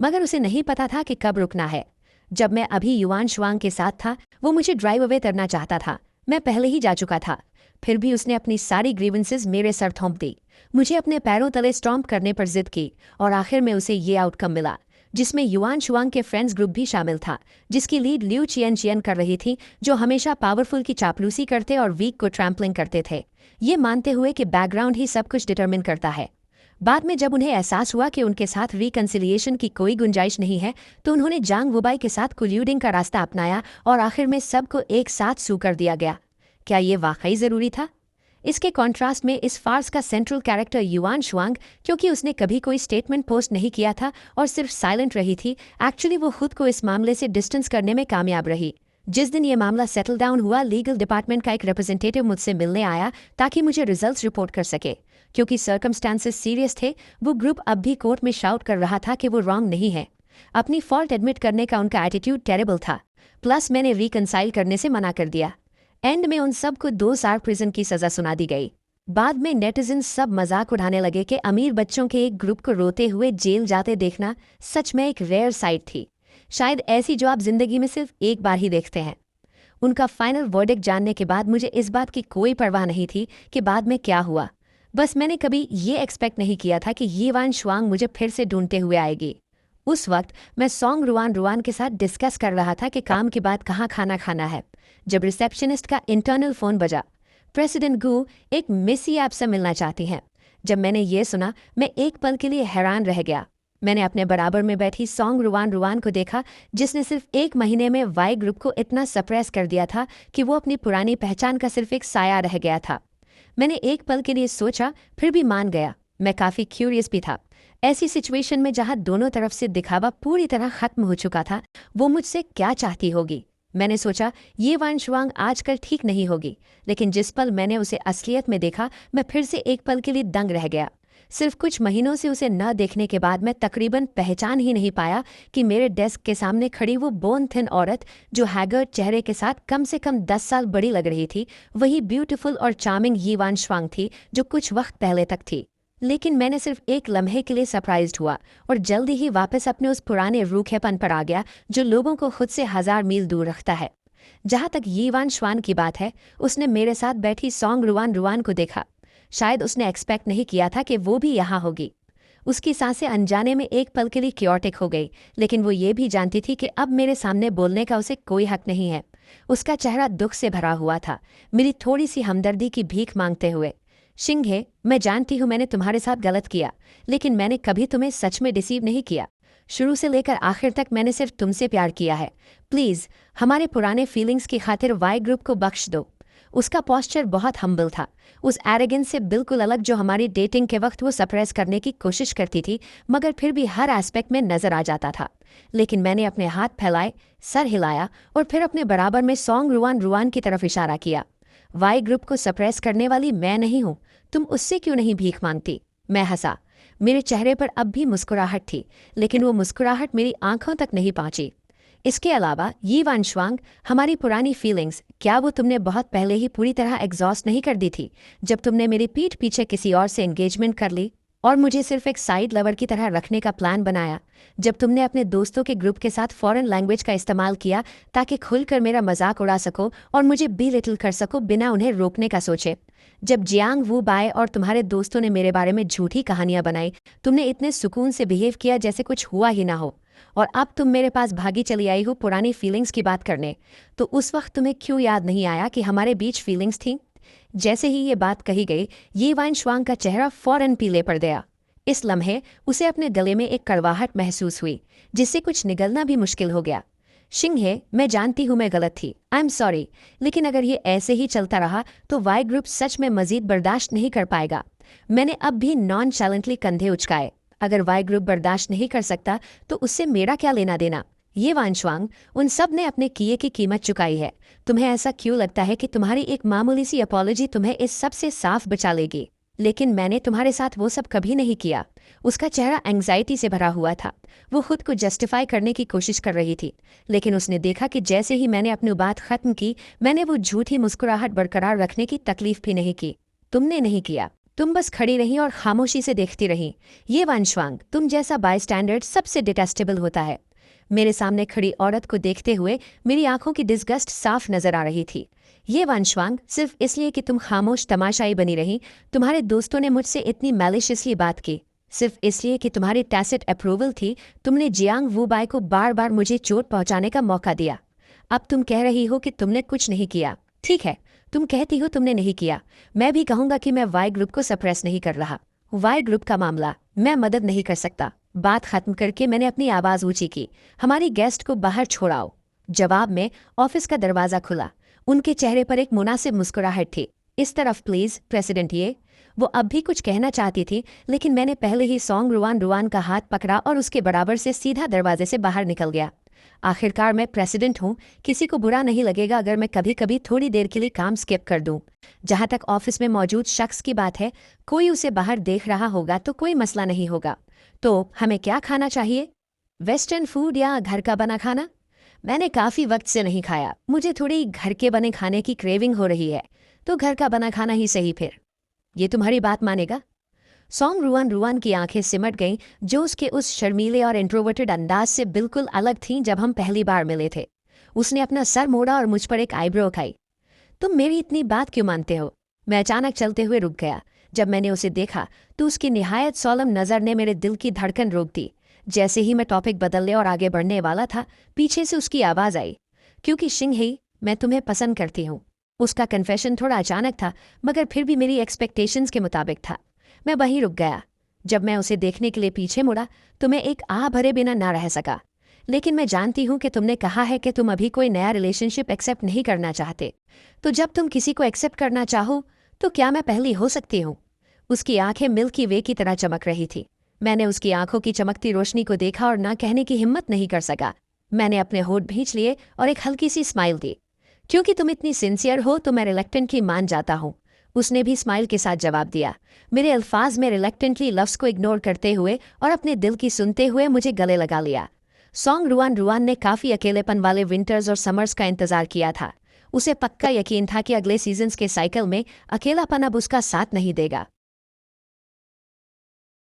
मगर उसे नहीं पता था कि कब रुकना है। जब मैं अभी युआन शुआंग के साथ था, वो मुझे ड्राइव अवे करना चाहता था। मैं पहले ही जा चुका था, फिर भी उसने अपनी सारी ग्रीवेंसेस मेरे सर थोंप दी, मुझे अपने पैरों तले स्टॉम्प करने पर जिद की, और आखिर में उसे ये आउटकम मिला जिसमें युआन शुआंग के फ्रेंड्स ग्रुप भी शामिल था, जिसकी लीड लियू चियन चियन कर रही थी, जो हमेशा पावरफुल की चापलूसी करते और वीक को ट्रैम्पलिंग करते थे, ये मानते हुए कि बैकग्राउंड ही सब कुछ डिटरमिन करता है। बाद में जब उन्हें एहसास हुआ कि उनके साथ रिकन्सिलिएशन की कोई गुंजाइश नहीं है, तो उन्होंने जांग वुबाई के साथ कोल्यूडिंग का रास्ता अपनाया और आखिर में सबको एक साथ सू कर दिया गया। क्या ये वाकई ज़रूरी था? इसके कॉन्ट्रास्ट में इस फार्स का सेंट्रल कैरेक्टर युआन शुआंग, क्योंकि उसने कभी कोई स्टेटमेंट पोस्ट नहीं किया था और सिर्फ साइलेंट रही थी, एक्चुअली वो खुद को इस मामले से डिस्टेंस करने में कामयाब रही। जिस दिन ये मामला सेटल डाउन हुआ, लीगल डिपार्टमेंट का एक रिप्रेजेंटेटिव मुझसे मिलने आया ताकि मुझे रिजल्ट्स रिपोर्ट कर सके। क्योंकि सर्कमस्टांसेस सीरियस थे, वो ग्रुप अब भी कोर्ट में शाउट कर रहा था कि वो रॉन्ग नहीं है। अपनी फॉल्ट एडमिट करने का उनका एटीट्यूड टेरेबल था। प्लस मैंने रिकंसाइल करने से मना कर दिया। एंड में उन सबको 2 साल प्रिजन की सज़ा सुना दी गई। बाद में नेटिजन्स सब मजाक उड़ाने लगे कि अमीर बच्चों के एक ग्रुप को रोते हुए जेल जाते देखना सच में एक रेयर साइट थी, शायद ऐसी जो आप जिंदगी में सिर्फ एक बार ही देखते हैं। उनका फाइनल वर्डिक्ट जानने के बाद मुझे इस बात की कोई परवाह नहीं थी कि बाद में क्या हुआ। बस मैंने कभी ये एक्सपेक्ट नहीं किया था कि ये वान शुआंग मुझे फिर से ढूंढते हुए आएगी। उस वक्त मैं सॉन्ग रुआन रुआन के साथ डिस्कस कर रहा था कि काम के बाद कहाँ खाना खाना है, जब रिसेप्शनिस्ट का इंटरनल फ़ोन बजा। प्रेसिडेंट गू एक मिसी ऐप से मिलना चाहती हैं। जब मैंने ये सुना मैं एक पल के लिए हैरान रह गया। मैंने अपने बराबर में बैठी सॉन्ग रुआन रुआन को देखा, जिसने सिर्फ एक महीने में वाई ग्रुप को इतना सप्रेस कर दिया था कि वो अपनी पुरानी पहचान का सिर्फ एक साया रह गया था। मैंने एक पल के लिए सोचा, फिर भी मान गया। मैं काफ़ी क्यूरियस भी था। ऐसी सिचुएशन में जहाँ दोनों तरफ से दिखावा पूरी तरह खत्म हो चुका था, वो मुझसे क्या चाहती होगी। मैंने सोचा ये वान शुआंग आजकल ठीक नहीं होगी, लेकिन जिस पल मैंने उसे असलियत में देखा मैं फिर से एक पल के लिए दंग रह गया। सिर्फ कुछ महीनों से उसे न देखने के बाद मैं तकरीबन पहचान ही नहीं पाया कि मेरे डेस्क के सामने खड़ी वो बोन थिन औरत जो हैगर्ड चेहरे के साथ कम से कम 10 साल बड़ी लग रही थी, वही ब्यूटीफुल और चार्मिंग यी वान शुआंग थी जो कुछ वक्त पहले तक थी। लेकिन मैंने सिर्फ एक लम्हे के लिए सरप्राइज्ड हुआ और जल्दी ही वापस अपने उस पुराने रूखेपन पर आ गया जो लोगों को खुद से 1000 मील दूर रखता है। जहाँ तक यी वान शुआन की बात है, उसने मेरे साथ बैठी सॉन्ग रुआन रुआन को देखा। शायद उसने एक्सपेक्ट नहीं किया था कि वो भी यहाँ होगी। उसकी सांसें अनजाने में एक पल के लिए क्योटिक हो गई, लेकिन वो ये भी जानती थी कि अब मेरे सामने बोलने का उसे कोई हक नहीं है। उसका चेहरा दुख से भरा हुआ था, मेरी थोड़ी सी हमदर्दी की भीख मांगते हुए। शिंघे, मैं जानती हूँ मैंने तुम्हारे साथ गलत किया, लेकिन मैंने कभी तुम्हें सच में डिसीव नहीं किया। शुरू से लेकर आखिर तक मैंने सिर्फ तुमसे प्यार किया है। प्लीज़ हमारे पुराने फीलिंग्स की खातिर वाई ग्रुप को बख्श दो। उसका पोस्चर बहुत हम्बल था, उस एरोगेंस से बिल्कुल अलग जो हमारी डेटिंग के वक्त वो सप्रेस करने की कोशिश करती थी, मगर फिर भी हर एस्पेक्ट में नजर आ जाता था। लेकिन मैंने अपने हाथ फैलाए, सर हिलाया और फिर अपने बराबर में सॉन्ग रुआन रुआन की तरफ इशारा किया। वाई ग्रुप को सप्रेस करने वाली मैं नहीं हूँ, तुम उससे क्यों नहीं भीख मांगती? मैं हंसा। मेरे चेहरे पर अब भी मुस्कुराहट थी, लेकिन वो मुस्कुराहट मेरी आंखों तक नहीं पहुंची। इसके अलावा यी वान शुआंग, हमारी पुरानी फीलिंग्स क्या वो तुमने बहुत पहले ही पूरी तरह एग्जॉस्ट नहीं कर दी थी, जब तुमने मेरी पीठ पीछे किसी और से एंगेजमेंट कर ली और मुझे सिर्फ एक साइड लवर की तरह रखने का प्लान बनाया, जब तुमने अपने दोस्तों के ग्रुप के साथ फॉरेन लैंग्वेज का इस्तेमाल किया ताकि खुलकर मेरा मजाक उड़ा सको और मुझे बी लिटिल कर सको बिना उन्हें रोकने का सोचे, जब जियांग वू बाय और तुम्हारे दोस्तों ने मेरे बारे में झूठी कहानियां बनाई, तुमने इतने सुकून से बिहेव किया जैसे कुछ हुआ ही ना हो, और अब तुम मेरे पास भागी चली आई हो पुरानी फीलिंग्स की बात करने। तो उस वक्त तुम्हें क्यों याद नहीं आया कि हमारे बीच फीलिंग्स थीं? जैसे ही ये बात कही गई, यी वान शुआंग का चेहरा फौरन पीले पड़ गया। इस लम्हे उसे अपने गले में एक कड़वाहट महसूस हुई, जिससे कुछ निगलना भी मुश्किल हो गया। शिंघे, मैं जानती हूँ मैं गलत थी, आई एम सॉरी, लेकिन अगर ये ऐसे ही चलता रहा तो वाई ग्रुप सच में मजीद बर्दाश्त नहीं कर पाएगा। मैंने अब भी नॉन चैलेंटली कंधे उचकाए। अगर वाई ग्रुप बर्दाश्त नहीं कर सकता तो उससे मेरा क्या लेना देना? ये वान शुआंग, उन सब ने अपने किए की कीमत चुकाई है। तुम्हें ऐसा क्यों लगता है कि तुम्हारी एक मामूली सी अपॉलॉजी तुम्हें इस सब से साफ बचा लेगी? लेकिन मैंने तुम्हारे साथ वो सब कभी नहीं किया। उसका चेहरा एंग्जाइटी से भरा हुआ था। वो खुद को जस्टिफाई करने की कोशिश कर रही थी, लेकिन उसने देखा कि जैसे ही मैंने अपनी बात खत्म की, मैंने वो झूठी मुस्कुराहट बरकरार रखने की तकलीफ भी नहीं की। तुमने नहीं किया, तुम बस खड़ी रही और खामोशी से देखती रही। ये वान शुआंग, तुम जैसा बाय स्टैंडर्ड सबसे डिटेस्टेबल होता है। मेरे सामने खड़ी औरत को देखते हुए मेरी आंखों की डिस्गस्ट साफ नजर आ रही थी। ये वान शुआंग, सिर्फ इसलिए कि तुम खामोश तमाशाई बनी रही, तुम्हारे दोस्तों ने मुझसे इतनी मैलिशियसली बात की। सिर्फ इसलिए कि तुम्हारी टैसिट अप्रूवल थी, तुमने जियांग वू बाय को बार बार मुझे चोट पहुंचाने का मौका दिया। अब तुम कह रही हो कि तुमने कुछ नहीं किया। ठीक है, तुम कहती हो तुमने नहीं किया। मैं भी कहूंगा कि मैं वाई ग्रुप को सप्रेस नहीं कर रहा। वाई ग्रुप का मामला, मैं मदद नहीं कर सकता। बात खत्म करके मैंने अपनी आवाज़ ऊंची की। हमारी गेस्ट को बाहर छोड़ाओ। जवाब में ऑफिस का दरवाज़ा खुला। उनके चेहरे पर एक मुनासिब मुस्कुराहट थी। इस तरफ प्लीज़, प्रेसिडेंट। ये वो अब भी कुछ कहना चाहती थी, लेकिन मैंने पहले ही सॉन्ग रुआन रुआन का हाथ पकड़ा और उसके बराबर से सीधा दरवाजे से बाहर निकल गया। आखिरकार मैं प्रेसिडेंट हूँ, किसी को बुरा नहीं लगेगा अगर मैं कभी कभी थोड़ी देर के लिए काम स्किप कर दूँ। जहाँ तक ऑफिस में मौजूद शख्स की बात है, कोई उसे बाहर देख रहा होगा तो कोई मसला नहीं होगा। तो हमें क्या खाना चाहिए? वेस्टर्न फूड या घर का बना खाना? मैंने काफ़ी वक्त से नहीं खाया, मुझे थोड़ी घर के बने खाने की क्रेविंग हो रही है, तो घर का बना खाना ही सही फिर। ये तुम्हारी बात मानेगा? सॉन्ग रुआन रुआन की आंखें सिमट गईं, जो उसके उस शर्मीले और इंट्रोवर्टेड अंदाज से बिल्कुल अलग थीं जब हम पहली बार मिले थे। उसने अपना सर मोड़ा और मुझ पर एक आईब्रो खाई। तुम मेरी इतनी बात क्यों मानते हो? मैं अचानक चलते हुए रुक गया। जब मैंने उसे देखा तो उसकी निहायत सोलम नज़र ने मेरे दिल की धड़कन रोक दी। जैसे ही मैं टॉपिक बदलने और आगे बढ़ने वाला था, पीछे से उसकी आवाज़ आई, क्योंकि शिंग ही, मैं तुम्हें पसंद करती हूँ। उसका कन्फेशन थोड़ा अचानक था, मगर फिर भी मेरी एक्सपेक्टेशंस के मुताबिक था। मैं वहीं रुक गया। जब मैं उसे देखने के लिए पीछे मुड़ा तो मैं एक आह भरे बिना ना रह सका। लेकिन मैं जानती हूँ कि तुमने कहा है कि तुम अभी कोई नया रिलेशनशिप एक्सेप्ट नहीं करना चाहते। तो जब तुम किसी को एक्सेप्ट करना चाहो तो क्या मैं पहली हो सकती हूँ? उसकी आंखें मिल्की वे की तरह चमक रही थी। मैंने उसकी आंखों की चमकती रोशनी को देखा और ना कहने की हिम्मत नहीं कर सका। मैंने अपने होठ भींच लिए और एक हल्की सी स्माइल दी। क्योंकि तुम इतनी सिंसियर हो तो मैं रिलेक्टेंटली मान जाता हूँ। उसने भी स्माइल के साथ जवाब दिया, मेरे अल्फाज में रिलेक्टेंटली लफ्ज़ को इग्नोर करते हुए और अपने दिल की सुनते हुए मुझे गले लगा लिया। सॉन्ग रुआन रुआन ने काफ़ी अकेलेपन वाले विंटर्स और समर्स का इंतज़ार किया था। उसे पक्का यकीन था कि अगले सीजन्स के साइकिल में अकेलापन अब उसका साथ नहीं देगा।